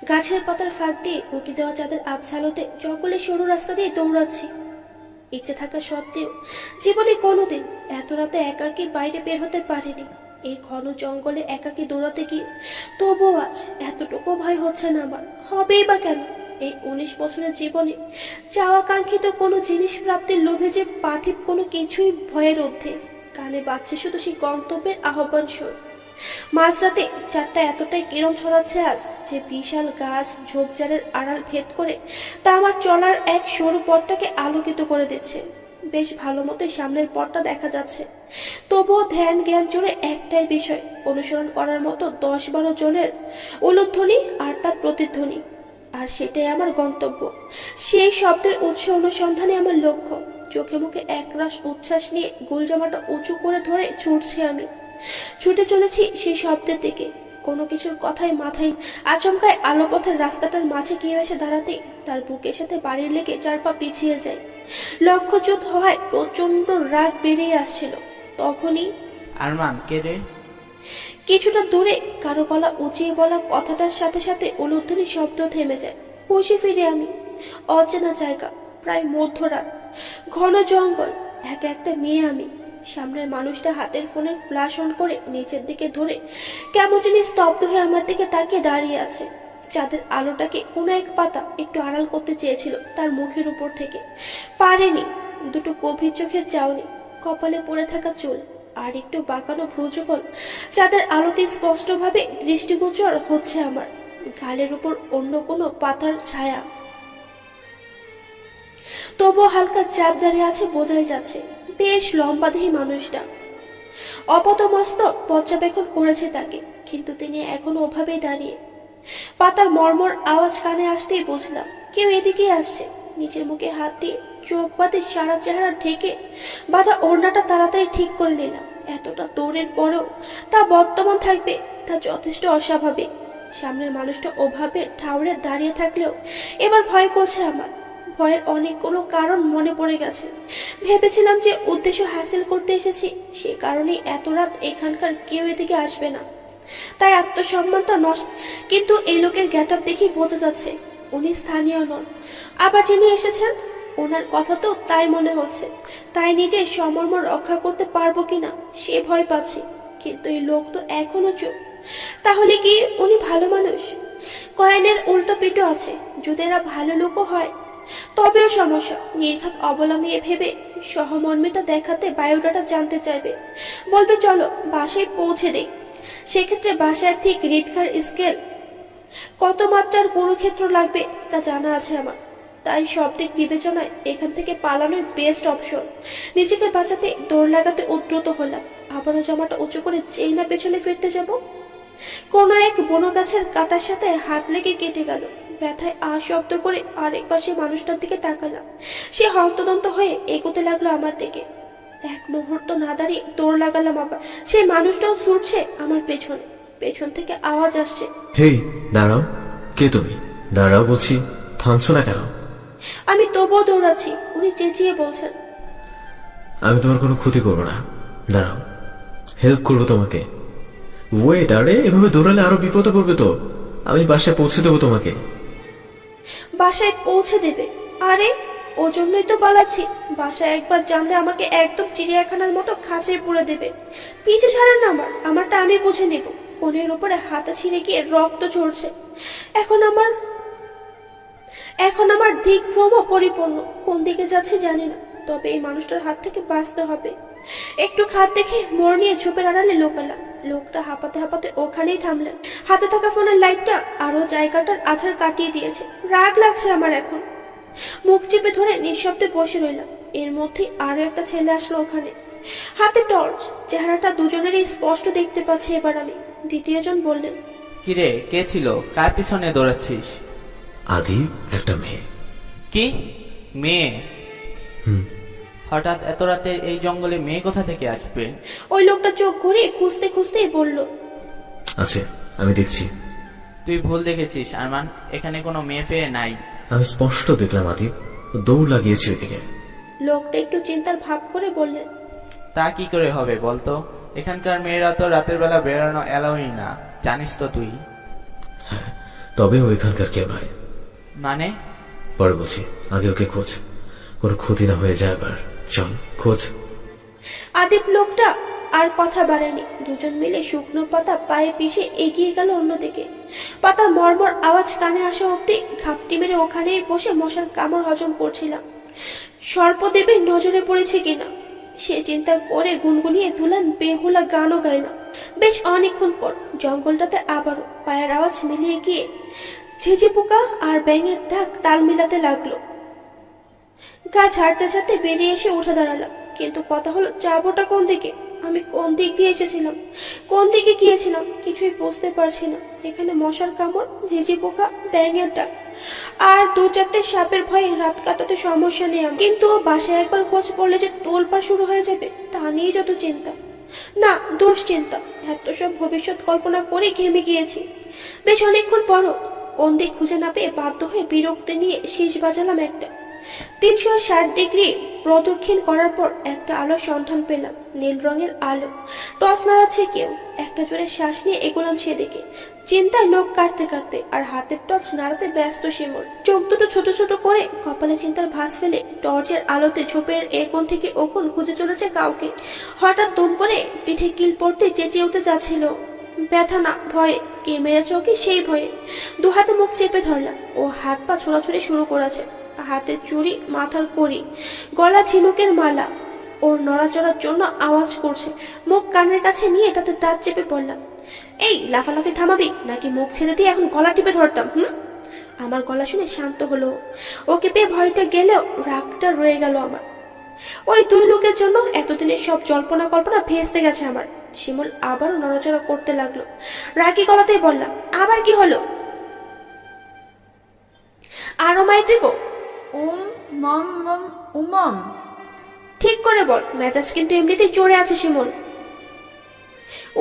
গাছের পাতার ফাঁক দিয়ে উঁকি দেওয়া চাঁদের আবছালোতে জঙ্গলের সরু রাস্তা দিয়ে দৌড়াচ্ছি। ইচ্ছে থাকা সত্ত্বেও জীবনে কোনোদিন এত রাতে একাকী বাইরে বের হতে পারিনি। এই ঘন জঙ্গলে একাকী দৌড়াতে গিয়ে তবুও আজ এতটুকু ভয় হচ্ছে না আমার। হবেই বা কেন? এই 19 বছরের জীবনে চাওয়া কাঙ্ক্ষিত কোনো জিনিস প্রাপ্তির লোভে যে পার্থিব কোনো কিছুই ভয়ের ঊর্ধ্বে। কানে বাজছে শুধু সেই গন্তব্যের আহ্বান স্বর। মাঝরাতে চারটা এতটাই কিরণ ছড়াচ্ছে আজ যে বিশাল গাছ ঝোপঝাড়ের আড়াল ভেদ করে তা আমার চলার এক সরু পথটাকে আলোকিত করে দিচ্ছে। বেশ ভালো মতোই সামনের পথটা দেখা যাচ্ছে, তবুও ধ্যান জ্ঞান জুড়ে একটাই বিষয় অনুসরণ করার মতো 10-12 জনের উলুধ্বনি আর তার প্রতিধ্বনি। আর সেটাই আমার গন্তব্য। সেই শব্দের উৎস অনুসন্ধানে আমার লক্ষ্য। চোখে মুখে একরাশ উচ্ছ্বাস নিয়ে গোলজামাটা উঁচু করে ধরে ছুটছি আমি। ছুটে চলেছি সেই শব্দের দিকে। কোনো কিছুর কথাই মাথায় আচমকায় আলো পথের রাস্তাটার মাঝে গিয়ে এসে দাঁড়াতেই তার বুকের সাথে বাড়ির লেগে 4 পা পিছিয়ে যায়। লক্ষ্যচ্যুত হওয়ায় প্রচন্ড রাগ বেরিয়ে আসছিল। তখনই আরমান, কে রে? কিছুটা দূরে কারো গলা উঁচিয়ে বলা কথাটার সাথে সাথে উলুধ্বনি শব্দ থেমে যায়। হুঁশে ফিরে আমি। অচেনা জায়গা, প্রায় মধ্যরাত, ঘন জঙ্গল, একা একটা মেয়ে আমি। সামনের মানুষটা হাতের ফোনের ফ্ল্যাশ অন করে নিচের দিকে ধরে কেমন জানি স্তব্ধ হয়ে আমার দিকে তাকিয়ে দাঁড়িয়ে আছে। চাঁদের আলোটাকে কোনো এক পাতা একটু আড়াল করতে চেয়েছিল তার মুখের উপর থেকে, পারেনি। দুটো গভীর চোখের চাউনি, কপালে পড়ে থাকা চুল আর একটু বাঁকানো ভ্রুযুগল চাঁদের আলোতে স্পষ্টভাবে দৃষ্টিগোচর হচ্ছে আমার। গালের উপর অন্য কোনো পাতার ছায়া, তবুও হালকা চাপ দাঁড়িয়ে আছে, বোঝাই যাচ্ছে। বেশ লম্বা দেহী মানুষটা। অপতমস্তক পর্যবেক্ষণ করেছে তাকে, কিন্তু তিনি এখনো ওভাবেই দাঁড়িয়ে। পাতার মর্মর আওয়াজ কানে আসতেই বুঝলাম কেউ এদিকেই আসছে। নিচের মুখে হাত দিয়ে চোখ বাঁধে সারা চেহারা ঢেকে বাঁধা ওড়নাটা তাড়াতাড়ি ঠিক করে নিলাম। এতটা দৌড়ের পরেও তা বর্তমান থাকবে, তা যথেষ্ট অস্বাভাবিক। সামনের মানুষটা ওভাবে ঠাউরে দাঁড়িয়ে থাকলেও এবার ভয় করছে আমার। ভয়ের অনেকগুলো কারণ মনে পড়ে গেছে। ভেবেছিলাম যে উদ্দেশ্য হাসিল করতে এসেছি, সে কারণেই এত রাত এখানকার কেউ এদিকে আসবে না, তাই আত্মসম্মানটা নষ্ট। কিন্তু এই লোকের গেটআপ দেখেই বোঝা যাচ্ছে উনি স্থানীয় নন। আবার যিনি এসেছেন ওনার কথা তো তাই মনে হচ্ছে। তাই নিজে সমর্ম রক্ষা করতে পারবো কিনা সে ভয় পাচ্ছি। কিন্তু এই লোক তো এখনো চুপ। তাহলে কি উনি ভালো মানুষ? কয়েনের উল্টো পিঠও আছে। যদি এরা ভালো লোকও হয় তবেও সমস্যা। নির্ঘাত অবলম্বনে ভেবে সহমর্মিতা দেখাতে বায়োডাটা জানতে চাইবে, বলবে চলো বাসায় পৌঁছে দেই। সেক্ষেত্রে বাসায় ঠিক রিটকার স্কেল কত মাত্রার কুরুক্ষেত্র লাগবে তা জানা আছে আমার। তাই সব দিক বিবেচনায় এখান থেকে পালানোই বেস্ট অপশন। নিজেকে বাঁচাতে দৌড় লাগাতে উদ্যত হলাম। আবারও জামাটা উঁচু করে যেই না পেছনে ফিরতে যাব, কোন এক বন গাছের কাটার সাথে হাত লেগে কেটে গেল। ব্যথায় আ শব্দ করে আরেক পাশে মানুষটার দিকে তাকালাম। সে হন্তদন্ত হয়ে এগোতে লাগলো আমার দিকে। এক মুহূর্ত না দাঁড়িয়ে দৌড় লাগালাম আবার। সেই মানুষটাও ছুটছে আমার পেছনে। পেছন থেকে আওয়াজ আসছে, হেই দাঁড়াও, কে তুমি? দাঁড়াও বলছি, থামছো না কেন? আমি তবুও দৌড়াচ্ছি। উনি চেঁচিয়ে বলছেন, আমি তোমার কোনো ক্ষতি করবো না, দাঁড়াও, হেল্প করবো তোমাকে। ওয়েট, আরে এভাবে দৌড়ালে আরো বিপদে পড়বে তো। আমি বাসায় পৌঁছে দেবো তোমাকে। বাসায় পৌঁছে দেবে? আরে ও জন্যই তো পালাচ্ছি। বাসায় একবার জানলে আমাকে একদম চিড়িয়াখানার মতো খাঁচে পুড়ে দেবে। পিছু ছাড়েন না আমার, আমারটা আমি বুঝে নেব। কোণের উপরে হাতে ছিঁড়ে গিয়ে রক্ত ঝরছে। এখন আমার দিক ভ্রম পরিপূর্ণ। কোন দিকে যাচ্ছে জানি না, তবে এই মানুষটার হাত থেকে বাঁচতে হবে। একটু খাত দেখে মোড় নিয়ে ঝোপের আড়ালে লোকালাম। লোকটা হাঁপাতে হাঁপাতে ওখানেই থামলেন। হাতে থাকা ফোনের লাইটটা আরো জায়গাটার আধার কাটিয়ে দিয়েছে। রাগ লাগছে আমার এখন। মুখ চেপে ধরে নিঃশব্দে বসে রইলাম। এর মধ্যে আরো একটা ছেলে আসলো ওখানে, হাতে টর্চ। চেহারাটা দুজনেরই স্পষ্ট দেখতে পাচ্ছি এবার আমি। দ্বিতীয় জন বললেন, কিরে, কে ছিল? কার পিছনে দৌড়াচ্ছিস? আদি, একটা মেয়ে। কি মেয়ে? হুম। হঠাৎ এত রাতে এই জঙ্গলে মেয়ে কোথা থেকে আসবে? ওই লোকটা চোখ ঘুরিয়ে খুঁজতে খুঁজতেই বলল, আছে, আমি দেখছি। তুই ভুল দেখেছিস আরমান, এখানে কোনো মেয়ে ফেয়ে নাই। আমি স্পষ্ট দেখলাম আদি, দৌড় লাগিয়েছি ওইদিকে। লোকটা একটু চিন্তার ভাব করে বললেন, তা কি করে হবে বলতো? এখানকার মেয়েরা তো রাতের বেলা বেরোনো এলাওই না, জানিস তো তুই। তবে ওইখানকার কেউ নয়। মানে? পরে বলছি, আগে ওকে খোঁজ, কোনো ক্ষতি না হয়ে যায় আবার। চল খোঁজ। আদিপ লোকটা আর কথা বাড়ায়নি। দুজন মিলে শুকনো পাতা পায়ে পিষে এগিয়ে গেল অন্যদিকে। পাতার মর্মর আওয়াজ কানে আসা অব্দি ঘাপটি মেরে ওখানেই বসে মশার কামড় হজম করছিলাম। সর্পদেবীর নজরে পড়েছে কিনা সে চিন্তা করে গুনগুনিয়ে তুলেন বেহুলা গানও গাইলাম। বেশ অনেকক্ষণ পর জঙ্গলটাতে আবারও পায়ের আওয়াজ মিলিয়ে গিয়ে ঝিঝি পোকা আর ব্যাঙের ডাক তাল মিলাতে লাগলো। গা ঝাড়তে ঝাড়তে বেরিয়ে এসে উঠে দাঁড়ালাম, কিন্তু কথা হলো যাবোটা কোন দিকে? আমি কোন দিক দিয়ে এসেছিলাম, কোন দিকে গিয়েছিলাম কিছুই বুঝতে পারছি না। এখানে মশার কামড়, ঝিঝি পোকা, ব্যাঙের ডাক আর দু চারটে সাপের ভয়ে রাত কাটাতে সমস্যা নেই আমার, কিন্তু বাসায় একবার খোঁজ পড়লে যে তোলপাড় শুরু হয়ে যাবে তা নিয়ে যত চিন্তা, না দুশ্চিন্তা। এত সব ভবিষ্যৎ কল্পনা করে ঘেমে গিয়েছি। বেশ অনেকক্ষণ পরও কোন দিক খুঁজে না পেয়ে বাধ্য হয়ে বিরক্তি নিয়ে শীষ বাজালাম একটা। 360 ডিগ্রি প্রদক্ষিণ করার পর একটা আলোর সন্ধান পেলাম, নীল রঙের আলো। টর্চ নাড়াচ্ছে কেউ। একটা জোরে শ্বাস নিয়ে এগোলাম সেদিকে, চিন্তায় নখ কাটতে কাটতে আর হাতের টর্চ নাড়াতে ব্যস্ত শিমুল। চোখ দুটো ছোট ছোট করে কপালে চিন্তার ভাঁজ ফেলে টর্চের আলোতে ঝোপের এ কোণ থেকে ও কোণ খুঁজে চলেছে কাউকে। হঠাৎ দুম করে পিঠে কিল পড়তে চেঁচিয়ে উঠে যাচ্ছিল। ব্যথা না, ভয়ে। কে মেরেছে ওকে সেই ভয়ে। দু হাতে মুখ চেপে ধরলাম। ও হাত পা ছোড়াছুড়ি শুরু করেছে। হাতের চুড়ি, মাথার কড়ি, গলা ঝিনুকের মালা ওর নড়াচড়ার জন্য আওয়াজ করছে। মুখ কানের কাছে নিয়ে তাতে দাঁত চেপে পড়লাম। এই লাফালাফি থামাবি নাকি মুখ ছেড়ে দিয়ে এখন গলা টিপে ধরতাম? আমার গলা শুনে শান্ত হলো। ওকে পেয়ে ভয়টা গেলেও রাগটা রয়ে গেল আমার। ওই দুই লোকের জন্য এতদিনের সব জল্পনা কল্পনা ভেস্তে গেছে আমার। শিমুল আবারও নড়াচড়া করতে লাগলো। রাগী গলাতেই বললাম, আবার কি হলো? আরো মায়ের দেব? উমম। ঠিক করে বল, মেজাজ কিন্তু এমনিতেই জোরে আছে শিমুল।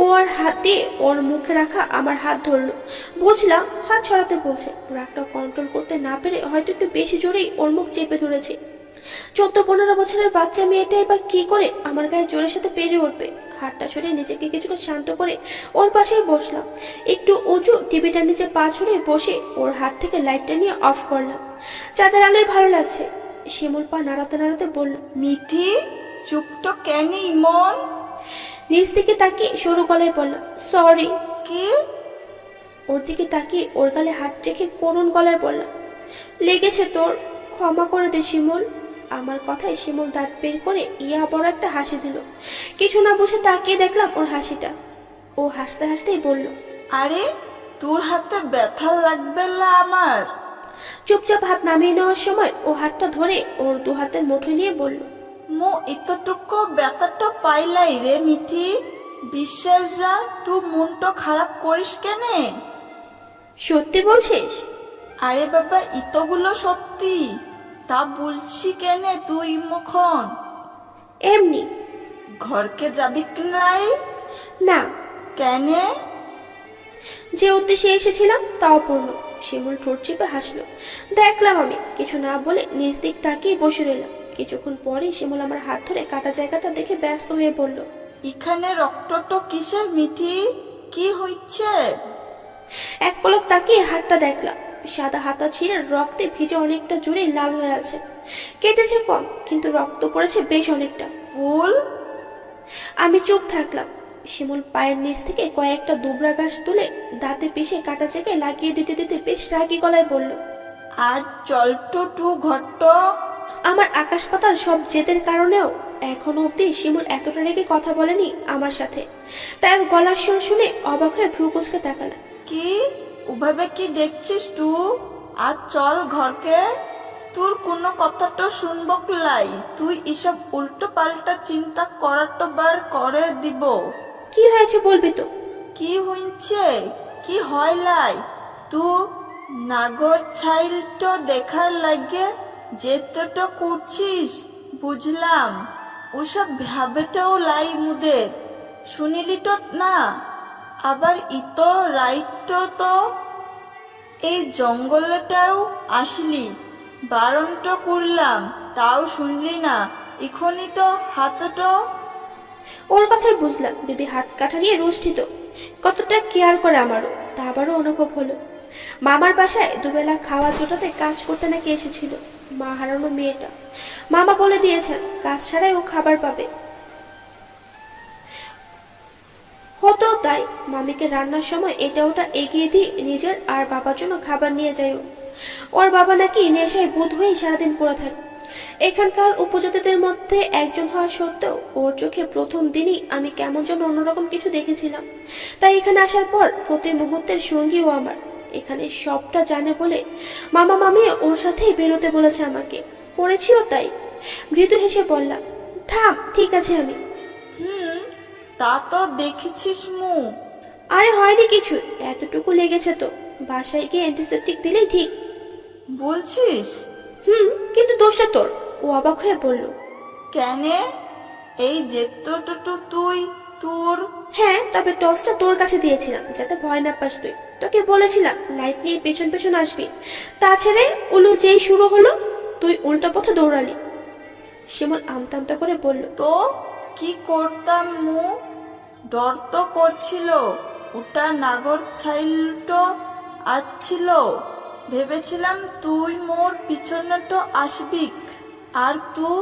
ও আর হাত দিয়ে ওর মুখে রাখা আমার হাত ধরলো। বুঝলাম হাত ছড়াতে বলছে। রাগটা কন্ট্রোল করতে না পেরে হয়তো একটু বেশি জোরেই ওর মুখ চেপে ধরেছে। 14-15 বছরের বাচ্চা মেয়েটাই বা কি করে আমার গায়ে জোরের সাথে পেরে উঠবে? হাতটা সরিয়ে নিজেকে কিছুটা শান্ত করে ওর পাশেই বসলাম। একটু উঁচু টিভিটার নিচে পা ছড়িয়ে বসে ওর হাত থেকে লাইটটা নিয়ে অফ করলাম। চাঁদের আলোয় ভালো লাগছে। শিমুল পা নাড়াতে নাড়াতে বলল, মিথি, চুপ তো কেন ইমন? নিচ দিকে তাকিয়ে সরু গলায় বললাম, সরি। কি? ওর দিকে তাকিয়ে ওর গালে হাত রেখে করুণ গলায় বললাম, লেগেছে তোর, ক্ষমা করে দে শিমুল। আমার কথায় শিমুল দাঁত বের করে ইয়া বড় একটা হাসি দিল। কিছু না বুঝে তাকিয়ে দেখলাম ওর হাসিটা। ও হাসতে হাসতেই বলল, আরে তোর হাতে ব্যথা লাগবে না আমার? চুপচাপ হাত নামিয়ে নেওয়ার সময় ও হাতটা ধরে ওর দু হাতের মুঠোয় নিয়ে বলল, মো এতটুকু ব্যথাটা পাইলাই রে মিথি। বিশ্বাস যা, তুই মনটা খারাপ করিস কেনে? সত্যি বলছিস? আরে বাবা, ইতগুলো সত্যি। তা বলছি কেনে তুই মখন? এমনি। ঘরকে যাবি কি নাই? না। কেনে? যে উদ্দেশ্যে এসেছিলাম তাও পূর্ণ। শিমুল ঠোঁট চেপে হাসলো। দেখলাম আমি কিছু না বলে নিজ দিক তাকিয়ে বসে রইলাম। কিছুক্ষণ পরে শিমুল আমার হাত ধরে কাটা জায়গাটা দেখে ব্যস্ত হয়ে বলল, এখানে রক্তটো কিসের মিঠি? কি হচ্ছে? এক পলক তাকিয়ে হাতটা দেখলাম। সাদা হাতা ছিঁড়ে রক্তে ভিজে অনেকটা জোরে লাল হয়ে আছে। কেটেছে কম, কিন্তু রক্ত পড়েছে বেশ অনেকটা। ফুল? আমি চুপ থাকলাম। শিমুল পায়ের নিচ থেকে কয়েকটা দুবরা ঘাস তুলে দাঁতে পিষে কাটা জায়গায় লাগিয়ে দিতে দিতে বেশ রাগী গলায় বলল, আজ চলটো টু ঘট্ট। আমার আকাশ পাতাল সব জেদের কারণেও এখনো অব্দি শিমুল এতটা রেগে কথা বলেনি আমার সাথে। তার গলার সুর শুনে অবাক হয়ে ভ্রু কুচকে তাকালাম। কি ওভাবে কি দেখছিস তুই? আজ চল ঘরকে। তোর কোনো কথাটা শুনবো লাই। তুই এসব উল্টো পাল্টা চিন্তা করাটা বার করে দিব। কি হয়েছে বলবি তো? কি হইছে? কি হয় লাই? তুই নাগর ছাইলটো দেখার লাগে যেতটা করছিস বুঝলাম। ওসব ভাবেটাও লাই মুদের শুনিলি তো না? আবার ইত রাইট তো এই জঙ্গলটাও আসলি, বারণটা করলাম তাও শুনলি না। এখনই তো হাতটা। ওর কথাই বুঝলাম বেবি হাত কাটা নিয়ে রুষ্টিত। কতটা কেয়ার করে আমারও তা আবারও অনুভব হলো। মামার বাসায় দুবেলা খাওয়া জোটাতে কাজ করতে নাকি এসেছিল মা হারানো মেয়েটা। মামা বলে দিয়েছেন কাজ ছাড়াই ও খাবার পাবে। হতো তাই মামিকে রান্নার সময় এটা ওটা এগিয়ে দিয়ে নিজের আর বাবার জন্য খাবার নিয়ে যায় ও। ওর বাবা নাকি নেশায় ভূত হয়ে সারাদিন পড়ে থাকে। এখানকার উপজাতিদের মধ্যে একজন হওয়া সত্ত্বেও ওর চোখে প্রথম দিনই আমি কেমন যেন অন্যরকম কিছু দেখেছিলাম। তাই এখানে আসার পর প্রতি মুহূর্তের সঙ্গীও আমার। এখানে সবটা জানে বলে মামা মামি ওর সাথেই বেরোতে বলেছে আমাকে, করেছিও তাই। মৃদু হেসে বললাম, থাম, ঠিক আছে আমি। তা তো দেখেছিস মু। আরে হয়নি কিছু, এতটুকু লেগেছে তো, বাসায় গিয়ে অ্যান্টিসেপটিক দিলেই ঠিক। বলছিস? কিন্তু দোষটা তোর। ও অবাক হয়ে বলল, কেনে? এই যে তুই তোর। হ্যাঁ, তবে টসটা তোর কাছে দিয়েছিলাম যাতে ভয় না পাস তুই। তোকে বলেছিলাম লাইট নিয়ে পেছন পেছন আসবি, তাছাড়া উলু যেই শুরু হলো তুই উল্টো পথে দৌড়ালি। শিমুল আমতা আমতা করে বলল, তো কি করতাম মু? ডর তো করছিল, ওটা নাগর ছাইলটো আসছিল। ভেবেছিলাম তুই মোর পিছনেটো আসবি, আর তুই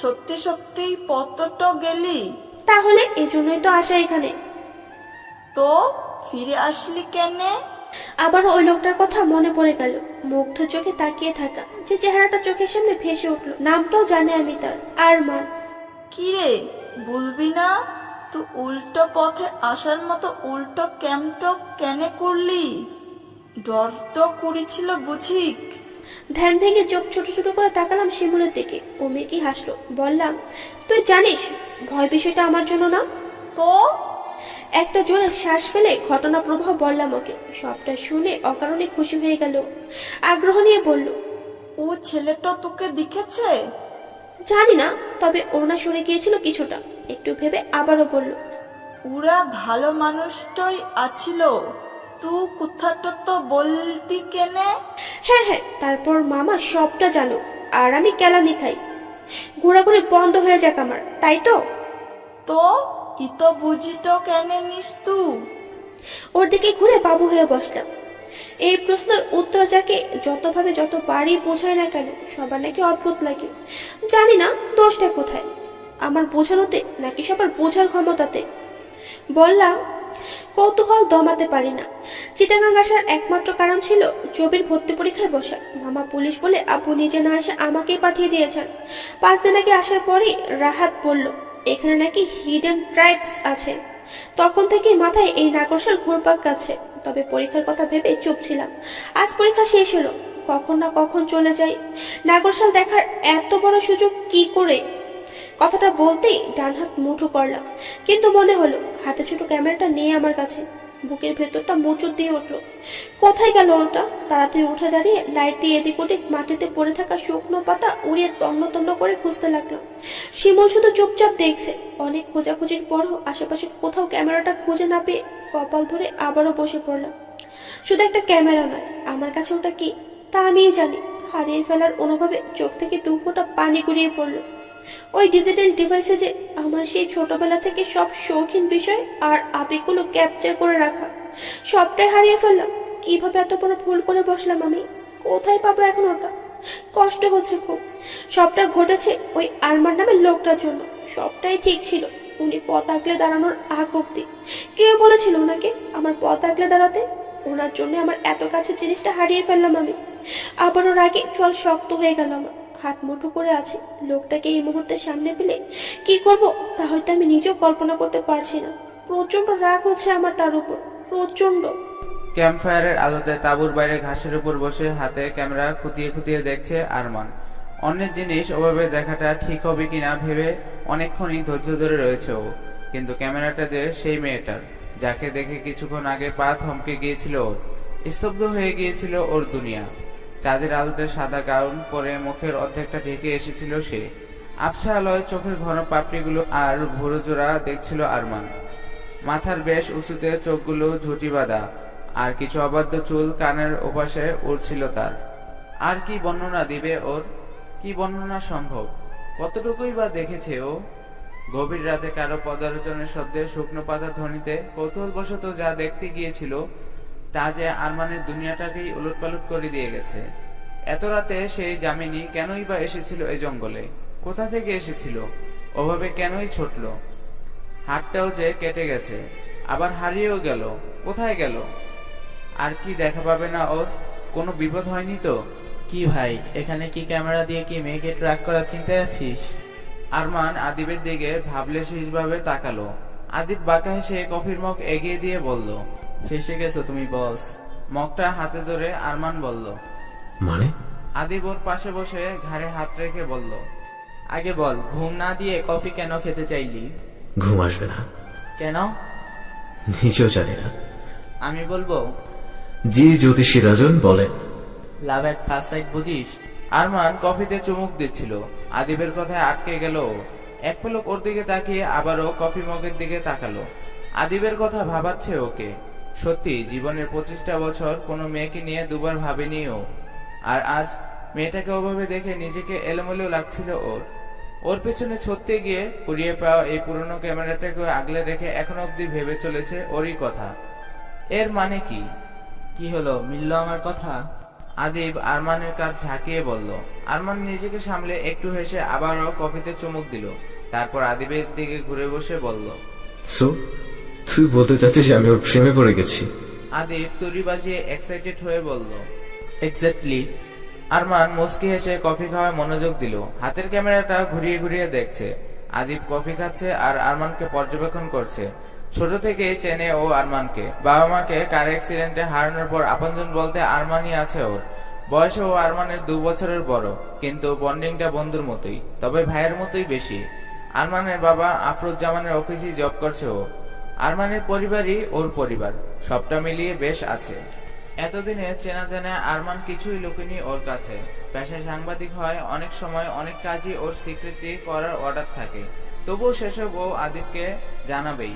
সত্যি সত্যি পথটো গেলি। তাহলে এই জন্যই তো আসা এখানে। তো ফিরে আসলি কেনে? আবার ওই লোকটার কথা মনে পড়ে গেল, মুগ্ধ চোখে তাকিয়ে থাকা যে চেহারাটা চোখের সামনে ভেসে উঠলো। নামটাও জানে আমি তার, আরমান। কিরে বলবি না? তুই উল্টো পথে আসার মতো উল্টো ক্যাম্পটো কেনে করলি? ডর তো করেছিল বুঝিক। ধ্যান ভেঙে চোখ ছোট ছোট করে তাকালাম শিমুলের দিকে। ও মেকি হাসলো। বললাম, তুই জানিস ভয় বিষয়টা আমার জন্য না। তো একটা জোরে শ্বাস ফেলে ঘটনা প্রবাহ বললাম ওকে। সবটা শুনে অকারণে খুশি হয়ে গেল। আগ্রহ নিয়ে বলল, ও ছেলেটা তোকে দেখেছে? জানি না, তবে ওড়না সরে গিয়েছিল কিছুটা। একটু ভেবে আবারও বলল, ওরা ভালো মানুষটাই আছিল, তুই কোথাটা তো বলতি কেনে? হ্যাঁ হ্যাঁ, তারপর মামা সবটা জানো আর আমি কেলানি খাই, ঘোরাঘুরি বন্ধ হয়ে যাক আমার, তাই তো? তো ইতো বুঝিত কেনে নিস তুই? ওর দিকে ঘুরে বাবু হয়ে বসলাম। এই প্রশ্নের উত্তর যাকে যতভাবে যতবারই বোঝায় না কেন সবার নাকি অদ্ভুত লাগে। জানি না দোষটা কোথায়, আমার বোঝানোতে নাকি সবার বোঝার ক্ষমতাতে। বললাম, কৌতূহল দমাতে পারি না। চিটাগাং আসার একমাত্র কারণ ছিল জবির ভর্তি পরীক্ষায় বসা। মামা পুলিশ বলে আব্বু নিজে না আসে আমাকেই পাঠিয়ে দিয়েছেন। 5 দিন আগে আসার পরই রাহাত বলল এখানে নাকি হিডেন ট্রাইবস আছে। তখন থেকেই মাথায় এই নাগরশাল ঘুরপাক কাছে। তবে পরীক্ষার কথা ভেবে চুপ ছিলাম। আজ পরীক্ষা শেষ হলো, কখন না কখন চলে যাই। নাগরশাল দেখার এত বড় সুযোগ কি করে? কথাটা বলতেই ডান হাত মুঠো করলাম, কিন্তু মনে হলো হাতে ছোট ক্যামেরাটা নিয়ে আমার কাছে। বুকের ভেতরটা মোচড় দিয়ে উঠলো। কোথায় গেল ওটা? তাড়াতাড়ি উঠে দাঁড়িয়ে লাইট দিয়ে এদিক ওদিক মাটিতে পড়ে থাকা শুকনো পাতা উড়িয়ে তন্ন তন্ন করে খুঁজতে লাগলাম। শিমুল শুধু চুপচাপ দেখছে। অনেক খোঁজাখুঁজির পরও আশেপাশে কোথাও ক্যামেরাটা খুঁজে না পেয়ে কপাল ধরে আবারও বসে পড়লাম। শুধু একটা ক্যামেরা নয়, আমার কাছে ওটা কি তা আমিই জানি। হারিয়ে ফেলার অনুভবে চোখ থেকে 2 ফোঁটা পানি গড়িয়ে পড়লো। ওই ডিজিটাল ডিভাইসে যে আমার সেই ছোটবেলা থেকে সব শৌখিন বিষয় আর আবেগগুলো ক্যাপচার করে রাখা, সবটাই হারিয়ে ফেললাম। কিভাবে এত বড় ভুল করে বসলাম আমি? কোথায় পাবো এখন ওটা? কষ্ট হচ্ছে খুব। সবটা ঘটেছে ওই আরমান নামের লোকটার জন্য। সবটাই ঠিক ছিল উনি পথ আগলে দাঁড়ানোর আগ অব্দি। কেউ বলেছিল ওনাকে আমার পথ আগলে দাঁড়াতে? ওনার জন্য আমার এত কাছের জিনিসটা হারিয়ে ফেললাম আমি। আবারও রাগে চল শক্ত হয়ে গেল আমার। হাত মুঠো করে আছে। লোকটাকে এই মুহূর্তে সামনে পেলে কি করব তা হয়তো আমি নিজেও কল্পনা করতে পারছি না। প্রচন্ড রাগ হচ্ছে আমার তার উপর, প্রচন্ড। ক্যাম্প ফায়ারের আলোতে তাঁবুর বাইরে ঘাসের উপর বসে হাতে ক্যামেরা খুঁটিয়ে খুঁটিয়ে দেখছে আরমান। অন্যের জিনিস ওভাবে দেখাটা ঠিক হবে কিনা ভেবে অনেকক্ষণই ধৈর্য ধরে রয়েছে ও। কিন্তু ক্যামেরাটা যে সেই মেয়েটার, যাকে দেখে কিছুক্ষণ আগে পা থমকে গিয়েছিল ওর। স্তব্ধ হয়ে গিয়েছিল ওর দুনিয়া। চাঁদের আলোতে সাদা গাউন পরে মুখের অর্ধেকটা ঢেকে এসেছিল সে। আবছা আলোয় চোখের ঘন পাপড়িগুলো আর ভুরু জোড়া দেখছিল আরমান। মাথার বেশ উঁচুতে চোখগুলো ঝুঁটি বাঁধা, আর কিছু অবাধ্য চুল কানের ওপাশে উড়ছিল তার। আর কি বর্ণনা দিবে ওর? কি বর্ণনা সম্ভব? কতটুকুই বা দেখেছে ও? গভীর রাতে কারো পদার্চনের শব্দে শুকনো পাতা ধ্বনিতে কৌতূহলবশত যা দেখতে গিয়েছিল তা যে আরমানের দুনিয়াটাকেই উলটপালট করে দিয়ে গেছে। এত রাতে সেই যামিনী কেনই বা এসেছিল এই জঙ্গলে? কোথা থেকে এসেছিল? ওভাবে কেনই ছুটল? হাতটাও যে কেটে গেছে, আবার হারিয়েও গেল। কোথায় গেল? আর কি দেখা পাবে না ওর? কোনো বিপদ হয়নি তো? কি ভাই, এখানে কি ক্যামেরা দিয়ে কি মেয়েকে ট্র্যাক করার চিন্তায় আছিস? আরমান আদিবের দিকে ভাবলেশীভাবে তাকালো। আদিব বাঁকা হেসে কফির মগ এগিয়ে দিয়ে বলল, ফেসে গেছো তুমি বস। মগটা হাতে ধরে আরমান বলল। মানে? আদিব ওর পাশে বসে ঘাড়ে হাত রেখে বলল, আগে বল, ঘুম না দিয়ে কফি কেন খেতে চাইলি? ঘুম আসবে না। কেন? নিজেও জানি না। আমি বলবো। জি জ্যোতিষী রাজন বলেন। লাভ এট ফার্স্ট সাইট বুঝিস? আরমান কফিতে চুমুক দিচ্ছিল। আদিবের কথায় আটকে গেল ও। এক পলক ওর দিকে তাকিয়ে আবারও কফি মগের দিকে তাকালো। আদিবের কথা ভাবাচ্ছে ওকে। সত্যি জীবনের 25টা বছর কোনো মেয়েকে নিয়ে দুবার ভাবেনি ও। আর আজ মেয়েটাকে ওভাবে দেখে নিজেকে এলোমেলো লাগছিল ওর। ওর পেছনে ছুটতে গিয়ে কুড়িয়ে পাওয়া এই পুরনো ক্যামেরাটাকে আগলে রেখে এখনো অব্দি ভেবে চলেছে ওরই কথা। এর মানে কি? কি হলো, মিললো আমার কথা? আদিব আরমানের কাজ ঝাঁকিয়ে বলল। আরমান নিজেকে সামলে একটু হেসে আবারও কফিতে চুমুক দিল। তারপর আদিবের দিকে ঘুরে বসে বলল, সো তুই বলতে চাচ্ছিস যে আমি ওর প্রেমে পড়ে গেছি? আদিব তুড়ি বাজিয়ে এক্সাইটেড হয়ে বলল। এক্স্যাক্টলি। আরমান মুস্কি হেসে কফি খাওয়ায় মনোযোগ দিল। হাতের ক্যামেরাটা ঘুরিয়ে ঘুরিয়ে দেখছে। আদিব কফি খাচ্ছে আর আরমানকে পর্যবেক্ষণ করছে। ছোট থেকে চেনে ও আরমানকে। বাবা মাকে কার অ্যাক্সিডেন্টে হারানোর পর আপনজন বলতে আরমানই আছে ওর। বয়সে ও আরমানের 2 বছরের বড়, কিন্তু বন্ডিংটা বন্ধুর মতোই, তবে ভাইয়ের মতোই বেশি। আরমানের বাবা আফরুজ্জামানের অফিসে জব করছে ও। আরমানের পরিবারই ওর পরিবার। সবটা মিলিয়ে বেশ আছে। এতদিনে চেনা জানা আরমান কিছুই লুকেনি ওর কাছে। পেশায় সাংবাদিক হয়, অনেক সময় অনেক কাজই ওর সিক্রেটলি করার অর্ডার থাকে। তবুও সেসব ও আদিবকে জানাবেই।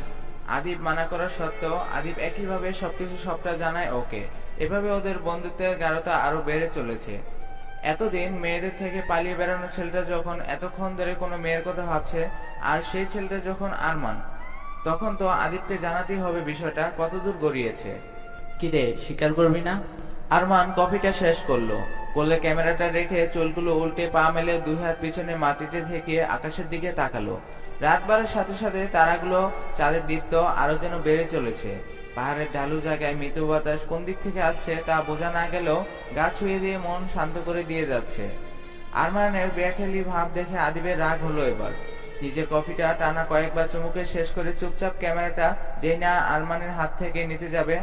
আদিব মানা করার সত্ত্বেও আদিব একইভাবে সবকিছু সবটা জানায় ওকে। এভাবে ওদের বন্ধুত্বের গাঢ়তা আরো বেড়ে চলেছে। এতদিন মেয়েদের থেকে পালিয়ে বেড়ানো ছেলেটা যখন এতক্ষণ ধরে কোনো মেয়ের কথা ভাবছে, আর সেই ছেলেটা যখন আরমান, তখন তো আদিবকে জানাতেই হবে বিষয়টা কতদূর গড়িয়েছে। কিরে, স্বীকার করবি না? আরমান কফিটা শেষ করলো। কোলে ক্যামেরাটা রেখে চুলগুলো উল্টে পা মেলে 2 হাত পিছনে মাটিতে থেকে আকাশের দিকে তাকালো। রাত বাড়ার সাথে সাথে তারাগুলো চাঁদের দীপ্ত আরো যেন বেড়ে চলেছে। পাহাড়ের ঢালু জায়গায় মৃদু বাতাস কোন দিক থেকে আসছে তা বোঝা না গেলেও গা ছুঁয়ে দিয়ে মন শান্ত করে দিয়ে যাচ্ছে। আরমানের বেয়াখেলি ভাব দেখে আদিবের রাগ হলো এবার। নিজের কফিটা টানা কয়েকবার চুমুকে শেষ করে চুপচাপ ক্যামেরাটা যেই না আরমানের হাত থেকে নিতে যাবে,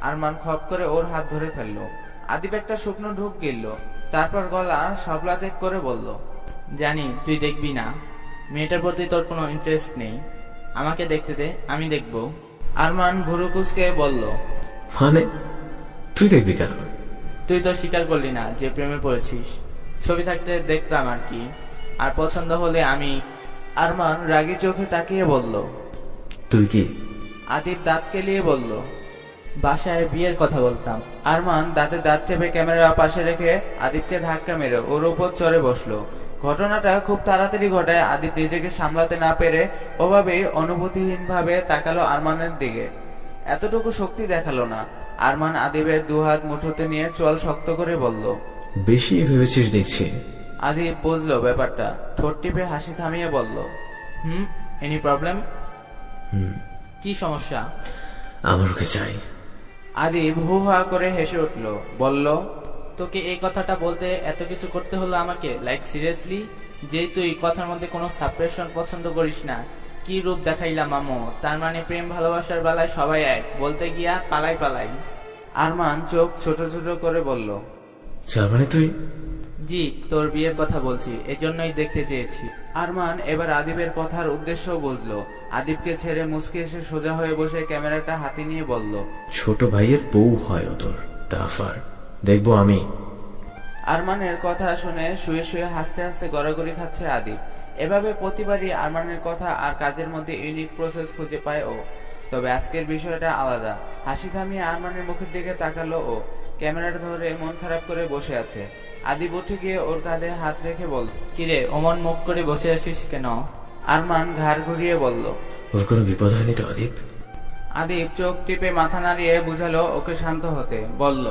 আরমান খপ করে ওর হাত ধরে ফেললো। আদিব একটা শুকনো ঢুক গিলল। তারপর গলা সবলাতেক করে বলল, জানি তুই দেখবি না। মেয়েটার প্রতি তোর কোনো ইন্টারেস্ট নেই। আমাকে দেখতে দে, আমি দেখবো। আরমান ভুরু কুঁচকে বলল, মানে তুই দেখবি কেন? তুই তো স্বীকার করলি না যে প্রেমে পড়েছিস। ছবি থাকতে দেখতাম আর কি। আর পছন্দ হলে আমি। আরমান রাগী চোখে তাকিয়ে বলল। তুই কি? আদিব দাঁত কেলিয়ে বলল। বাসায় বিয়ের কথা বলতাম। আরমান দাঁতে দাঁত চেপে ক্যামেরা পাশে রেখে আদিবকে ধাক্কা মেরে ওর উপর চড়ে বসলো। ঘটনাটা খুব তাড়াতাড়ি ঘটায় আদিব নিজেকে সামলাতে না পেরে ওভাবেই অনুভূতিহীন ভাবে তাকালো আরমানের দিকে। এতটুকু শক্তি দেখালো না। আরমান আদিবের 2 হাত মুঠোতে নিয়ে চোয়াল শক্ত করে বলল, বেশি ভেবেছিস দেখছি। আদিব বুঝলো ব্যাপারটা। ঠোঁট টিপে হাসি থামিয়ে বলল, এনি প্রবলেম? কি সমস্যা? আমার ওকে চাই। আদিব হু হা করে হেসে উঠল, বলল, তোকে এই কথাটা বলতে এত কিছু করতে হলো আমাকে? Like seriously? যে তুই কথার মধ্যে কোনো সাপ্রেশন পছন্দ করিস না। কি রূপ দেখাইলাম মামু। তার মানে প্রেম ভালোবাসার বেলায় সবাই এক, বলতে গিয়া পালাই পালাই। আরমান চোখ ছোট ছোট করে বলল, তার মানে তুই? জি, তোর বিয়ের কথা বলছি, এজন্যই দেখতে চেয়েছি। আরমান এবার আদিবের কথার উদ্দেশ্য বুঝলো। আদিবকে ছেড়ে মুচকে এসে সোজা হয়ে বসে ক্যামেরাটা হাতে নিয়ে বলল, ছোট ভাইয়ের বউ হয় ও তোর টাফার, দেখবো আমি। আরমানের কথা শুনে শুয়ে শুয়ে হাসতে হাসতে গড়াগড়ি খাচ্ছে আদিব। এভাবে প্রতিবারই আরমানের কথা আর কাজের মধ্যে ইউনিক প্রসেস খুঁজে পায় ও। তবে আজকের বিষয়টা আলাদা। হাসি থামিয়ে আরমানের মুখের দিকে তাকালো ও। ক্যামেরাটা ধরে মন খারাপ করে বসে আছে। আদিব উঠে গিয়ে ওর কাঁধে হাত রেখে বলল, কিরে, অমন মুখ করে বসে আছিস কেন? আরমান ঘাড় ঘুরিয়ে বলল, ওর কোনো বিপদ হয়নি তো আদিব? আদিব চোখ টিপে মাথা নাড়িয়ে বুঝালো ওকে শান্ত হতে, বলল,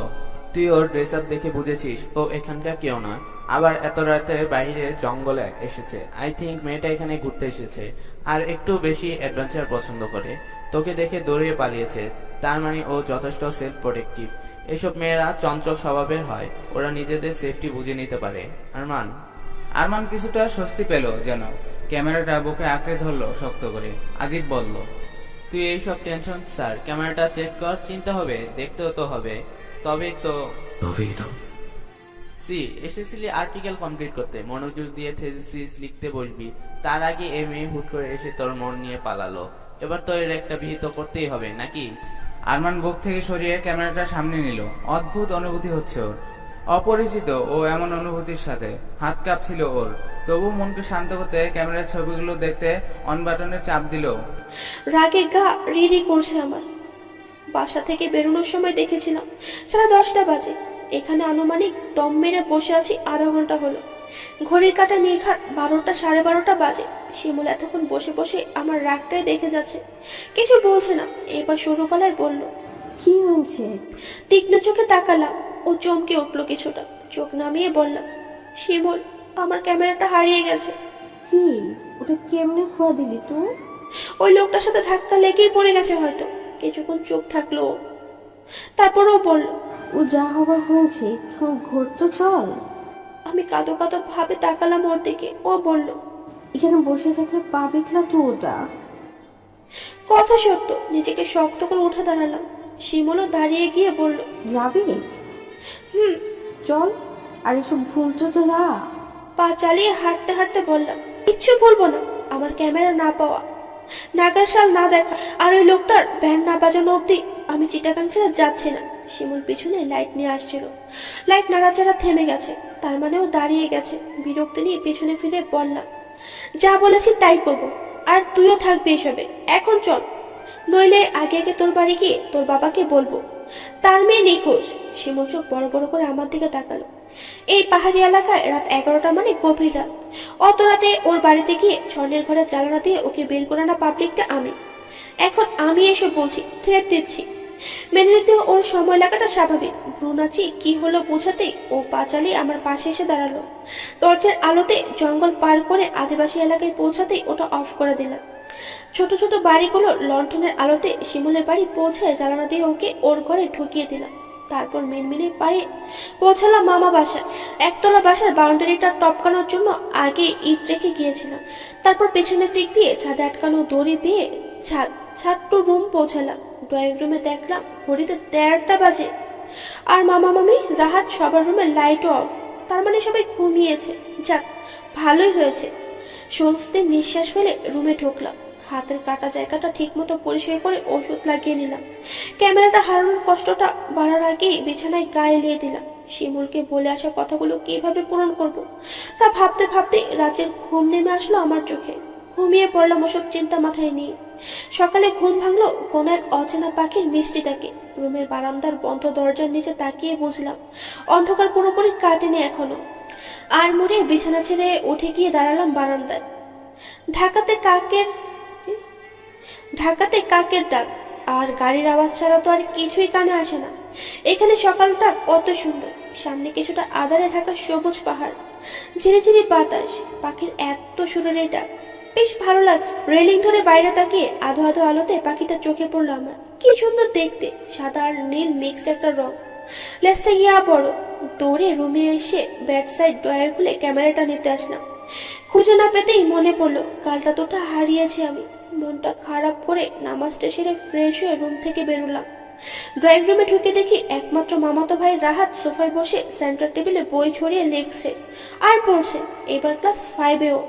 তুই ওর ড্রেস আপ দেখে বুঝেছিস ও এখানকার কেউ না। আবার এত রাতে বাইরে জঙ্গলে এসেছে। আই থিঙ্ক মেয়েটা এখানে ঘুরতে এসেছে আর একটু বেশি অ্যাডভেঞ্চার পছন্দ করে। তোকে দেখে দৌড়িয়ে পালিয়েছে, তার মানে ও যথেষ্ট সেলফ প্রোটেক্টিভ। এসব মেয়েরা চঞ্চল স্বভাবের হয়, ওরা নিজেদের সেফটি বুঝে নিতে পারে। আরমান আরমান কিছুটা স্বস্তি পেল যেন। ক্যামেরাটা বুকে আঁকড়ে ধরলো শক্ত করে। আদিব বলল, তুই এইসব টেনশন স্যার, ক্যামেরাটা চেক কর, চিন্তা হবে, দেখতেও তো হবে, তবেই তো। তবেই তো। সি এসেছিলি আর্টিকেল কমপ্লিট করতে, মনোযোগ দিয়ে থিসিস লিখতে বসবি, তার আগে এই মেয়ে হুট করে এসে তোর মন নিয়ে পালালো। এবার তো এর একটা বিহিত করতেই হবে নাকি? আরমান বুক থেকে সরিয়ে ক্যামেরাটা সামনে নিল। অদ্ভুত অনুভূতি হচ্ছে ওর, অপরিচিত ও এমন অনুভূতির সাথে। হাত কাঁপছিল ওর, তবু মনকে শান্ত করতে ক্যামেরার ছবিগুলো দেখতে অন বাটনে চাপ দিল। রাগে গা রিরি করছে আমার। বাসা থেকে বেরোনোর সময় দেখেছিলাম 10:30 বাজে। এখানে আনুমানিক দম মেরে বসে আছি আধা ঘন্টা হলো। ঘড়ির কাঁটা নির্ঘাত 12টা 12:30 বাজে। শিমুল এতক্ষণ বসে বসে আমার রাগটাই দেখে যাচ্ছে, কিছু বলছে না। এবার সরু গলায় বলল, কি হয়েছে? তীক্ষ্ণ চোখে তাকালাম। ও চমকে উঠলো কিছুটা। চোখ নামিয়ে বললাম, শিমুল, আমার ক্যামেরাটা হারিয়ে গেছে। কি? ওটা কেমনে খোয়া দিলি তুই? ওই লোকটার সাথে ধাক্কা লেগেই পড়ে গেছে হয়তো। কিছুক্ষণ চুপ থাকলো ও। তারপরও বলল, ও যা হবার হয়েছে, এখন ঘর তো চল। আমি কাঁদো কাঁদো ভাবে তাকালাম ওর দিকে। ও বলল, এখানে বসে থাকলে পাবি না তুই ওটা। কথা সত্য। নিজেকে শক্ত করে উঠে দাঁড়ালাম। শিমুলও দাঁড়িয়ে গিয়ে বলল, যাবি? হুম। চল। আর এসব ভুলটো তো যা। পা চালিয়ে হাঁটতে হাঁটতে বললাম, কিচ্ছু বলবো না। আমার ক্যামেরা না পাওয়া, নাগারশাল না দেখা, আর ওই লোকটার ব্যান্ড না বাজানো অব্দি আমি চিটাগাং ছেড়ে যাচ্ছি না। শিমুল পিছনে লাইট নিয়ে আসছিল। লাইট নাড়াচাড়া থেমে গেছে, তার মানে ও দাঁড়িয়ে গেছে। বিরক্তি নিয়ে পেছনে ফিরে বললাম, যা বলেছি তাই করব, আর তুইও থাকবি এসবে। এখন চল, নইলে আগে আগে তোর বাড়ি গিয়ে তোর বাবাকে বলবো তার মেয়ে নিখোঁজ। শিমুল চোখ বড় বড় করে আমার দিকে তাকালো। এই পাহাড়ি এলাকায় রাত 11টা মানে গভীর রাত। অত রাতে ওর বাড়িতে গিয়ে স্বর্ণের ঘরে জ্বালানা দিয়ে ওকে বের করে না পাবলিকটা আমি। এখন আমি এসে বলছি, থ্রেট দিচ্ছি। মেনে নিতেও ওর সময় লাগাটা স্বাভাবিক। ভ্রু নাচি কি হলো বোঝাতেই ও পা চালিয়ে আমার পাশে এসে দাঁড়ালো। টর্চের আলোতে জঙ্গল পার করে আদিবাসী এলাকায় পৌঁছাতেই ওটা অফ করে দিলাম। ছোট ছোট বাড়িগুলো লণ্ঠনের আলোতে শিমুলের বাড়ি পৌঁছে জ্বালানা দিয়ে ওকে ওর ঘরে ঢুকিয়ে দিলাম। তারপর মিনমিনে পায়ে পৌঁছালাম মামা বাসা। একতলা বাসার বাউন্ডারিটা টপকানোর জন্য আগে ইট রেখে গিয়েছিলাম। তারপর পেছনের দিক দিয়ে ছাদে আটকানো দড়ি পেয়ে ছাদ টু রুম পৌঁছালাম। ড্রয়িং রুমে দেখলাম ঘড়িতে 1:30টা বাজে। আর মামা মামি রাহাত সবার রুমে লাইট অফ, তার মানে সবাই ঘুমিয়েছে। যাক, ভালোই হয়েছে। স্বস্তির নিঃশ্বাস ফেলে রুমে ঢুকলাম। হাতের কাটা জায়গাটা ঠিক মতো পরিষ্কার করে ওষুধ লাগিয়ে নিলাম। ক্যামেরাটা হারানোর কষ্টটা বাড়ার আগেই বিছানায় গায়ে লিয়ে দিলাম। শিমুলকে বলে আসা কথাগুলো কিভাবে পূরণ করব তা ভাবতে ভাবতে রাতের ঘুম নেমে আসলো আমার চোখে। ঘুমিয়ে পড়লাম ওসব চিন্তা মাথায় নিয়ে। সকালে ঘুম ভাঙলো কোন এক অচেনা পাখির মিষ্টি ডাকে। রুমের বারান্দার বন্ধ দরজার নিচে তাকিয়ে বুঝলাম অন্ধকার পুরোপুরি কাটেনি এখনো। আর মুড়ে বিছানা ছেড়ে উঠে গিয়ে দাঁড়ালাম বারান্দায়। ঢাকাতে কাকের ডাক আর গাড়ির আওয়াজ ছাড়া তো আর কিছুই কানে আসে না। এখানে সকালটা কত সুন্দর। সামনে কিছুটা আঁধারে ঢাকা সবুজ পাহাড়, ঝিরিঝিরি বাতাস, পাখির এত সুরের এই ডাক বেশ ভালো লাগছে। রেলিং ধরে বাইরে তাকিয়ে আধো আধো আলোতে পাখিটা চোখে পড়লো আমার। কি সুন্দর দেখতে, সাদা আর নীল মিক্সড একটা রং। লেজটা ইয়া বড়। দৌড়ে রুমে এসে বেড সাইড ড্রয়ার খুলে ক্যামেরাটা নিতে আসলাম। খুঁজে না পেতেই মনে পড়লো কালটা তোটা হারিয়েছি আমি। মনটা খারাপ করে নামাজটা সেরে ফ্রেশ হয়ে রুম থেকে বেরোলাম। ড্রয়িং রুমে ঢুকে দেখি একমাত্র মামাতো ভাই রাহাত সোফায় বসে সেন্টার টেবিলে বই ছড়িয়ে লিখছে আর পড়ছে। এবার ক্লাস 5-এও।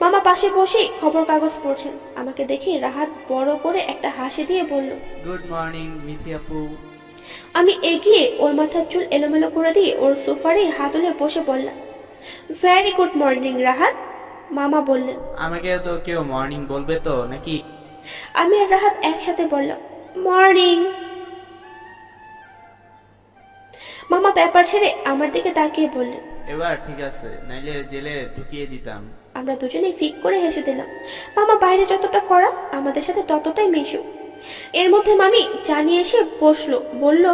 মামা পাশে বসে খবর কাগজ পড়ছেন। আমাকে দেখে রাহাত বড় করে একটা হাসি দিয়ে বলল, গুড মর্নিং মিথি আপু। আমি এগিয়ে ওর মাথার চুল এলোমেলো করে দিয়ে ওর সোফারে হাত তুলে বসে বললাম, ভেরি গুড মর্নিং রাহাত। মামা বললেন, আমাকে তো কেউ মর্নিং বলবে তো নাকি? আমি আর রাহাত একসাথে বললাম, মর্নিং। মামা ব্যাপার ছেড়ে আমার দিকে তাকিয়ে বললেন, এবার ঠিক আছে, নাইলে জেলে ঢুকিয়ে দিতাম। আমরা দুজনেই ফিক করে হেসে দিলাম। মামা বাইরে যতটা করা আমাদের সাথে ততটাই মিশুক। এর মধ্যে মামি জানিয়ে এসে বসলো, বলল,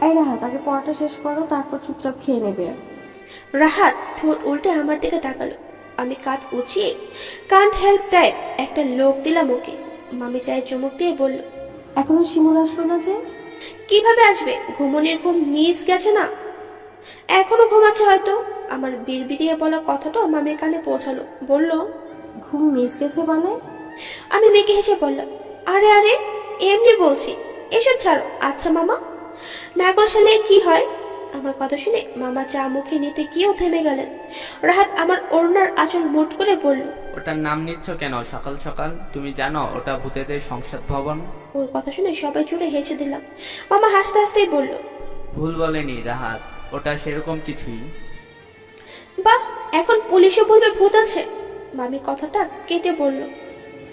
এই রাহাত, আগে পড়াটা শেষ করো, তারপর চুপচাপ খেয়ে নেবে। রাহাত ঠোঁট উল্টে আমার দিকে তাকালো। আমি কাঁধ উঁচিয়ে কান্ট হেল্প টাইপ একটা লোক দিলাম ওকে। মামি চায়ে চুমুক দিয়ে বলল, এখনো শিমুল আসলো না যে? কিভাবে আসবে? ঘুমনের ঘুম মিস গেছে না, এখনো ঘুমাচ্ছে হয়তো। আমার বিড়বিড়িয়ে বলা কথাটা মামির কানে পৌঁছালো। বলল, ঘুম মিস গেছে মানে? আমি মেয়েকে হেসে বললাম, আরে আরে এমনি বলছি, এসব ছাড়ো। আচ্ছা মামা, নাগর সালে কি হয়? আমার কথা শুনে মামা চা মুখে নিতে গিয়েও থেমে গেলেন। রাহাত আমার ওড়নার আঁচল মুঠ করে বলল, ওটার নাম নিচ্ছ কেন সকাল সকাল? তুমি জানো ওটা ভূতেদের সংসদ ভবন। ওর কথা শুনে সবাই জুড়ে হেসে দিলাম। মামা হাসতে হাসতেই বলল, ভুল বলেনি রাহাত, ওটা সেরকম কিছুই। বাহ, এখন পুলিশও বলবে ভূত আছে? মামি কথাটা কেটে বলল,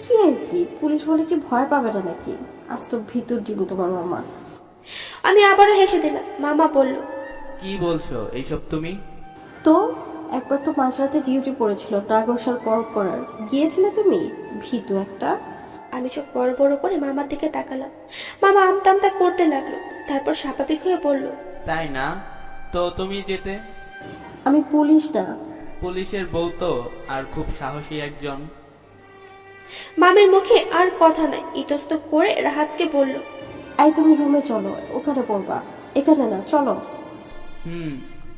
কি আর কি, পুলিশ বলে কি ভয় পাবে না নাকি? আজ তো ভিতর ডিম তোমার মামা। আমি আবারও হেসে দিলাম। মামা বলল, কি বলছো এইসব তুমি? তো একবার তো মাঝরাতে ডিউটি পড়েছিল নাগরসাল পরব করার, গিয়েছিলে তুমি? ভীতু একটা। আমি চোখ বড় বড় করে মামার দিকে তাকালাম। মামা আমতা আমতা করতে লাগলো, তারপর স্বাভাবিক হয়ে বলল, তাই না? তো তুমি যেতে। আমি পুলিশ না। পুলিশের বউ তো, আর খুব সাহসী একজন। মামির মুখে আর কথা নাই। ইতস্ত করে রাহাতকে বলল, এই তুমি রুমে চলো, ওখানে পড়বা, এখানে না, চলো।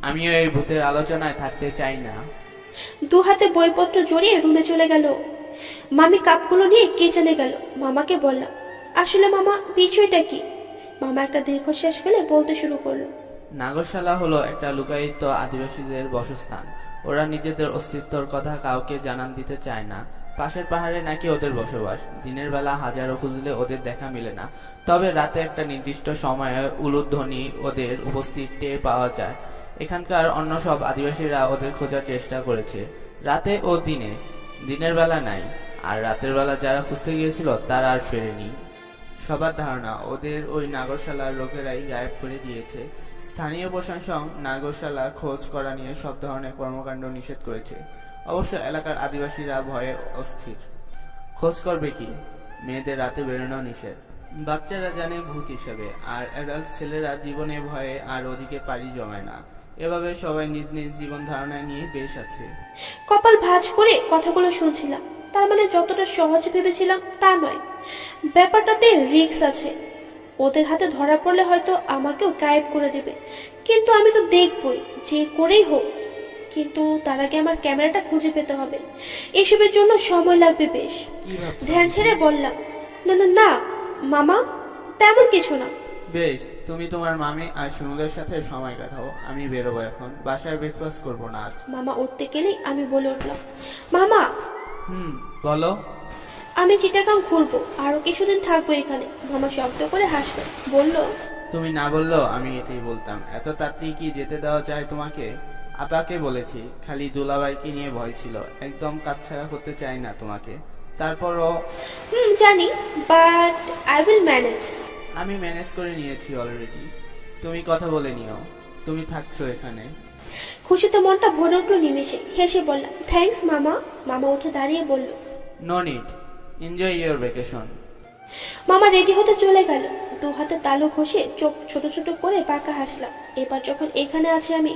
আমিও এই ভূতের আলোচনায় থাকতে চাই না। দু হাতে বইপত্র জড়িয়ে রুমে চলে গেল। মামি কাপগুলো নিয়ে কিচেনে গেল। মামাকে বললাম, আসলে মামা বিষয়টা কি? মামা একটা দীর্ঘশ্বাস ফেলে বলতে শুরু করলো, নাগরশালা হলো একটা লুকায়িত আদিবাসীদের বাসস্থান। ওরা নিজেদের অস্তিত্বর কথা কাউকে জানান দিতে চায় না। পাশের পাহাড়ে নাকি ওদের বসবাস। দিনের বেলা হাজারো খুঁজলে ওদের দেখা মিলে না, তবে রাতে একটা নির্দিষ্ট সময়ে উলুধ্বনি ওদের উপস্থিত টের পাওয়া যায়। এখানকার অন্য সব আদিবাসীরা ওদের খোঁজার চেষ্টা করেছে রাতে ও দিনে, দিনের বেলা নাই। আর রাতের বেলা যারা খুঁজতে গিয়েছিল তারা আর ফেরেনি। সবার ধারণা ওদের ওই নাগরশালার লোকেরাই গায়েব করে দিয়েছে। স্থানীয় প্রশাসন নাগরশালা খোঁজ করা নিয়ে সব ধরনের কর্মকাণ্ড নিষেধ করেছে। অবশ্য এলাকার আদিবাসীরা ভয়ে অস্থির। খোঁজ করবে কি? মেয়েদের রাতে বেরোনো নিষেধ। বাচ্চারা জানে ভূত হিসেবে, আর অ্যাডাল্ট ছেলেরা জীবনে ভয়ে আর ওদিকে পাড়ি জমায় না। এভাবে সবাই নিজ নিজ জীবন ধারণা নিয়ে বেশ আছে। কপাল ভাঁজ করে কথাগুলো শুনছিলাম। তার মানে যতটা সহজ ভেবেছিলাম তা নয়, ব্যাপারটাতে রিস্ক আছে। ওদের হাতে ধরা পড়লে হয়তো আমাকেও গায়েব করে দেবে, কিন্তু আমি তো দেখবই, যে করেই হোক। কিন্তু তার আগে আমার ক্যামেরাটা খুঁজে পেতে হবে। এসবের জন্য সময় লাগবে বেশ। কি ভাবছো? ধ্যান ছেড়ে বললাম, না না না মামা, তেমন কিছু না। বেশ, তুমি তোমার মামি আর শিমুলের সাথে সময় কাটাও। আমি বেরোবো এখন, বাসায় ব্রেকফাস্ট করবো না আজ। মামা উঠতে গেলেই আমি বলে উঠলাম, মামা বলো। আমি চিটাগাং ঘুরবো, আরো কিছুদিন থাকবো এখানে। মামা শব্দ করে হাসলো, বলল, তুমি না বললেও আমি এটাই বলতাম। এত তাড়াতাড়ি কি যেতে দেওয়া যায় তোমাকে? আপাকে বলেছি, খালি দুলাভাইকে নিয়ে ভয় ছিল। একদম কাছছাড়া করতে চাই না তোমাকে। তারপরও জানি, বাট আই উইল ম্যানেজ। আমি ম্যানেজ করে নিয়েছি অলরেডি। তুমি কথা বলে নিও। তুমি থাকছো এখানে। খুশিতে মনটা ভরে উঠলো নিমেষে। হেসে বললাম, থ্যাঙ্কস মামা। মামা উঠে দাঁড়িয়ে বলল, no need, enjoy your vacation. মামা রেডি হতে চলে গেল। দু হাতে তালু ঘষে চোখ ছোট ছোট করে বাঁকা হাসলাম। এবার যখন এখানে আছি আমি,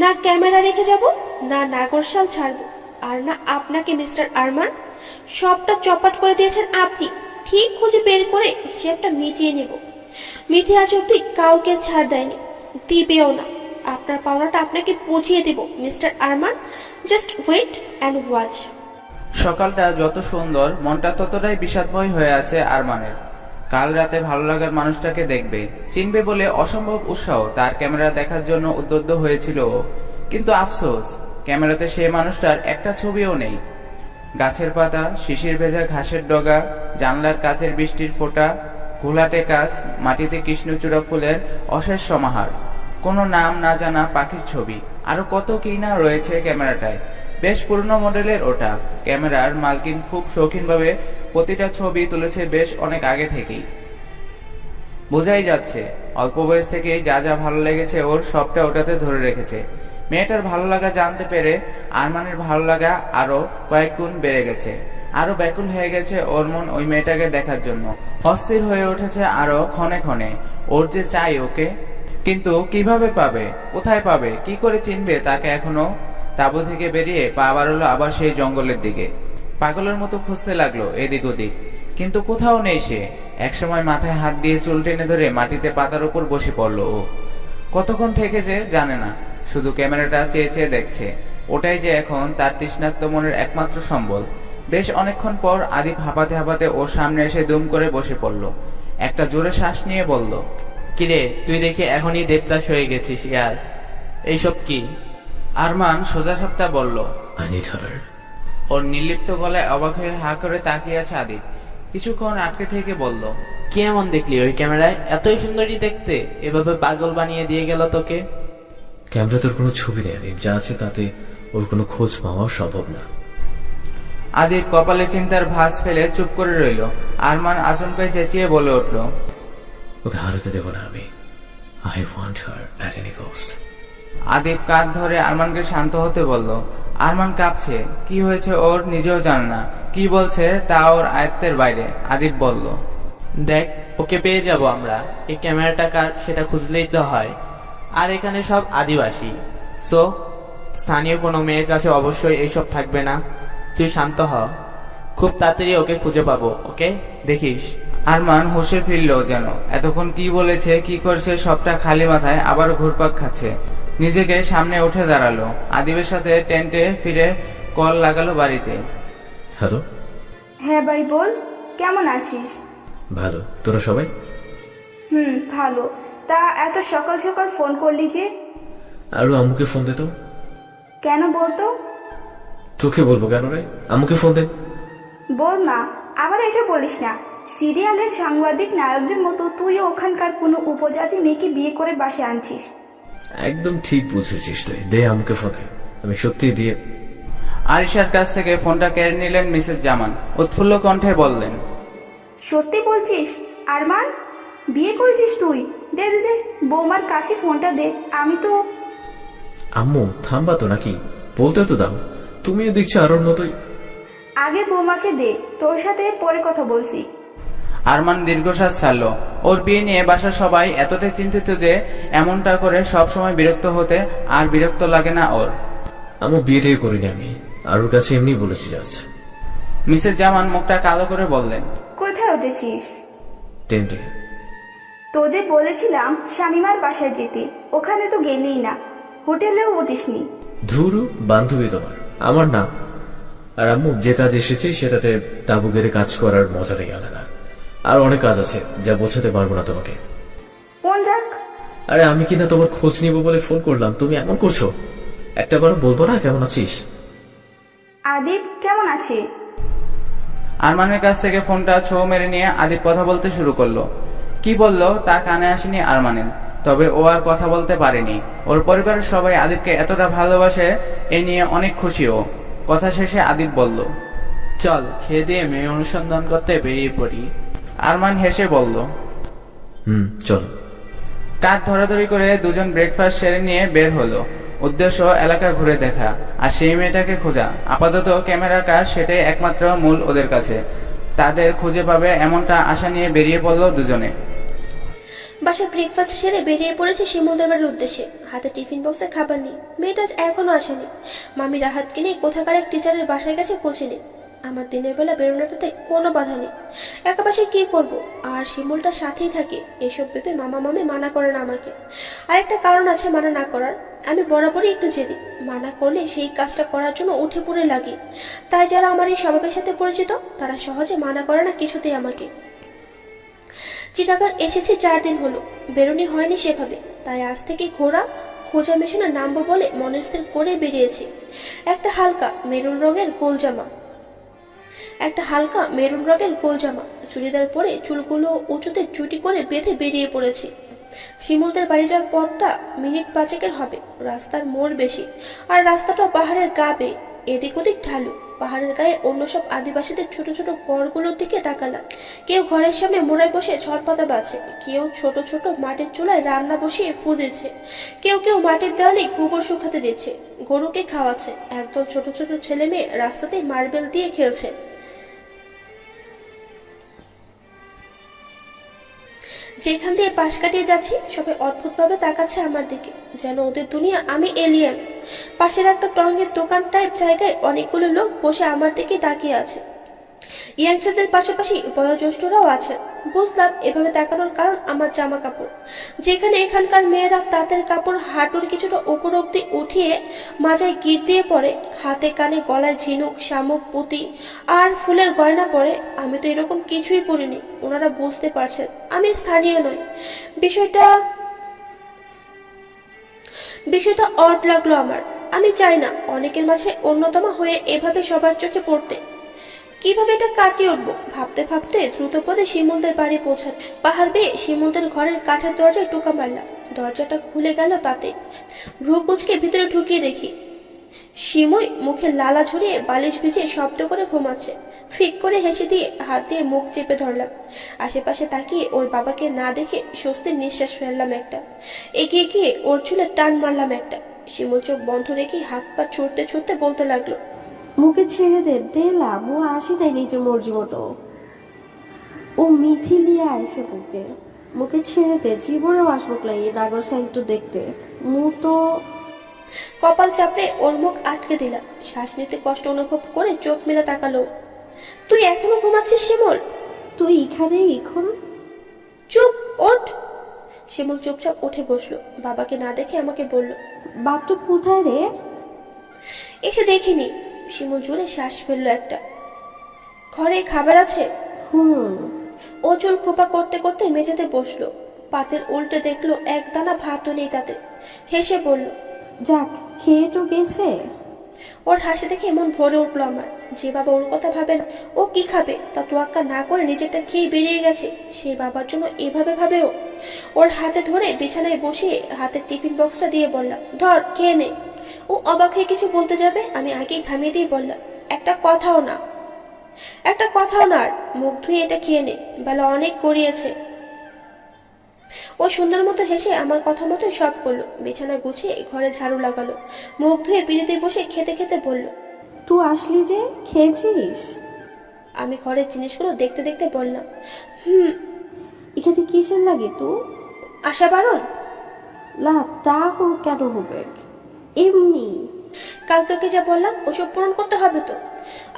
না ক্যামেরা রেখে যাব, না নাগরশাল ছাড়বো, আর না আপনাকে মিস্টার আরমান। সবটা চপাট করে দিয়েছেন আপনি। ঠিক খুঁজে বের করে হিসেবটা মিটিয়ে নেব। মিথি আজ অব্দি কাউকে ছাড় দেয়নি, দিবেও না। আপনার পাওনাটা আপনাকে বুঝিয়ে দেব mister Arman. Just wait and watch. সকালটা যত সুন্দর, মনটা ততটাই বিষাদময় হয়ে আছে আরমানের। কাল রাতে ভালো লাগার মানুষটাকে দেখবে, চিনবে বলে অসম্ভব উৎসাহ তার ক্যামেরা দেখার জন্য উদ্বুদ্ধ হয়েছিল ও। কিন্তু আফসোস, ক্যামেরাতে সেই মানুষটার একটা ছবিও নেই। গাছের পাতা, শিশির ভেজা ঘাসের ডগা, জানলার কাচের বৃষ্টির ফোঁটা, ঘোলাটে কাছ, মাটিতে কৃষ্ণচূড়া ফুলের অশেষ সমাহার, কোনো নাম না জানা পাখির ছবি, আরো কত কি না রয়েছে ক্যামেরাটায়। বেশ পুরনো মডেলের ওটা। ক্যামেরার মালকিন খুব শৌখিনভাবে প্রতিটা ছবি তুলেছে বেশ অনেক আগে থেকেই। বোঝাই যাচ্ছে অল্প বয়স থেকেই যা যা ভালো লেগেছে ওর সবটা ওটাতে ধরে রেখেছে। মেয়েটার ভালো লাগা জানতে পেরে আরমানের ভালো লাগা আরো কয়েক গুণ বেড়ে গেছে। আরো ব্যাকুল হয়ে গেছে ওর মন ওই মেয়েটাকে দেখার জন্য। অস্থির হয়ে উঠেছে আরো ক্ষণে ক্ষণে। ওর যে চাই ওকে, কিন্তু কিভাবে পাবে, কোথায় পাবে, কি করে চিনবে তাকে এখনো? তাঁবু থেকে বেরিয়ে পা বাড়ালো আবার সেই জঙ্গলের দিকে। পাগলের মতো খুঁজতে লাগলো এদিক ওদিক, কিন্তু কোথাও নেই সে। একসময় মাথায় হাত দিয়ে চুল টেনে ধরে মাটিতে পাতার উপর বসে পড়লো ও। কতক্ষণ থেকে যে জানে না, শুধু ক্যামেরাটা চেয়ে চেয়ে দেখছে। ওটাই যে এখন তার তৃষ্ণার্ত মনের একমাত্র সম্বল। বেশ অনেকক্ষণ পর আদিপ হাঁপাতে হাঁপাতে ওর সামনে এসে দুম করে বসে পড়ল। একটা জোরে শ্বাস নিয়ে বলল, কিরে, তুই দেখি এখনই দেবদাস হয়ে গেছিস ইয়ার। এইসব কি? আরমান সোজা সাপটা বলল। I need her. ওর নির্লিপ্ত গলায় অবাক হয়ে হা করে তাকিয়ে আছে আদিপ। কিছুক্ষণ আটকে থেকে বলল, কি এমন দেখলি ওই ক্যামেরায়? এতই সুন্দরী দেখতে, এভাবে পাগল বানিয়ে দিয়ে গেল তোকে? ক্যামেরা তোর কোনো ছবি নেই আদিপ, যা আছে তাতে ওর কোনো খোঁজ পাওয়া সম্ভব না। আদিপ কপালে চিন্তার ভাঁজ ফেলে চুপ করে রইল। আরমান আচমকাই চেঁচিয়ে বলে উঠল, ওকে হারাতে দেব না আমি। I want her at any cost. আদিপ কাঁধ ধরে আরমানকে শান্ত হতে বলল। আরমান কাঁপছে, কি হয়েছে ওর নিজেও জানে না, কি বলছে তা ওর আয়ত্তের বাইরে। আদিপ বলল, দেখ, ওকে পেয়ে যাব আমরা। এই ক্যামেরাটা কার সেটা খুঁজলেই তো হয়। আর এখানে সব আদিবাসী, সো স্থানীয় কোনো মেয়ের কাছে অবশ্যই এইসব থাকবে না। তুই শান্ত হ, খুব তাড়াতাড়ি ওকে খুঁজে পাবো। ওকে, দেখিস। আরমান হোশে ফিরল যেন। এতক্ষণ কি বলেছে, কি করছে, সবটা খালি মাথায় আবারও ঘুরপাক খাচ্ছে। নিজেকে সামনে উঠে দাঁড়ালো। আদিবের সাথে টেন্টে ফিরে কল লাগালো বাড়িতে। হ্যালো, হ্যাঁ ভাই বল, কেমন আছিস? ভালো। তোরা সবাই? ভালো। তা এত সকাল সকাল ফোন করলি যে? আরো আম্মুকে ফোন দে তো। কেন বলতো? তোকে বলবো কেন রে? আম্মুকে ফোন দে। বল না, আবার এটা বলিস না। সিরিয়ালের সাংবাদিক নায়কদের মতো তুইও ওখানকার কোনো উপজাতি মেয়েকে বিয়ে করে বাসে আনছিস। একদম ঠিক বুঝেছিস তুই। দে আম্মুকে ফোন দে। আমি সত্যি বিয়ে। আরিশার কাছ থেকে ফোনটা কেড়ে নিলেন মিসেস জামান। উৎফুল্ল কণ্ঠে বললেন, সত্যি বলছিস আরমান? বিয়ে করেছিস তুই? দে দে দে, বৌমার কাছে ফোনটা দে। আমি তো। আম্মু থামবা তো নাকি? বলতে তো দাও। তুমিও দেখছি আরোর মতোই। আগে বৌমাকে দে, তোর সাথে পরে কথা বলছি। আরমান দীর্ঘশ্বাস ছাড়ল। ওর বিয়ে নিয়ে বাসার সবাই এতটাই চিন্তিত যে এমনটা করে সব সময় বিরক্ত হতে আর বিরক্ত লাগে না ওর। আম্মু বিয়েটাই করিনি আমি, আরোর কাছে এমনি বলেছি জাস্ট। মিসেস জামান মুখটা কালো করে বললেন, কোথায় উঠেছিস? টেন্টে। তোদের বলেছিলাম শামিমার বাসায় যেতে, ওখানে তো গেলেই না। হোটেলেও উঠিসনি। ধুরু, বান্ধবী তোমার, আমার না। আর আম্মু যে কাজ এসেছি সেটাতে তাবু গেড়ে কাজ করার মজাটাই আলাদা। আর অনেক কাজ আছে যা বোঝাতে পারবো না তোমাকে। ফোন রাখ। আরে আমি কিনা তোমার খোঁজ নিব বলে ফোন করলাম, তুমি এমন করছো। একটাবার বলবো না কেমন আছিস? আদিব কেমন আছে? আরমানের কাছ থেকে ফোনটা ছো মেরে নিয়ে আদিপ কথা বলতে শুরু করলো। কি বলল তা কানে আসেনি আরমানের, তবে ও আর কথা বলতে পারেনি। ওর পরিবারের সবাই আদিপকে এতটা ভালোবাসে, এ নিয়ে অনেক খুশি ও। কথা শেষে আদিপ বলল, চল খেয়ে দিয়ে মেয়ে অনুসন্ধান করতে বেরিয়ে পড়ি। আরমান হেসে বলল, চলো। কাঁধ ধরাধরি করে দুজন ব্রেকফাস্ট সেরে নিয়ে বের হলো। উদ্দেশ্য এলাকা ঘুরে দেখা আর সেই মেয়েটাকে খোঁজা। আপাতত ক্যামেরার কাজ সেটাই একমাত্র মূল ওদের কাছে। তাদের খুঁজে পাবে এমনটা আশা নিয়ে বেরিয়ে পড়লো দুজনে। বাসায় ব্রেকফাস্ট সেরে বেরিয়ে পড়েছে শিমুলদের বাড়ির উদ্দেশ্যে। হাতে টিফিন বক্সে খাবার নেই। মেয়েটা আজ এখনো আসেনি। মামি রাহাতকে নিয়ে কোথাকার এক টিচারের বাসায় গেছে খোঁজে নেই। আমার দিনের বেলা বেরোনোটাতে কোনো বাধা নেই। একা বাসায় কি করব, আর শিমুলটা সাথেই থাকে। এসব ভেবে মামা মামি মানা করে না আমাকে। আরেকটা কারণ আছে মানা না করার, আমি বরাবরই একটু জেদি। মানা করলে সেই কাজটা করার জন্য উঠে পড়ে লাগি। তাই যারা আমার এই স্বভাবের সাথে পরিচিত তারা সহজে মানা করে না কিছুতেই আমাকে। চিটাগাং এসেছি 4 দিন হলো, বেরোনি হয়নি সেভাবে। তাই আজ থেকে ঘোরা খোঁজা মিশনে নামবো বলে মনস্থির করে বেরিয়েছি। একটা হালকা মেরুন রঙের গোল জামা, চুড়িদার পরে চুলগুলো উঁচুতে চুটি করে বেঁধে বেরিয়ে পড়েছি। শিমুলদের বাড়ি যাওয়ার পথটা মিনিট 5 হবে। রাস্তার মোড় বেশি, আর রাস্তাটা পাহাড়ের গা বেয়ে এদিক ওদিক ঢালু। পাহাড়ের গায়ে অন্য সব আদিবাসীদের ছোট ছোট ঘরগুলোর দিকে তাকালাম। কেউ ঘরের সামনে মোড়ায় বসে ঝড়পাতা বাজছে, কেউ ছোট ছোট মাটির চুলায় রান্না বসিয়ে ফু দিচ্ছে, কেউ কেউ মাটির দেওয়ালে গোবর শুকাতে দিচ্ছে, গরুকে খাওয়াচ্ছে। একদল ছোট ছোট ছেলে মেয়ে রাস্তাতে মার্বেল দিয়ে খেলছে। যেখান দিয়ে পাশ কাটিয়ে যাচ্ছি সবাই অদ্ভুতভাবে তাকাচ্ছে আমার দিকে, যেন ওদের দুনিয়া আমি এলিয়েন। পাশের একটা টঙ্গের দোকান টাইপ জায়গায় অনেকগুলো লোক বসে আমার দিকে তাকিয়ে আছে। ইয়াংচারদের পাশাপাশি বয়োজ্যেষ্ঠরাও আছে। বুঝলাম এভাবে তাকানোর কারণ আমার জামা কাপড়, যেখানে এখানকার মেয়েরা তাঁতের কাপড় হাঁটুর কিছুটা উপর অব্দি উঠিয়ে মাজায় গিট দিয়ে পরে, হাতে কানে গলায় ঝিনুক, শামুক, পুঁতি আর ফুলের গয়না পরে। আমি তো এরকম কিছুই পরিনি। ওনারা বুঝতে পারছেন আমি স্থানীয় নই। বিষয়টা অড লাগলো আমার। আমি চাই না অনেকের মাঝে অন্যতম হয়ে এভাবে সবার চোখে পড়তে। কিভাবে এটা কাটিয়ে উঠবো ভাবতে ভাবতে দ্রুত পদে শিমুলদের বাড়ি পৌঁছাত। পাহাড় বেয়ে শিমুলদের ঘরের কাঠের দরজায় টোকা মারলাম। দরজাটা খুলে গেল, তাতে ভ্রু কুচকে ভিতরে ঢুকিয়ে দেখি শিমুই মুখে লালা ঝরিয়ে বালিশ ভিজে শব্দ করে ঘুমাচ্ছে। ফিক করে হেসে দিয়ে হাত দিয়ে মুখ চেপে ধরলাম। আশেপাশে তাকিয়ে ওর বাবাকে না দেখে স্বস্তির নিঃশ্বাস ফেললাম একটা। এগিয়ে গিয়ে ওর চুলে টান মারলাম একটা। শিমুল চোখ বন্ধ রেখে হাত পা ছুটতে ছুটতে বলতে লাগলো, মুখে ছেড়ে দে লাভ, ও আসি নাই নিজের মর্জি মতো। ও মিথিলিয়া আইসে মুখে ছেড়ে দে, জীবনেও আসবো এই নাগর সাহিত্য দেখতে। মু তো কপাল চাপড়ে ওর মুখ আটকে দিলাম। শ্বাস নিতে কষ্ট অনুভব করে চোখ মেলে তাকালো। তুই এখনো ঘুমাচ্ছিস শিমুল? তুই এখানে এখন? চুপ, ওঠ। শিমুল চুপচাপ উঠে বসলো। বাবাকে না দেখে আমাকে বলল, বাট্টু কোথায় রে? এসে দেখিনি। শিমুল জোরে শ্বাস ফেললো একটা। ঘরে খাবার আছে? ও চুল খোপা করতে করতে মেঝেতে বসলো। পাতের উল্টে দেখলো এক দানা ভাতও নেই তাতে। হেসে বলল, যাক, খেয়ে তো গেছে। ওর হাসি দেখে মন ভরে উঠলো আমার। যে বাবা ওর কথা ভাবেন, ও কি খাবে তা তোয়াক্কা না করে নিজেরটা খেয়ে বেরিয়ে গেছে, সেই বাবার জন্য এভাবে ভাবেও। ওর হাতে ধরে বিছানায় বসিয়ে হাতের টিফিন বক্সটা দিয়ে বললাম, ধর খেয়ে নে। ও অবাক হয়ে কিছু বলতে যাবে, আমি আগেই থামিয়ে দিয়ে বললাম, একটা কথাও না আর, মুখ ধুয়ে এটা খেয়ে নে, বেলা অনেক গড়িয়েছে। ও সুন্দর মতো হেসে আমার কথা মতো সব করলো। বিছানা গুছিয়ে ঘরে ঝাড়ু লাগালো। মুখ ধুয়ে বিড়িতে বসে খেতে খেতে বলল, তুই আসলি যে, খেয়েছিস? আমি ঘরের জিনিসগুলো দেখতে দেখতে বললাম, এখানে কিসের লাগে তুই? আশা বারণ? লা, তা কেন হবে? এমনি। কাল তোকে যা বললাম ওসব পূরণ করতে হবে তো।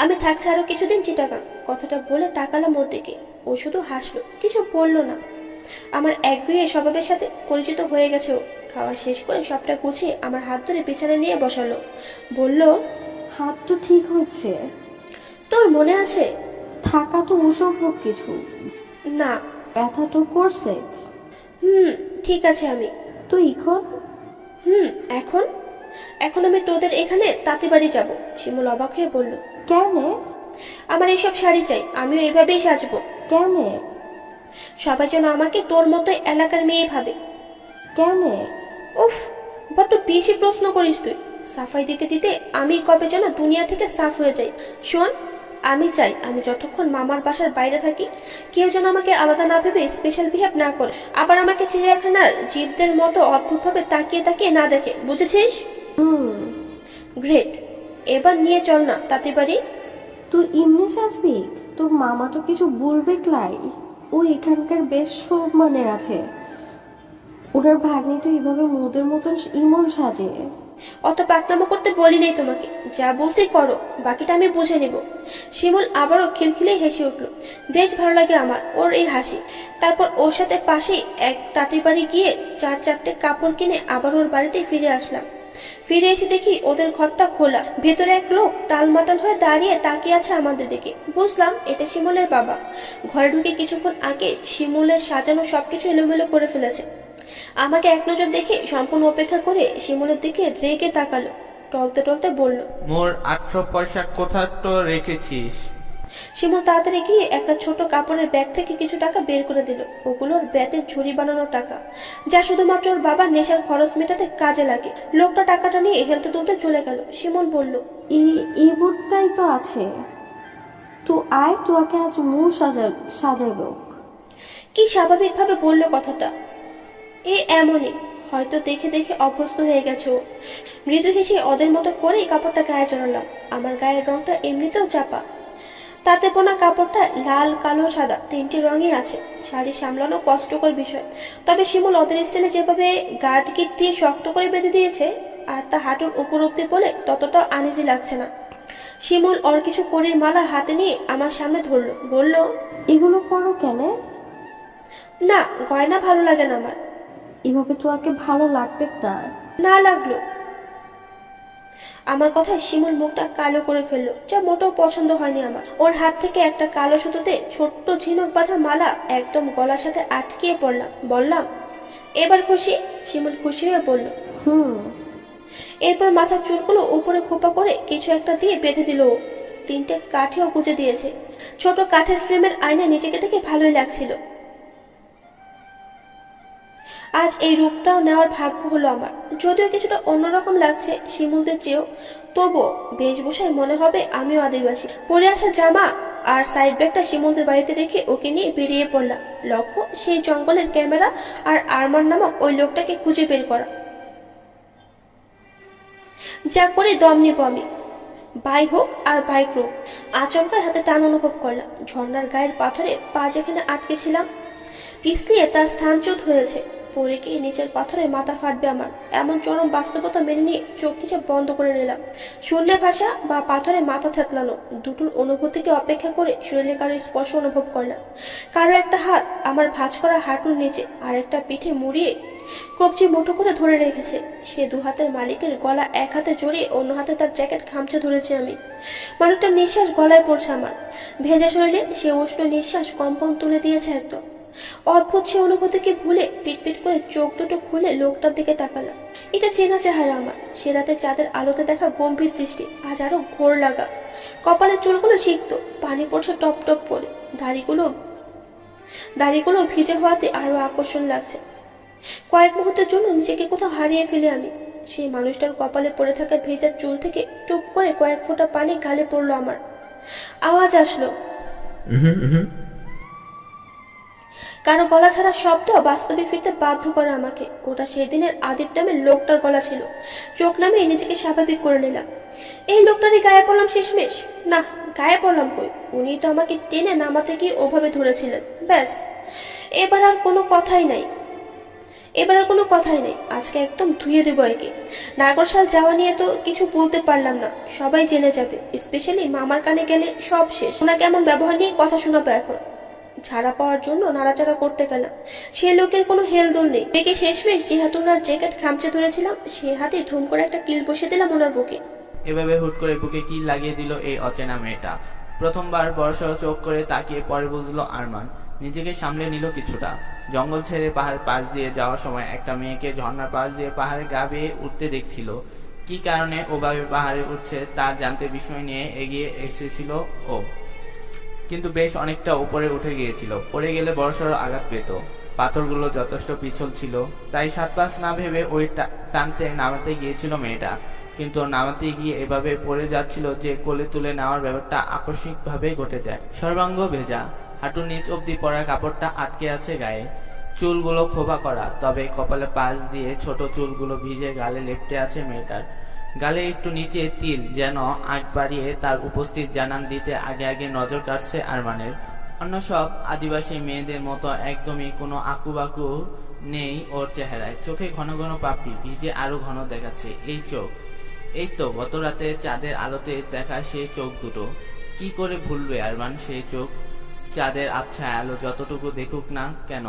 আমি থাকছি আরো কিছুদিন চিটাগাং। কথাটা বলে তাকালাম ওর দিকে। ও শুধু হাসলো, কিছু বললো না। আমার একগুঁয়ে স্বভাবের সাথে পরিচিত হয়ে গেছে ও। খাওয়া শেষ করে সবটা গুছিয়ে আমার হাত ধরে বিছানায় নিয়ে বসালো। বলল, হাত তো ঠিক হচ্ছে। তোর মনে আছে? থাকা তো অসম্ভব কিছু না। ব্যথা তো করছে। ঠিক আছে আমি। তুই এখন? এখন আমি তোদের এখানে তাঁতি বাড়ি যাবো। শিমুল অবাক হয়ে বলল, কেন? আমার এইসব শাড়ি চাই, আমিও এভাবেই সাজবো। কেন? সবাই যেন আমাকে তোর মতোই এলাকার মেয়ে ভাবে। কেন? উফ, বড্ড বেশি প্রশ্ন করিস তুই। সাফাই দিতে দিতে আমি কবে যেন দুনিয়া থেকে সাফ হয়ে যাই। শোন, আমি চাই আমি যতক্ষণ মামার বাসার বাইরে থাকি কেউ যেন আমাকে আলাদা না ভেবে স্পেশাল বিহেভ না করে, আবার আমাকে চিড়িয়াখানার জীবদের মতো অদ্ভুতভাবে তাকিয়ে তাকিয়ে না দেখে, বুঝেছিস? গ্রেট, এবার নিয়ে চল না তাঁতি বাড়ি। তুই এমনি সাজবি? তোর মামা তো কিছু বলবে ক্লাই। ও এখানকার বেশ সম্মানের আছে। ওনার ভাগ্নি তো এইভাবে মোদের মতন ইমন সাজে। অত পাকনামো করতে বলি নেই তোমাকে, যা বলছি করো, বাকিটা আমি বুঝে নেব। শিমুল আবারও খিলখিলে হেসে উঠল। বেশ ভালো লাগে আমার ওর এই হাসি। তারপর ওর সাথে পাশেই এক তাঁতি বাড়ি গিয়ে 4-4টে কাপড় কিনে আবার ওর বাড়িতে ফিরে আসলাম। ফিরে এসে দেখি ওদের ঘরটা খোলা। ভেতরে এক লোক টালমাটাল হয়ে দাঁড়িয়ে তাকিয়ে আছে আমাদের দিকে। বুঝলাম এটা শিমুলের বাবা। ঘরে ঢুকে কিছুক্ষণ আগে শিমুলের সাজানো সবকিছু এলোমেলো করে ফেলেছে। আমাকে এক নজর দেখে সম্পূর্ণ অপেক্ষা করে শিমুলের দিকে রেগে তাকালো। টলতে টলতে বলল, মোর 800 পয়সা কোথা তো রেখেছিস? শিমুল তাড়াতাড়ি গিয়ে একটা ছোট কাপড়ের ব্যাগ থেকে কিছু টাকা বের করে দিল। ওগুলোর ব্যাতের ঝুড়ি বানানোর টাকা, যা শুধুমাত্র ওর বাবার নেশার খরচ মেটাতে কাজে লাগে। লোকটা টাকাটা নিয়ে হেলতে তুলতে চলে গেল। শিমুল বলল, এই বোটটাই তো আছে। তুই আয়, তোকে আজ মূল সাজাইব। কি স্বাভাবিকভাবে বললো কথাটা। এমনই হয়তো দেখে দেখে অভ্যস্ত হয়ে গেছে ও। মৃদু হেসে ওদের মতো করেই কাপড়টা গায়ে জড়ালাম। আমার গায়ের রংটা এমনিতেও চাপা, তাতে বোনা কাপড়টা লাল, কালো, সাদা তিনটি রঙই আছে। শাড়ি সামলানো কষ্টকর বিষয়, তবে শিমুল ওদের স্টাইলে যেভাবে গার্ড কিট দিয়ে শক্ত করে বেঁধে দিয়েছে আর তা হাঁটুর উপর অব্দি বলে ততটা আনিজি লাগছে না। শিমুল ওর কিছু কড়ির মালা হাতে নিয়ে আমার সামনে ধরলো, বলল, এগুলো পরো কেন? না, গয়না ভালো লাগে না আমার। এভাবে তোমাকে ভালো লাগবে না। না লাগলো। আমার কথায় শিমুল মুখটা কালো করে ফেললো, যা মোটেও পছন্দ হয়নি আমার। ওর হাত থেকে একটা কালো সুতোতে ছোট্ট ঝিনুক বাঁধা মালা একদম গলার সাথে আটকিয়ে পড়লাম। বললাম, এবার খুশি? শিমুল খুশি হয়ে বলল, এরপর মাথার চুলগুলো উপরে খোপা করে কিছু একটা দিয়ে বেঁধে দিল। তিনটে কাঠিও গুঁজে দিয়েছে। ছোট কাঠের ফ্রেমের আয়নায় নিজেকে দেখে ভালোই লাগছিল। আজ এই রূপটাও নেওয়ার ভাগ্য হলো আমার। যদিও কিছুটা অন্যরকম লাগছে শিমুলদের চেয়েও, তবুও বেশভূষায় মনে হবে আমিও আদিবাসী। পরে আসা জামা আর সাইড ব্যাগটা শিমুলদের বাড়িতে রেখে ওকে নিয়ে বেরিয়ে পড়লাম। লক্ষ্য সেই জঙ্গলের ক্যামেরা আর আরমান নামক ওই লোকটাকে খুঁজে বের করা। যা করে দম নিব আমি, বাই হোক আর বাইক রোক। আচমকায় হাতে টান অনুভব করলাম। ঝর্ণার গায়ের পাথরে পা যেখানে আটকে ছিলাম পিছলিয়ে তার স্থানচ্যুত হয়েছে। পরে গিয়ে নিচের পাথরে মাথা ফাটবে আমার, এমন চরম বাস্তবতা মেনে নিয়ে চোখ কিছু বন্ধ করে নিলাম। শুনলে ভাষা বা পাথরে মাথা থেতলানো, দুটোর অনুভূতিকে অপেক্ষা করে শরীরে কারো স্পর্শ অনুভব করলাম। কারো একটা হাত আমার ভাঁজ করা হাঁটুর নিচে আর একটা পিঠে মুড়িয়ে কবজি মুঠো করে ধরে রেখেছে। সে দু হাতের মালিকের গলা এক হাতে জড়িয়ে অন্য হাতে তার জ্যাকেট খামচে ধরেছে আমি। মানুষটার নিঃশ্বাস গলায় পড়ছে আমার। ভেজা শরীরে সে উষ্ণ নিঃশ্বাস কম্পন তুলে দিয়েছে একদম। অদ্ভুত সে অনুভূতিকে ভুলে পিটপিট করে চোখ দুটো খুলে লোকটার দিকে তাকালাম। এটা চেনা চেহারা আমার। সে রাতে চাঁদের আলোতে দেখা গম্ভীর দৃষ্টি আজ আরো ঘোর লাগা। কপালের চুলগুলো সিক্ত, পানি পড়ছে টপ টপ করে। দাড়িগুলো ভিজে হওয়াতে আরো আকর্ষণ লাগছে। কয়েক মুহূর্তের জন্য নিজেকে কোথাও হারিয়ে ফেলে আমি। সেই মানুষটার কপালে পড়ে থাকা ভেজা চুল থেকে টুপ করে কয়েক ফোঁটা পানি গালে পড়লো আমার। আওয়াজ আসলো, কারো গলা ছাড়া শব্দ বাস্তবে ফিরতে বাধ্য করে আমাকে। ওটা সেদিনের আদিব নামের লোকটার গলা ছিল। চোখ নামিয়ে নিজেকে স্বাভাবিক করে নিলাম। এই লোকটারই গায়ে পড়লাম শেষমেশ? না, গায়ে পড়লাম কই? উনি তো আমাকে টেনে নামাতে গিয়ে ওভাবে ধরেছিলেন। ব্যাস, এবার আর কোনো কথাই নাই। আজকে একদম ধুয়ে দেবো একে। নাগরশাল যাওয়া নিয়ে তো কিছু বলতে পারলাম না, সবাই জেনে যাবে। স্পেশালি মামার কানে গেলে সব শেষ। ওনাকে এমন ব্যবহার নিয়ে কথা শোনাবো এখন। ছাড়া পাওয়ার জন্য নাড়াচাড়া করতে গেলাম। সে লোকের কোনো হেলদোল নেই। বেগে শেষমেশ যে হাতে ওনার জ্যাকেট খামচে ধরেছিলাম সে হাতে ধুম করে একটা কিল বসে দিলাম ওনার বুকে। এভাবে হুট করে বুকে কি লাগিয়ে দিল এই অচেনা মেয়েটা। প্রথমবার বড়সড় চোখ করে তাকিয়ে পরে বুঝলো আরমান। নিজেকে সামলে নিল কিছুটা। জঙ্গল ছেড়ে পাহাড় পাশ দিয়ে যাওয়ার সময় একটা মেয়েকে ঝর্ণার পাশ দিয়ে পাহাড়ে গা বেয়ে উঠতে দেখছিল। কি কারণে ওভাবে পাহাড়ে উঠছে তার জানতে বিষয় নিয়ে এগিয়ে এসেছিল ও, কিন্তু বেশ অনেকটা উপরে উঠে গিয়েছিল। পড়ে গেলে বড়সড় আঘাত পেত। পাথরগুলো যথেষ্ট পিছল ছিল, তাই সাত পাঁচ না ভেবে ওই টানতে নামাতে গিয়েছিল মেয়েটা। কিন্তু নামাতে গিয়ে এভাবে পড়ে যাচ্ছিল যে কোলে তুলে নেওয়ার ব্যাপারটা আকস্মিকভাবে ঘটে যায়। সর্বাঙ্গ ভেজা, হাঁটুর নিচ অব্দি পরা কাপড়টা আটকে আছে গায়ে। চুলগুলো খোপা করা, তবে কপালে পাশ দিয়ে ছোট চুলগুলো ভিজে গালে লেপ্টে আছে মেয়েটার। গালে একটু নিচে তিল, যেন আগ বাড়িয়ে তার উপস্থিত জানান দিতে আগে আগে নজর কাটছে আরমানের। অন্য সব আদিবাসী মেয়েদের মতো একদমই কোনো আকুবাকু নেই ওর চেহারায়। চোখে ঘন ঘন পাপড়ি, ভিজে আরো ঘন দেখাচ্ছে এই চোখ। এই তো গত রাতে চাঁদের আলোতে দেখা সেই চোখ দুটো। কি করে ভুলবে আরমান সেই চোখ? চাঁদের আবছায় আলো যতটুকু দেখুক না কেন,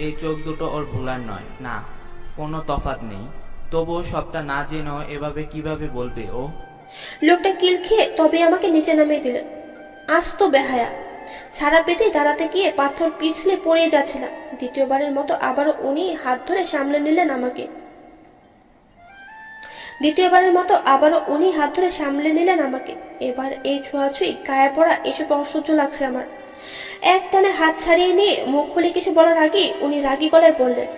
এই চোখ দুটো ওর ভুলার নয়। না, কোনো তফাৎ নেই। তবুও সবটা না জেনেও এভাবে কিভাবে বলবে ও? লোকটা কিল খেয়ে তবে আমাকে নিচে নামিয়ে দিলেন। আস্ত বেহায়া। ছাড়া পেতেই দাঁড়াতে গিয়ে পাথর পিছলে পড়ে যাচ্ছিলাম। দ্বিতীয়বারের মতো আবারও উনি হাত ধরে সামলে নিলেন আমাকে। এবার এই ছোঁয়াছুঁই, গায়ে পড়া এসব অসহ্য লাগছে আমার। এক টানে হাত ছাড়িয়ে নিয়ে মুখ খুলে কিছু বলার আগে উনি রাগী গলায় বললেন,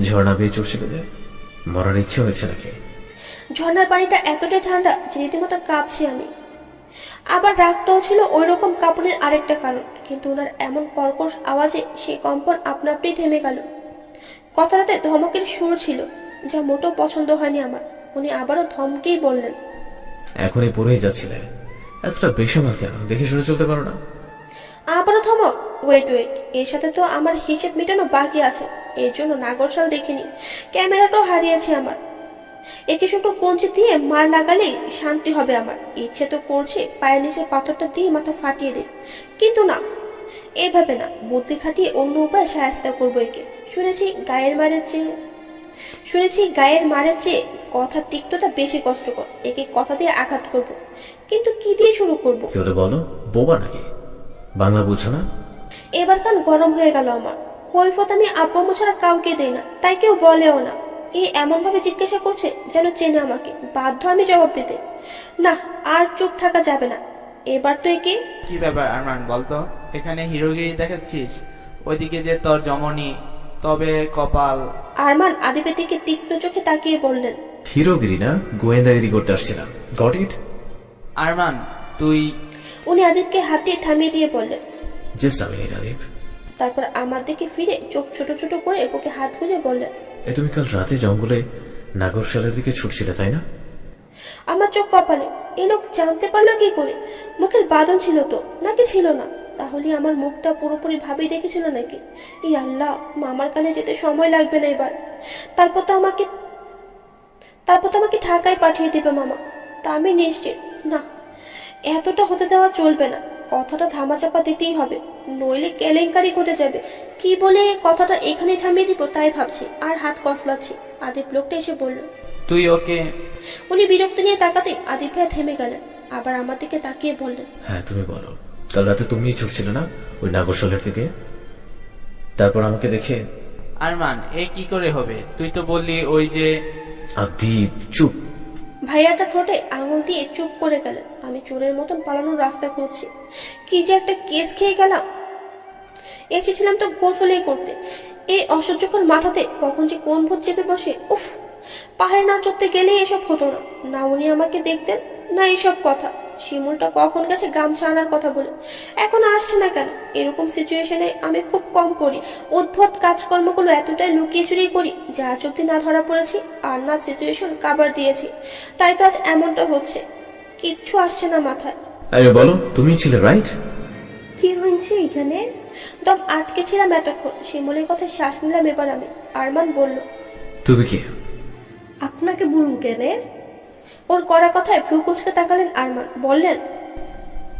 ঝর্ণা বেয়ে চড়ছিল যে, মরার ইচ্ছে হয়েছে নাকি? ঝর্ণার পানিটা এতটাই ঠান্ডা যে রীতিমতো কাঁপছি আমি। আবার রাগটাও ছিল ওই রকম কাঁপনের আরেকটা কারণ। কিন্তু ওনার এমন কর্কশ আওয়াজে সেই কম্পন আপনা আপনি থেমে গেল। কথাটাতে ধমকের সুর ছিল, যা মোটেও পছন্দ হয়নি আমার। উনি আবারও ধমকেই বললেন, এখনই পড়েই যাচ্ছিলে, এতটা বেসামাল কেন? দেখে শুনে চলতে পারো না? আবারও থমক। ওয়েট ওয়েট, এর সাথে তো আমার হিসেব মেটানো বাকি আছে। এর জন্য নাগরশাল দেখিনি, ক্যামেরাটাও হারিয়েছে আমার। একে শুকনো কঞ্চি দিয়ে মার লাগালেই শান্তি হবে আমার। ইচ্ছে তো করছে পায়ের নিচের পাথরটা দিয়ে মাথা ফাটিয়ে দিই, কিন্তু না, এভাবে না, বুদ্ধি খাটিয়ে অন্য উপায়ে সাহায্য করবো একে। শুনেছি গায়ের মারের চেয়ে কথার তিক্ততা বেশি কষ্টকর। একে কথা দিয়ে আঘাত করব, কিন্তু কি দিয়ে শুরু করব? কেউ তো বলো, বোবা নাকি? বাংলা বুঝো না? এবার কান গরম হয়ে গেল আমার। কৈফত আমি আব্বু আম্মু ছাড়া কাউকে দেই না, তাই কেউ বলেও না। এমন ভাবে জিজ্ঞাসা করছে যেন চেনে আমাকে। বাধ্য আমি জবাব দিতে। না, আর চুপ থাকা যাবে না। এবার তো একে। কি ব্যাপার আরমান, বলতো? এখানে হিরোগিরি দেখাচ্ছিস? ওইদিকে যে তোর জমনি, তবে কপাল। আরমান আদিপের দিকে তীক্ষ্ণ চোখে তাকিয়ে বললেন, হিরোগিরি না, গোয়েন্দাগিরি করতে আসছিলাম। Got it? আরমান তুই। উনি আদিপকে হাত দিয়ে থামিয়ে দিয়ে বললেন। Just a minute আদিপ। তারপর আমার দিকে ফিরে চোখ ছোট ছোট করে বুকে হাত গুজে বললেন, তুমি কাল রাতে জঙ্গলে নাগরশালের দিকে ছুটছিলে, তাই না? আমার চোখ কপালে। এ লোক জানতে পারলো কি করে? মুখের বাঁধন ছিল তো, নাকি ছিল না? তাহলে আমার মুখটা পুরোপুরি ভাবেই দেখেছিল নাকি? ই আল্লাহ, মামার কানে যেতে সময় লাগবে না এবার। তারপর তো আমাকে ঢাকায় পাঠিয়ে দেবে মামা। তা আমি নিশ্চিত না, এতটা হতে দেওয়া চলবে না। কথাটা ধামাচাপা দিতেই হবে, নইলে কেলেঙ্কারি ঘটে যাবে। কি বলে কথাটা এখানে থামিয়ে দিব তাই ভাবছি, আর হাত কসলাচ্ছি। আদিপ লোকটা এসে বলল, তুই ওকে। উনি বিরক্তি নিয়ে তাকাতে আদিপ ভাইয়া থেমে গেলেন, আবার আমার দিকে তাকিয়ে বললেন, হ্যাঁ, তুমি বলো। কাল রাতে তুমিই ছুটছিলে না ওই নাগরশালের দিকে? তারপর আমাকে দেখে। আরমান, এ কি করে হবে? তুই তো বললি ওই যে। আদিপ চুপ। ভাইয়াটা ঠোঁটে আঙুল দিয়ে চুপ করে গেলেন। আমি চোরের মতন পালানোর রাস্তা খুঁজছি। কি যে একটা কেস খেয়ে গেলাম। এসেছিলাম তো গোসলেই করতে, এই অসহ্যকর মাথাতে কখন যে কোন ভূত চেপে বসে। উফ, পাহাড়ে না চড়তে গেলেই এসব হতো না। না উনি আমাকে দেখতেন, না এইসব কথা। শিমুলটা কখন গেছে গামছা আনার কথা বলে, এখন আসছে না কেন? এরকম সিচুয়েশনে আমি খুব কম করি। উদ্ভট কাজকর্মগুলো এতটাই লুকিয়ে চুরিয়ে করি যে আজ অব্দি না ধরা পড়েছি, আর না সিচুয়েশন কাবার দিয়েছি। তাই তো আজ এমনটা হচ্ছে। কিচ্ছু আসছে না মাথায়। আরে বলো, তুমি ছিলে রাইট? কি হয়েছে এখানে? দম আটকে ছিলাম এতক্ষণ। শিমুলের কথায় শ্বাস নিলাম এবার আমি। আরমান বলল, তুমি কি? আপনাকে বলবো কেন? ওর করা কথায় ভ্রু কুচকে তাকালেন আরমান, বললেন,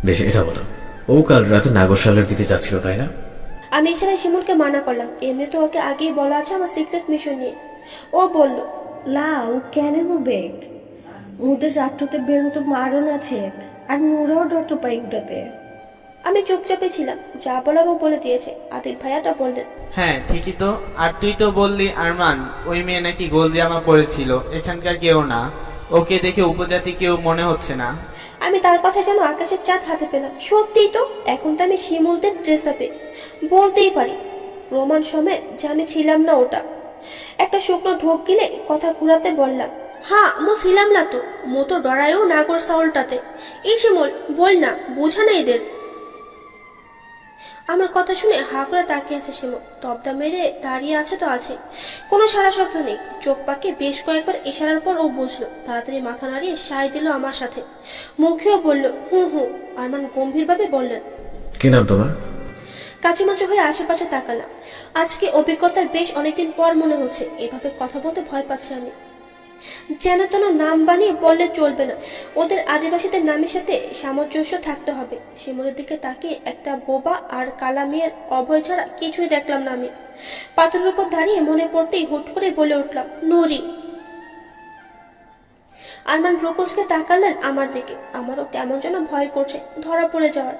বেশ, এটা বলো, ও কাল রাতে নাগরশালের দিকে যাচ্ছিল, তাই না? আমি এখানে শিমুলকে মানা করলাম। এমনি তো ওকে আগেই বলা আছে আমার সিক্রেট মিশন নিয়ে। ও বলল, লাউ কেন হবে? ওদের রাত্রতে বেরোতো মারণ আছে, আর নোরাও ডরতো পাইকটাতে। আমি চুপচাপে ছিলাম। যা বলার ও বলে দিয়েছে। আদিপ ভাইয়াটা বললেন, হ্যাঁ ঠিকই তো। আর তুই তো বললি আরমান, ওই মেয়ে নাকি গোল জামা পরেছিল। এখানকার কেউ না, ওকে দেখে উপজাতি কেউ মনে হচ্ছে না। আমি তার কথা যেন আকাশের চাঁদ হাতে পেলাম। সত্যিই তো, এখন তো আমি শিমুলদের ড্রেস আপে বলতেই পারি প্রমাণ সমেত যে আমি ছিলাম না ওটা। একটা শুকনো ঢোক গিলে কথা ঘুরাতে বললাম, হ্যাঁ মো ছিলাম না তো। মো তো ডরায়ও নাগর সাউলটাতে। এই শিমুল বল না, বোঝা না এদের। আমার কথা শুনে হা করে তাকিয়ে আছে শিমুল। তবদা মেরে দাঁড়িয়ে আছে তো আছে, কোনো সারা শব্দ নেই। চোখ পাকে বেশ কয়েকবার ইশারার পর ও বুঝলো। তাড়াতাড়ি মাথা নাড়িয়ে সায় দিল আমার সাথে। মুখেও বলল হুঁ হুঁ। আরমান গম্ভীরভাবে বললেন, কি নাম তোমার? কাচুমাচু হয়ে আশেপাশে তাকালাম। আজকে অভিজ্ঞতার বেশ অনেকদিন পর মনে হচ্ছে এভাবে কথা বলতে ভয় পাচ্ছি আমি। যেন তেন নাম বানিয়ে বললে চলবে না, ওদের আদিবাসীদের নামের সাথে সামঞ্জস্য থাকতে হবে। শিমুলের দিকে তাকিয়ে একটা বোবা আর কালা মেয়ের অভয় ছাড়া কিছুই দেখলাম না আমি। পাথরের উপর দাঁড়িয়ে মনে পড়তেই হুট করে বলে উঠলাম, নুরি। আরমান ভ্রুকুচকে তাকালেন আমার দিকে। আমারও কেমন যেন ভয় করছে ধরা পড়ে যাওয়ার।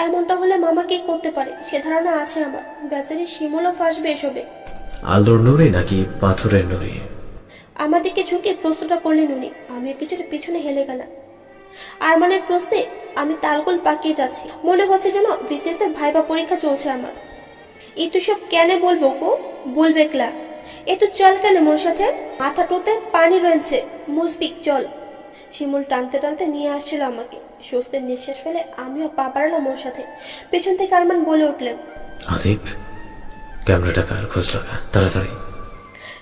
এমনটা হলে মামা কি করতে পারে সে ধারণা আছে আমার। বেচারি শিমুলও ফাঁসবে এসবে। আলোর নুরি নাকি পাথরের নুরি? আমার দিকে ঝুঁকে প্রশ্নটা করলেন উনি। আমিও কিছুটা পিছনে হেলে গেলাম। আরমানের প্রশ্নে আমি তালগোল পাকিয়ে যাচ্ছি। মনে হচ্ছে যেন বিসিএস এর ভাইবা পরীক্ষা চলছে আমার। এই তো সব কেন বলবো গো? বলবে ক্লা। এ তো চল কেন মোর সাথে? মাথা টোতে পানি রয়েছে, মুসবিক চল। শিমুল টানতে টানতে নিয়ে আসছিল আমাকে। স্বস্তির নিঃশ্বাস ফেলে আমিও পা বাড়ালাম ওর সাথে। পেছন থেকে আরমান বলে উঠলেন, আদিপ, ক্যামেরাটা কার? খোঁজ লাগা তাড়াতাড়ি।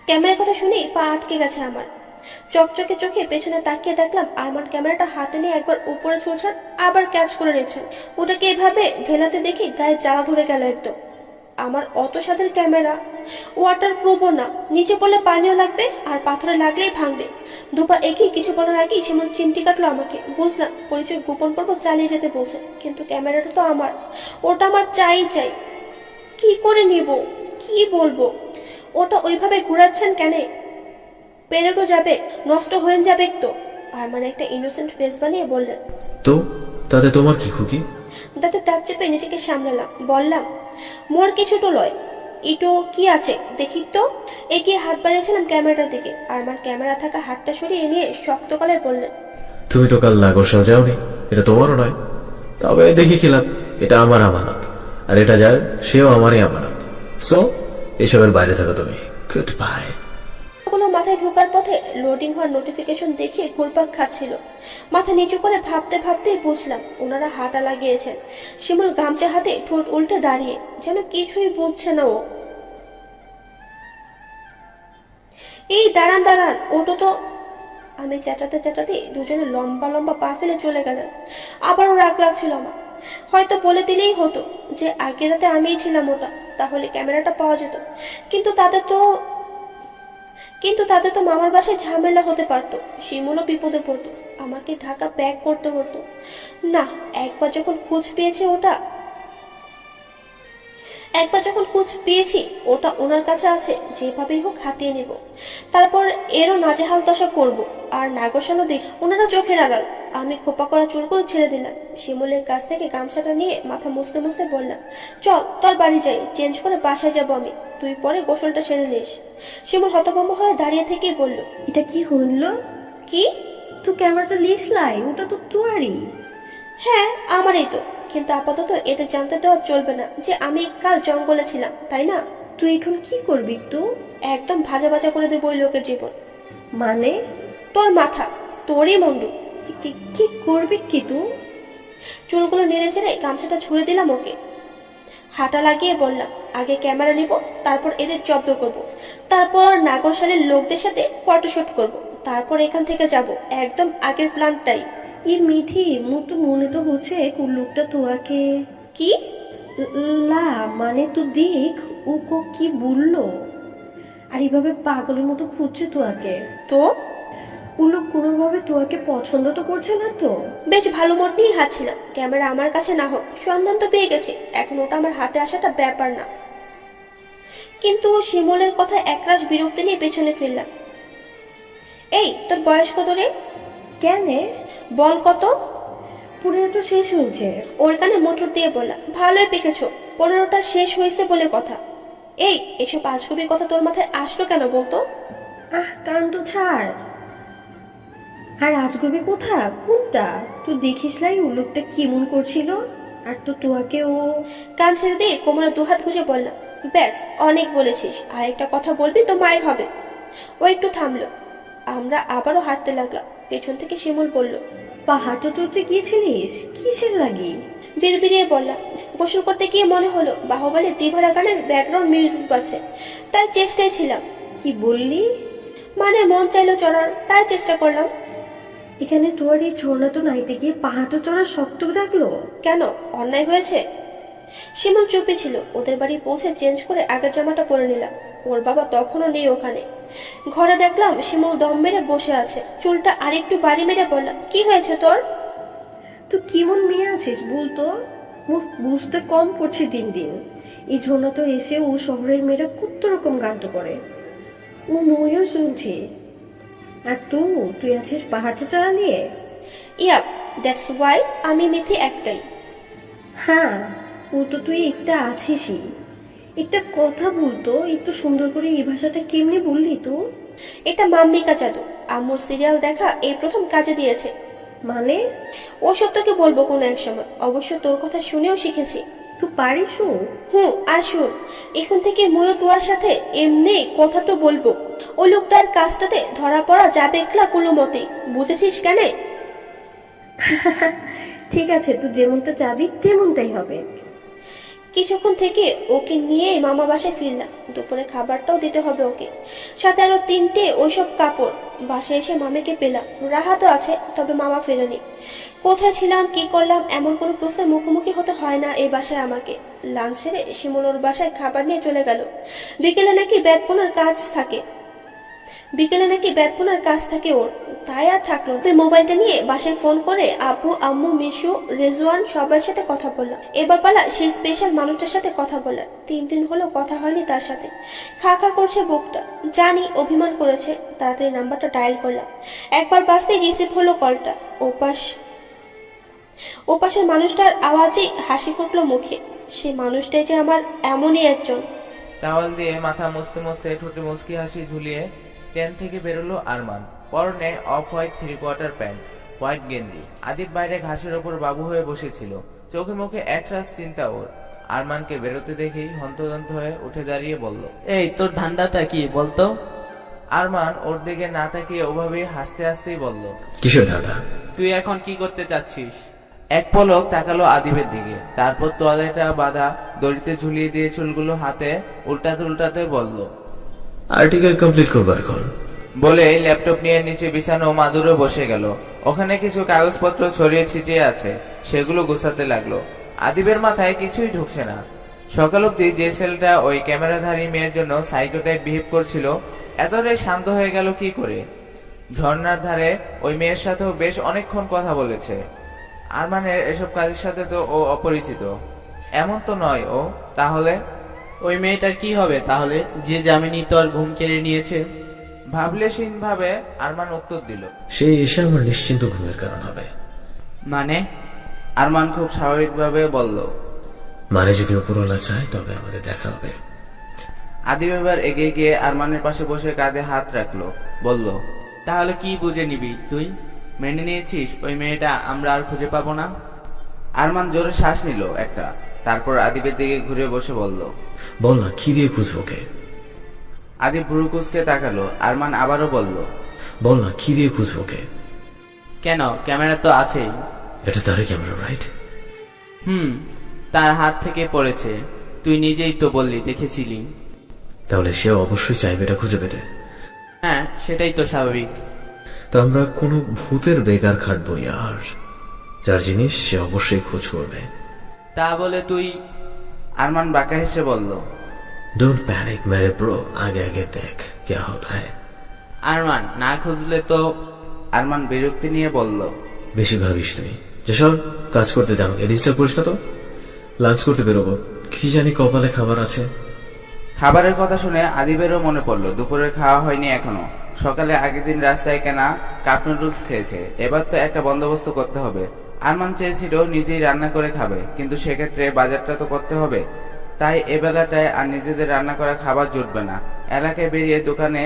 ক্যামেরার কথা শুনেই পা আটকে গেছে আমার। চকচকে চোখে পেছনে তাকিয়ে দেখলাম আরমান ক্যামেরাটা হাতে নিয়ে একবার উপরে ছুটছেন, আবার ক্যাচ করে নিয়েছেন। ওটাকে এভাবে ঢেলাতে দেখি গায়ে জ্বালা ধরে গেল একদম। আমার অত স্বাদের ক্যামেরা, ওয়াটার প্রুফও না, নিচে পড়লে পানিও লাগবে আর পাথরে লাগলেই ভাঙবে। দুপা এগিয়ে কিছু বলার আগেই সেমন চিমটি কাটলো আমাকে। বুঝলাম পরিচয় গোপন পর্ব চালিয়ে যেতে বলছে, কিন্তু ক্যামেরাটা তো আমার, ওটা আমার চাই চাই। কি করে নিব, কি বলবো? ওটা ওইভাবে ঘুরাচ্ছেন কেন? পেরেটো যাবে, নষ্ট হয়ে যাবে তো। আর মানে একটা ইনোসেন্ট ফেস বানিয়ে বললেন, তো তাতে তোমার কি খুকি? দাঁতে দাঁত চেপে নিজেকে সামলালাম, বললাম মোর কিছু তো লয়, ইটো কি আছে দেখি তো। এগিয়ে হাত বাড়িয়েছিলাম ক্যামেরাটার দিকে। আর আমার ক্যামেরা থাকা হাতটা সরিয়ে নিয়ে শক্ত গলায় বললেন, তুমি তো কাল নাগরশাল যাওনি, এটা তোমারও নয়। তবে দেখি খেলাম, এটা আমার আমানত, আর এটা যার সেও আমারই আমানত। সো এসবের বাইরে থাকো তুমি। Good bye. গুলো মাথায় ঢোকার পথে লোডিং হওয়ার নোটিফিকেশন দেখে ঘুরপাক খাচ্ছিল। মাথা নিচু করে ভাবতে ভাবতেই বুঝলাম ওনারা হাঁটা লাগিয়েছেন। শিমুল গামছা হাতে ঠোঁট উল্টে দাঁড়িয়ে, যেন কিছুই বুঝছে না ও। এই দাঁড়ান দাঁড়ান, ওটো তো। আমি চেঁচাতে চেঁচাতে দুজনে লম্বা লম্বা পা ফেলে চলে গেলেন। আবারও রাগ লাগছিল আমার। হয়তো বলে দিলেই হতো যে আগের রাতে আমিই ছিলাম ওটা, তাহলে ক্যামেরাটা পাওয়া যেত। কিন্তু তাদের তো মামার বাসায় ঝামেলা হতে পারতো, শিমুলও বিপদে পড়তো, আমাকে ঢাকা প্যাক করতে হতো। না, একবার যখন খোঁজ পেয়েছি ওটা ওনার কাছে আছে, যেভাবেই হোক হাতিয়ে নেব। তারপর এরও নাজেহাল দশা করব। আর নাগসানও দেখ, ওনারা চোখের আড়াল। আমি খোপা করা চুলগুলো ছেড়ে দিলাম। শিমুলের কাছ থেকে গামছাটা নিয়ে মাথা মুছতে মুছতে বললাম, চল তোর বাড়ি যাই, চেঞ্জ করে বাসায় যাবো আমি, তুই পরে গোসলটা সেরে নিস। শিমুল হতভম্ব হয়ে দাঁড়িয়ে থেকেই বলল, এটা কি হইল? কি? তুই ক্যামেরাটা লিসলাই, ওটা তো তুয়ারি। হ্যাঁ আমারই তো, কিন্তু আপাতত এদের জানতে দেওয়া চলবে না যে আমি কাল জঙ্গলে ছিলাম, তাই না? তুই এখন কি করবি একটু? একদম ভাজা ভাজা করে দেবো ওই লোকের জীবন। মানে তোর মাথা, তোরই মন্ডু। কি করবি কি তুই? চুলগুলো নেড়ে চেড়ে গামছাটা ছুড়ে দিলাম ওকে। হাঁটা লাগিয়ে বললাম, আগে ক্যামেরা নিব, তারপর এদের জব্দ করব, তারপর নাগরশালের লোকদের সাথে ফটোশুট করব, তারপর এখান থেকে যাব একদম আগের প্ল্যানটাই। এই মিথি মুটু মনে তো হচ্ছে কোন লোকটা তোয়াকে কি? লা মানে তুই দেখ ও কি বললো, আর এইভাবে পাগলের মতো খুঁজছে তোয়াকে। তো ও লোক কোনোভাবে তোয়াকে পছন্দ তো করছে না তো? বেশ ভালো মোড নিয়ে হাঁটছিলাম। ক্যামেরা আমার কাছে না হোক, সন্ধান তো পেয়ে গেছে, এখন ওটা আমার হাতে আসাটা ব্যাপার না। কিন্তু শিমলের কথা একরাশ বিরক্তি নিয়ে পেছনে ফিরলাম। এই তোর বয়স কত রে? কেনে বল কত? 15টা শেষ হয়েছে। ওর কানে মোটর দিয়ে বললাম, ভালোই পেকেছো, 15টা শেষ হয়েছে বলে কথা। এই এসব আজগুবি কথা তোর মাথায় আসলো কেন বলতো? কারণ তো ছাড়। আর আজগবি কোথা কোনটা তুই দেখিস লাই ও লোকটা কেমন করছিল, আর তো তোয়াকে ও। কান ছেড়ে দিয়ে কোমরে দুহাত গুজে বললাম, ব্যাস অনেক বলেছিস, আর একটা কথা বলবি তো মায়ের হবে। ও একটু থামলো। আমরা আবারও হাঁটতে লাগলাম। পেছন থেকে শিমুল বলল, পাহাড়টা চড়তে গিয়েছিলিস কিসের লাগি? বিড়বিড়িয়ে বললাম, গোসল করতে গিয়ে মনে হলো বাহুবলীর দিভারা গানের ব্যাকগ্রাউন্ড মিউজিক বাজছে, তাই চেষ্টায় ছিলাম। কি বললি? মানে মন চাইলো চড়ার, তাই চেষ্টা করলাম। এখানে তোর এই ঝর্ণা তো নাইতে গিয়ে পাহাড়টা চড়ার শক্ত রাখলো কেন, অন্যায় হয়েছে? শিমুল চুপি ছিল। ওদের বাড়ি পৌঁছে চেঞ্জ করে আগের জামাটা পরে নিলাম। ওর বাবা তখনও নেই ওখানে। ঘরে দেখলাম শিমুল দম মেরে বসে আছে। চুলটা আরেকটু বাড়ি মেরে বললাম, কি হয়েছে তোর? তুই কেমন মেয়ে আছিস বলতো? মোর বুঝতে কম পড়ছে দিন দিন। এই ঝর্ণা তো এসে ও শহরের মেয়েরা কত রকম গান তো করে, ও মইও শুনছি। আর তুই আছিস পাহাড়টা চড়া নিয়ে। ইয়াপ, দ্যাটস ওয়াই আমি মিথি একটাই। হ্যাঁ, ও তো তুই একটা আছিসই। একটা কথা বলতো একটু সুন্দর করে এই ভাষাটা কেমনে বললি তো? এটা মাম্মিকা জাদু। আম্মুর সিরিয়াল দেখা এই প্রথম কাজে দিয়েছে। মানে? ওসব তোকে বলবো কোনো এক সময়, অবশ্য তোর কথা শুনেও শিখেছি। তুই পারিস? আর শুন, এখন থেকে ময়ূর তোয়ার সাথে এমনি কথা তো বলবো। ও লোকটার কাজটাতে ধরা পড়া যাবে একলা কোনো মতে, বুঝেছিস কেন? ঠিক আছে, তুই যেমনটা চাবি তেমনটাই হবে। কিছুক্ষণ থেকে ওকে নিয়ে মামা বাসায় ফিরলাম। দুপুরে খাবারটাও দিতে হবে ওকে, সাথে আরো 3টে ওইসব কাপড়। বাসায় এসে মামাকে পেলাম, রাহাতও আছে, তবে মামা ফেরেনি। কোথায় ছিলাম, কি করলাম, এমন কোনো প্রশ্নের মুখোমুখি হতে হয় না এই বাসায় আমাকে। লাঞ্চ সেরে শিমুল ওর বাসায় খাবার নিয়ে চলে গেল। বিকেলে নাকি ব্যাট বোনার কাজ থাকে ওর, তাই আর থাকলো না। মোবাইলটা নিয়ে বাসায় ফোন করে আব্বু, আম্মু, মিশু, রেজওয়ান সবার সাথে কথা বললাম। এবার পালা সেই স্পেশাল মানুষটার সাথে কথা বলার। 3 দিন হলো কথা হয়নি তার সাথে। খা খা করছে বুকটা, জানি অভিমান করেছে। তাড়াতাড়ি নাম্বারটা ডায়াল করলাম। একবার বাজতেই রিসিভ হলো কলটা। ওপাশের মানুষটার আওয়াজেই হাসি ফুটলো মুখে। সে মানুষটাই যে আমার এমনই একজন। টাওয়াল দিয়ে মাথা মুছতে মুছতে ঠোঁটে মুচকি হাসি ঝুলিয়ে ট্রেন থেকে বেরোলো আরমান। পরনে অফ হোয়াইট 3/4 প্যান্ট, হোয়াইট গেঞ্জি। আদিব বাইরে ঘাসের ওপর বাবু হয়ে বসেছিল। চোখে মুখে একরাশ চিন্তা ওর। আরমানকে বেরোতে দেখেই হন্তদন্ত হয়ে উঠে দাঁড়িয়ে বলল, এই তোর ধান্দাটা কি বলতো? আরমান ওর দিকে না তাকিয়ে ওভাবেই হাসতে হাসতেই বলল, কিসের ধাঁধা? তুই এখন কি করতে চাচ্ছিস? এক পলক তাকালো আদিবের দিকে, তারপর তোয়ালেটা বাঁধা দড়িতে ঝুলিয়ে দিয়ে চুলগুলো হাতে উল্টাতে উল্টাতে বলল, আর্টিকেল কমপ্লিট করবো এখন। বলে ল্যাপটপ নিয়ে নিচে বিছানো মাদুরে বসে গেল। ওখানে কিছু কাগজপত্র ছড়িয়ে ছিটিয়ে আছে, সেগুলো গোছাতে লাগলো। আদিবের মাথায় কিছুই ঢুকছে না। সকাল অব্দি যে ছেলেটা ওই ক্যামেরাধারী মেয়ের জন্য সাইকোটাইপ বিহেভ করছিল, এতটাই শান্ত হয়ে গেল কি করে? ঝর্ণার ধারে ওই মেয়ের সাথেও বেশ অনেকক্ষণ কথা বলেছে। আরমানের এসব কাজের সাথে তো ও অপরিচিত। এমন তো নয় ও। তাহলে ওই মেয়েটার কি হবে তাহলে, যে জামিনী তোর ঘুম কেড়ে নিয়েছে? ভাবলেশীন ভাবে আরমান উত্তর দিল, সে এসে আমার নিশ্চিন্ত ঘুমের কারণ হবে। মানে? আরমান খুব স্বাভাবিকভাবে বলল, মানে যদি উপরওয়ালা চায় তবে আমাদের দেখা হবে। আদিব এবার এগিয়ে গিয়ে আরমানের পাশে বসে কাঁধে হাত রাখলো, বলল, তাহলে কি বুঝে নিবি তুই? মেনে নিয়েছিস ওই মেয়েটা আমরা আর খুঁজে পাবো না? আরমান জোরে শ্বাস নিল একটা, তারপর আদিবের দিকে ঘুরে বসে বলল, বল না, কি দিয়ে খুঁজবো ওকে? আদিব ভুরু কুঁচকে তাকালো। আরমান আবারও বলল, বল না, কি দিয়ে খুঁজবো ওকে? কেন, ক্যামেরা তো আছেই। এটা তারই ক্যামেরা, রাইট? তার হাত থেকে পড়েছে, তুই নিজেই তো বললি দেখেছিলি। তাহলে সে অবশ্যই চাইবে এটা খুঁজে পেতে। হ্যাঁ, সেটাই তো স্বাভাবিক। তো আমরা কোনো ভূতের বেকার খাটবো আর যার জিনিস সে অবশ্যই খোঁজ করবে। তা বলে তুই? আরমান বাঁকা হেসে বলল, ডোন্ট প্যানিক মেরে ব্রো, আগে আগে দেখ क्या होता है। আরমান, না খুঁজলে তো? আরমান বিরক্তি নিয়ে বলল, বেশি ভাবিস তুমি। যেসব কাজ করতে যাও, ডিস্টার্ব করিস না তো। লাঞ্চ করতে বেরোবো, কি জানি কপালে খাবার আছে। খাবারের কথা শুনে আদিবেরও মনে পড়লো দুপুরের খাওয়া হয়নি এখনো। সকালে আগের দিন রাস্তায় কেনা কাপ নুডলস খেয়েছে, এবার তো একটা বন্দোবস্ত করতে হবে। আরমান চেয়েছিল নিজেই রান্না করে খাবে, কিন্তু সেক্ষেত্রে বাজারটা তো করতে হবে। তাই এবেলাটায় আর নিজেদের রান্না করা খাবার জুটবে না, এলাকায় বেরিয়ে দোকানে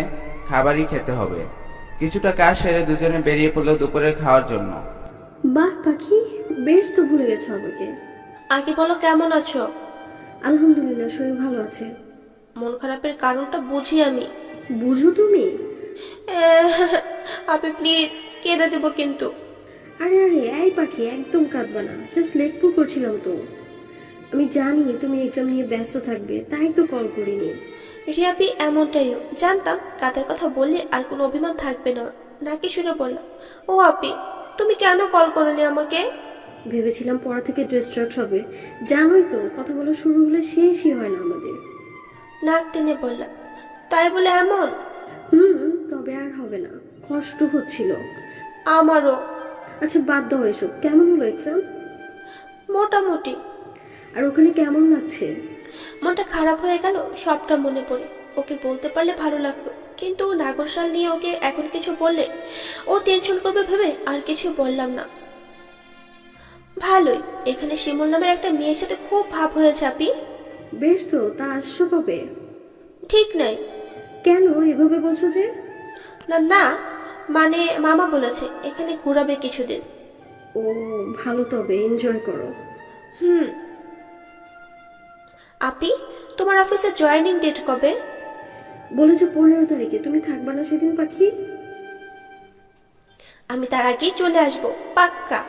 খাবারই খেতে হবে। কিছুটা কাজ সেরে দুজনে বেরিয়ে পড়লো দুপুরের খাওয়ার জন্য। বাহ পাখি, বেশ তো ভুলে গেছো আমাকে। আগে বলো, কেমন আছো? আলহামদুলিল্লাহ, শরীর ভালো আছে। মন খারাপের কারণটা বুঝি আমি। বুঝো তুমি? আপনি প্লিজ, কেঁদে দেবো কিন্তু। আরে আরে, এই পাখি, একদম কাঁদবা না, জাস্ট লেকপুর করছিলাম তো। আমি জানি তুমি এক্সাম নিয়ে ব্যস্ত থাকবে, তাই তো কল করিনি। রিয়াপি এমনটাইও জানতাম। কাদের কথা বললে আর কোনো অভিমান থাকবে না ওর। নাকি শুনে বললাম, ও আপি, তুমি কেন কল করোনি আমাকে? ভেবেছিলাম পড়া থেকে ডিস্ট্রাক্ট হবে। জানোই তো, কথা বলা শুরু হলে শেষই হয় না আমাদের। নাক টেনে বললাম, তাই বলে এমন? তবে আর হবে না, কষ্ট হচ্ছিল আমারও। আচ্ছা বাদ দাও এসব, কেমন হলো এক্সাম? মোটামুটি। আর ওখানে কেমন লাগছে? মনটা খারাপ হয়ে গেল সবটা মনে পড়ে। ওকে বলতে পারলে ভালো লাগতো, কিন্তু নাগরশাল নিয়ে ওকে এখন কিছু বললে ও টেনশন করবে ভেবে আর কিছু বললাম না। ভালোই, এখানে শিমুল নামের একটা মেয়ের সাথে খুব ভাব হয়েছে আপি। বেশ তো, তা আসছো কবে? ঠিক নাই। কেন এভাবে বলছো যে? না না, মানে মামা বলেছে এখানে ঘুরাবে কিছুদিন। ও ভালো, তবে এনজয় করো। আপি, তোমার অফিসে জয়েনিং ডেট কবে? বলেছে 15 তারিখে। তুমি থাকবা না সেদিন পাখি? আমি তার আগেই চলে আসবো, পাক্কা।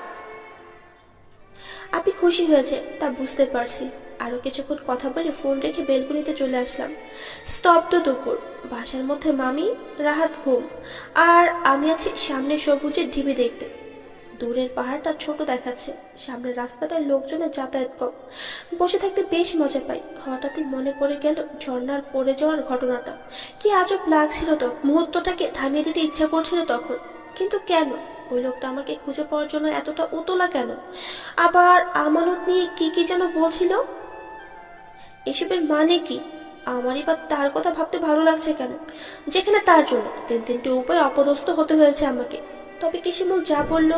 আপনি খুশি হয়েছে তা বুঝতে পারছি। আরো কিছুক্ষণ কথা বলে ফোন রেখে বেলকনিতে চলে আসলাম। স্তব্ধ দুপুর, বাসার মধ্যে মামি, রাহাত ঘুম, আর আমি আছি সামনে সবুজের ঢিবি দেখতে। দূরের পাহাড়টা ছোট দেখাচ্ছে, সামনের রাস্তাটায় লোকজনের যাতায়াত কম। বসে থাকতে বেশ মজা পাই। হঠাৎই মনে পড়ে গেল ঝর্ণার পড়ে যাওয়ার ঘটনাটা। কি আজব লাগছিল তখন, মুহূর্তটাকে থামিয়ে দিতে ইচ্ছা করছিল তখন, কিন্তু কেন? ওই লোকটা আমাকে খুঁজে পাওয়ার জন্য এতটা উতলা কেন? আবার আমানত নিয়ে কি কি যেন বলছিল। এসবের মানে কি? আমারই বা তার কথা ভাবতে ভালো লাগছে কেন, যেখানে তার জন্য তিনটি উপায় অপদস্থ হতে হয়েছে আমাকে। তবে কি শিমুল যা বলল,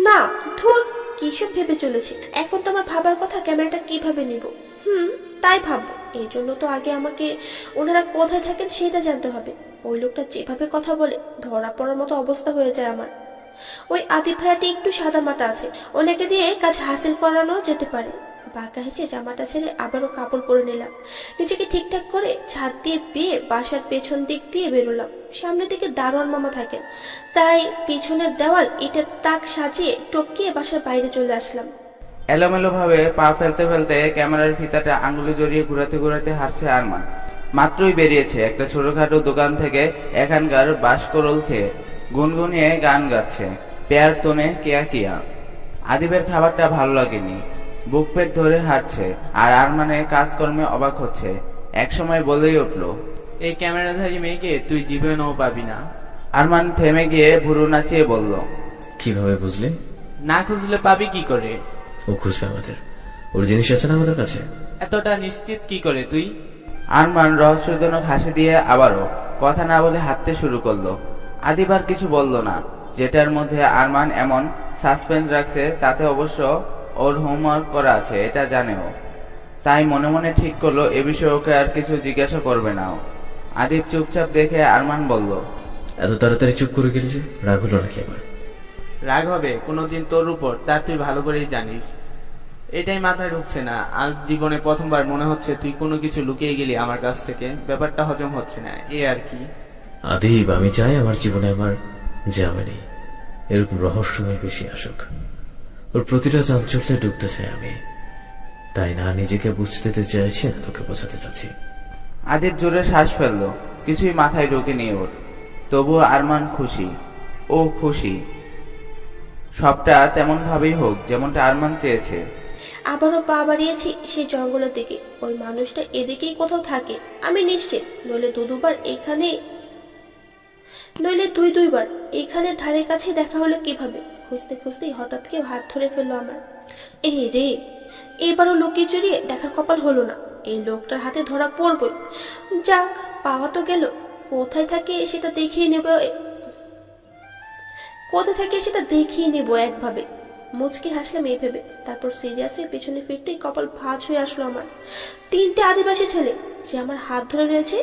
না ধুর, কিসব ভেবে চলেছি। এখন তো আমার ভাবার কথা ক্যামেরাটা কিভাবে নিব। তাই ভাববো। এই জন্য তো আগে আমাকে ওনারা কোথায় থাকেন সেটা জানতে হবে। ওই লোকটা যেভাবে কথা বলে ধরা পড়ার মতো অবস্থা হয়ে যায় আমার। ওই আদি ভাইয়াটি একটু সাদা মাটা আছে, ওনাকে দিয়ে কাজ হাসিল করানো যেতে পারে। বাঁকা হেঁচে জামাটা ছেড়ে আবারও কাপড় পরে নিলাম। নিজেকে ঠিকঠাক করে ছাদ দিয়ে বেয়ে বাসার পেছন দিক দিয়ে বেরোলাম। সামনের দিকে দারোয়ান মামা থাকেন, তাই পিছনের দেওয়াল ইটের তাক সাজিয়ে টপকিয়ে বাসার বাইরে চলে আসলাম। এলোমেলো ভাবে পা ফেলতে ফেলতে ক্যামেরার ফিতাটা আঙ্গুলে জড়িয়ে ঘুরাতে ঘুরাতে হাঁটছে আরমান। মাত্রই বেরিয়েছে একটা ছোটখাটো দোকান থেকে এখানকার বাঁশকরল খেয়ে গুনগুনিয়ে গান গাচ্ছে, পেয়ার তোনে কেয়া কেয়া। আদিবের খাবারটা ভালো লাগেনি, বুক পেট ধরে হাঁটছে আর আরমানের কাজকর্মে অবাক হচ্ছে। একসময় বলেই উঠল, এই ক্যামেরাধারী মেয়েকে তুই জীবনেও পাবি না। আরমান থেমে গিয়ে ভুরু নাচিয়ে বলল, কিভাবে বুঝলে? না খুঁজলে পাবি কি করে? ও খুঁজবে আমাদের, ওর জিনিস আছে না আমাদের কাছে। এতটা নিশ্চিত কি করে তুই? আরমান রহস্যজনক হাসি দিয়ে আবারও কথা না বলে হাঁটতে শুরু করলো। আদিবার কিছু বলল না। যেটার মধ্যে আরমান এমন সাসপেন্স রাখছে তাতে অবশ্য ওর হোমওয়ার্ক করা আছে, এটা জানেও। তাই মনে মনে ঠিক করলো এ বিষয়ে ওকে আর কিছু জিজ্ঞাসা করবে না ও। আদিব চুপচাপ দেখে আরমান বলল, এত তাড়াতাড়ি চুপ করে গেলি যে, রাগ হলো নাকি আবার? রাগ হবে কোনোদিন তোর উপর, তা তুই ভালো করেই জানিস। এটাই মাথায় ঢুকছে না। আজ জীবনে প্রথমবার মনে হচ্ছে তুই কোনো কিছু লুকিয়ে গেলি আমার কাছ থেকে। ব্যাপারটা হজম হচ্ছে না, এ আর কি। আদিব, আমি চাই আমার জীবনে আমার জামিনী এরকম রহস্যময় বেশি আসুক। ওর প্রতিটা চাঞ্চল্যে ডুবতে চাই আমি, তাই না নিজেকে বুঝতে চাইছি না তোকে বোঝাতে চাচ্ছি। আদিব জোরে শ্বাস ফেললো, কিছুই মাথায় ঢোকেনি ওর। তবুও আরমান খুশি, ও খুশি। সবটা তেমন ভাবেই হোক যেমনটা আরমান চেয়েছে। আবারও পা বাড়িয়েছি সেই জঙ্গলের দিকে। ওই মানুষটা এদিকেই কোথাও থাকে, আমি নিশ্চিত। নইলে দুইবার এখানে ধারে কাছে দেখা হলো কিভাবে? খুঁজতে খুঁজতেই হঠাৎ কেউ হাত ধরে ফেললো আমার। এই রে, এবারও লুকিয়ে চুরিয়ে দেখার কপাল হলো না। এই লোকটার হাতে ধরা পড়বই। যাক, পাওয়া তো গেল। কোথায় থাকে সেটা দেখিয়ে নেব একভাবে। মুচকি হাসলাম এই ভেবে। তারপর সিরিয়াস হয়ে পেছনে ফিরতেই কপাল ভাঁজ হয়ে আসলো আমার। 3টে আদিবাসী ছেলে যে আমার হাত ধরে রয়েছে,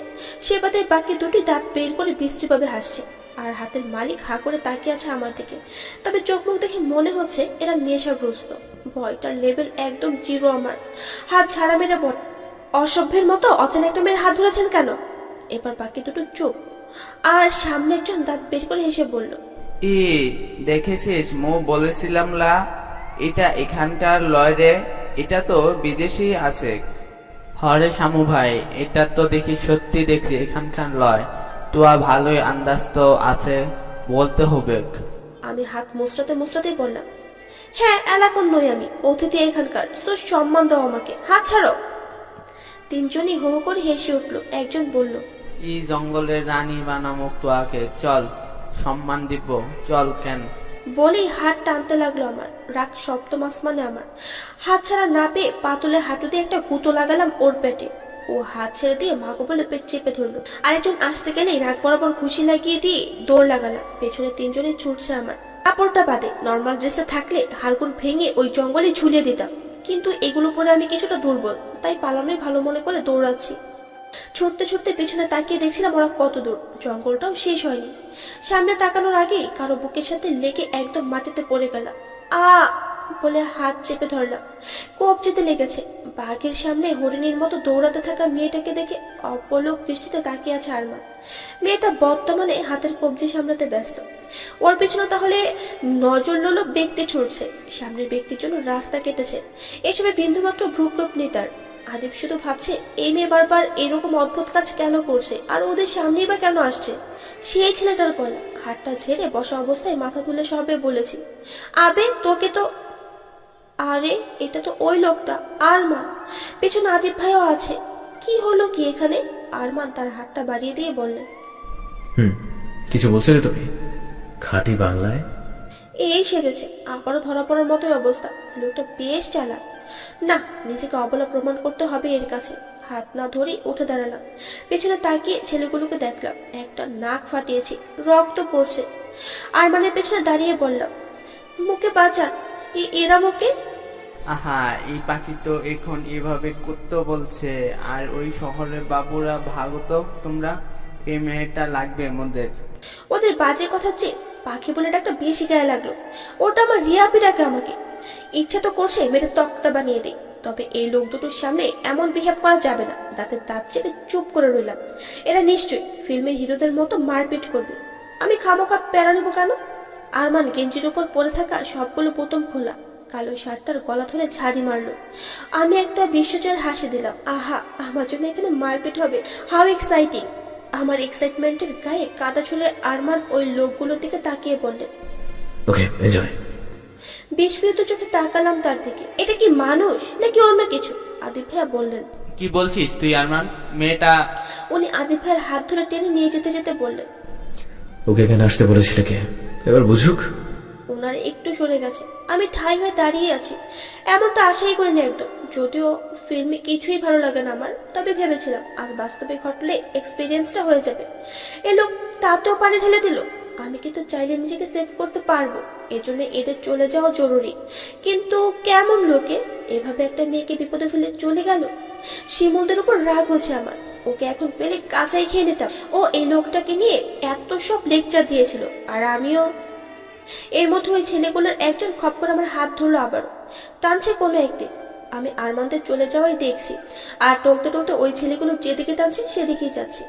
সে বাদে বাকি 2টি দাঁত বের করে বিশ্রীভাবে হাসছে, আর হাতের মালিক হা করে তাকিয়ে আছে আমার দিকে। তবে চোখ মুখ দেখে মনে হচ্ছে এরা নেশাগ্রস্ত। ভয়টার লেভেল একদম জিরো আমার। হাত ঝাড়া মেরে বল, অসভ্যের মতো অচেনা একটা মেয়ের হাত ধরেছেন কেন? এবার বাকি 2টো চুপ, আর সামনের জন দাঁত বের করে হেসে বলল, দেখেছিস মো বলেছিলাম লা, এটা এখানকার লয় রে, এটা তো বিদেশি আছে। হরে শামু ভাই, এটা তো দেখি সত্যি দেখছি এখানকার লয়। তোয়া ভালোই আন্দাজ তো আছে, বলতে হবে। আমি হাত মুচড়াতেই বললাম, হ্যাঁ, এলাকার নই আমি, অতিথি এখানকার। তো সম্মান দাও আমাকে, হাত ছাড়ো। 3জনই হো হো করে হেসে উঠলো। একজন বলল, ই জঙ্গলের রানী বানামুক তোয়াকে, চল সম্মান দিব, চল। কেন বলেই হাত টানতে লাগলো আমার। রাগ সপ্তম আসমানে আমার। হাত ছাড়া না পেয়ে পাতুলে হাঁটু দিয়ে একটা গুঁতো লাগালাম ওর পেটে। ও হাত ছেড়ে দিয়ে মাগো বলে পেট চেপে ধরলো। আরেকজন আসতে গেলেই রাগ বরাবর ঘুষি লাগিয়ে দিয়ে দৌড় লাগালাম। পেছনে 3জনই ছুটছে আমার। কাপড়টা বাদে নর্মাল ড্রেসে থাকলে হাড়গুড় ভেঙে ওই জঙ্গলে ঝুলিয়ে দিতাম, কিন্তু এগুলো পরে আমি কিছুটা দুর্বল, তাই পালানোই ভালো মনে করে দৌড়াচ্ছি। ছুটতে ছুটতে পিছনে তাকিয়ে দেখছিলাম ওরা কত দূর। জঙ্গলটাও শেষ হয়নি। সামনে তাকানোর আগেই কারো বুকের সাথে লেগে একদম মাটিতে পড়ে গেলাম। বলে হাত চেপে ধরলাম। কবজিতে লেগেছে। বাঘের সামনে হরিণীর মতো দৌড়াতে থাকা মেয়েটাকে দেখে অপলক দৃষ্টিতে তাকিয়ে আছে আরমান। মেয়েটা বর্তমানে হাতের কবজি সামলাতে ব্যস্ত। ওর পিছনে তাহলে নজর লোলুপ ব্যক্তি ছুটছে। সামনের ব্যক্তির জন্য রাস্তা কেটেছে, এসবে বিন্দুমাত্র ভ্রুক্ষেপ নেই তার। আদিব শুধু ভাবছে এই মেয়ে বারবার এরকম অদ্ভুত কাজ কেন করছে, আর ওদের সামনেই বা কেন আসছে। সেই ছেলেটার গলা হাতটা ঝেড়ে বসা অবস্থায় মাথা তুলে সবে বলেছি, আবে তোকে তো। আরে এটা তো ওই লোকটা আরমান। পেছনে আদিব ভাইও আছে। কি হলো কি এখানে? আরমান তার হাতটা বাড়িয়ে দিয়ে বললেন, কিছু বলছিলে তুমি? খাঁটি বাংলায়। এই সেরেছে। আবারও ধরা পড়ার মতোই অবস্থা। লোকটা বেশ চালাক। না, নিজেকে অবলা প্রমাণ করতে হবে এর কাছে। হাত না ধরে উঠে দাঁড়ালাম। পেছনে তাকিয়ে ছেলেগুলোকে দেখলাম। একটা নাক ফাটিয়েছি, রক্ত পড়ছে। আরমানের পেছনে দাঁড়িয়ে বললাম, মুখে বাঁচান, এরা মুখে। আহা, এই পাখি তো এখন এভাবে করতে বলছে। আর ওই শহরের বাবুরা, ভাগো তো তোমরা, এই মেয়েটা লাগবে মোদের। ওদের বাজে কথা চেয়ে পাখি বলে ডাকটা বেশি গায়ে লাগলো। ওটা আমার রিয়াপি ডাকে আমাকে। ইচ্ছা তো করছে মেরে তক্তা বানিয়ে দিই, তবে এই লোক দুটোর সামনে এমন বিহেভ করা যাবে না। দাঁতের দাঁত চেপে চুপ করে রইলাম। এরা নিশ্চয়ই ফিল্মের হিরোদের মতো মারপিট করবে। আমি খামোখা প্যারা নেবো কেন? আরমান গেঞ্জির উপর পরে থাকা সবগুলো বোতাম খোলা, কালো শার্টটার গলা ধরে ঝাড়ি মারলো। আমি একটা বিশ্বজয়ের হাসি দিলাম। আহা, আমার জন্য এখানে মারপিট হবে, হাউ এক্সাইটিং। আমার এক্সাইটমেন্টের গায়ে কাদা ছুলে আরমান ওই লোকগুলোর দিকে তাকিয়ে বললেন, ওকে, এনজয়। বিস্ফোরিত চোখে তাকালাম তার দিকে। এটা কি মানুষ নাকি অন্য কিছু? আদিব ভাইয়া বললেন, কি বলছিস তুই আরমান? মেয়েটা। উনি আদিব ভাইয়ের হাত ধরে টেনে নিয়ে যেতে যেতে বললেন, ওকে এখানে আসতে বলেছিলে কে? এবার বুঝুক। ওনার একটু সরে গেছে। আমি ঠাই হয়ে দাঁড়িয়ে আছি। এমনটা আশাই করিনি একদম। যদিও ফিল্মে কিছুই ভালো লাগে না আমার, তবে ভেবেছিলাম আজ বাস্তবে ঘটলে এক্সপিরিয়েন্সটা হয়ে যাবে। এ লোক তাতেও পানি ঢেলে দিল। আমি কিন্তু চাইলে নিজেকে সেভ করতে পারবো, এজন্য এদের চলে যাওয়া জরুরি। কিন্তু কেমন লোকে এভাবে একটা মেয়েকে বিপদে ফেলে চলে গেল? শিমুলদের উপর রাগ হচ্ছে আমার। ওকে এখন পেলে কাঁচাই খেয়ে নিতাম। ও এই লোকটাকে নিয়ে এত সব লেকচার দিয়েছিল, আর আমিও। এর মধ্যে ওই ছেলেগুলোর একজন খপ করে আমার হাত ধরলো, আবারও টানছে কোনো একদিক। আমি আরমানদের চলে যাওয়াই দেখছি, আর টলতে টলতে ওই ছেলেগুলো যেদিকে টানছে সেদিকেই যাচ্ছে।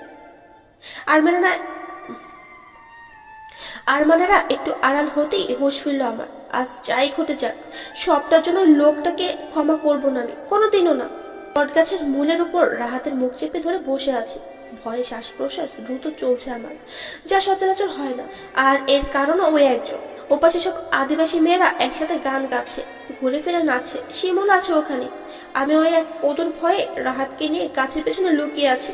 আরমানেরা একটু আড়াল হতেই হুঁশ ফিরল আমার। আজ যাই ঘটে যাক, সবটার জন্য লোকটাকে ক্ষমা করবো না আমি, কোনোদিনও না। বটগাছের মূলের উপর রাহাতের মুখ চেপে ধরে বসে আছি। ভয়ে শ্বাস প্রশ্বাস দ্রুত চলছে আমার, যা সচরাচর হয় না। আর এর কারণও ওই একজন। ওপাশে সব আদিবাসী মেয়েরা একসাথে গান গাচ্ছে, ঘুরে ফিরে নাচছে। শিমুল আছে ওখানে। আমি ওই এক কদুর ভয়ে রাহাতকে নিয়ে গাছের পেছনে লুকিয়ে আছি,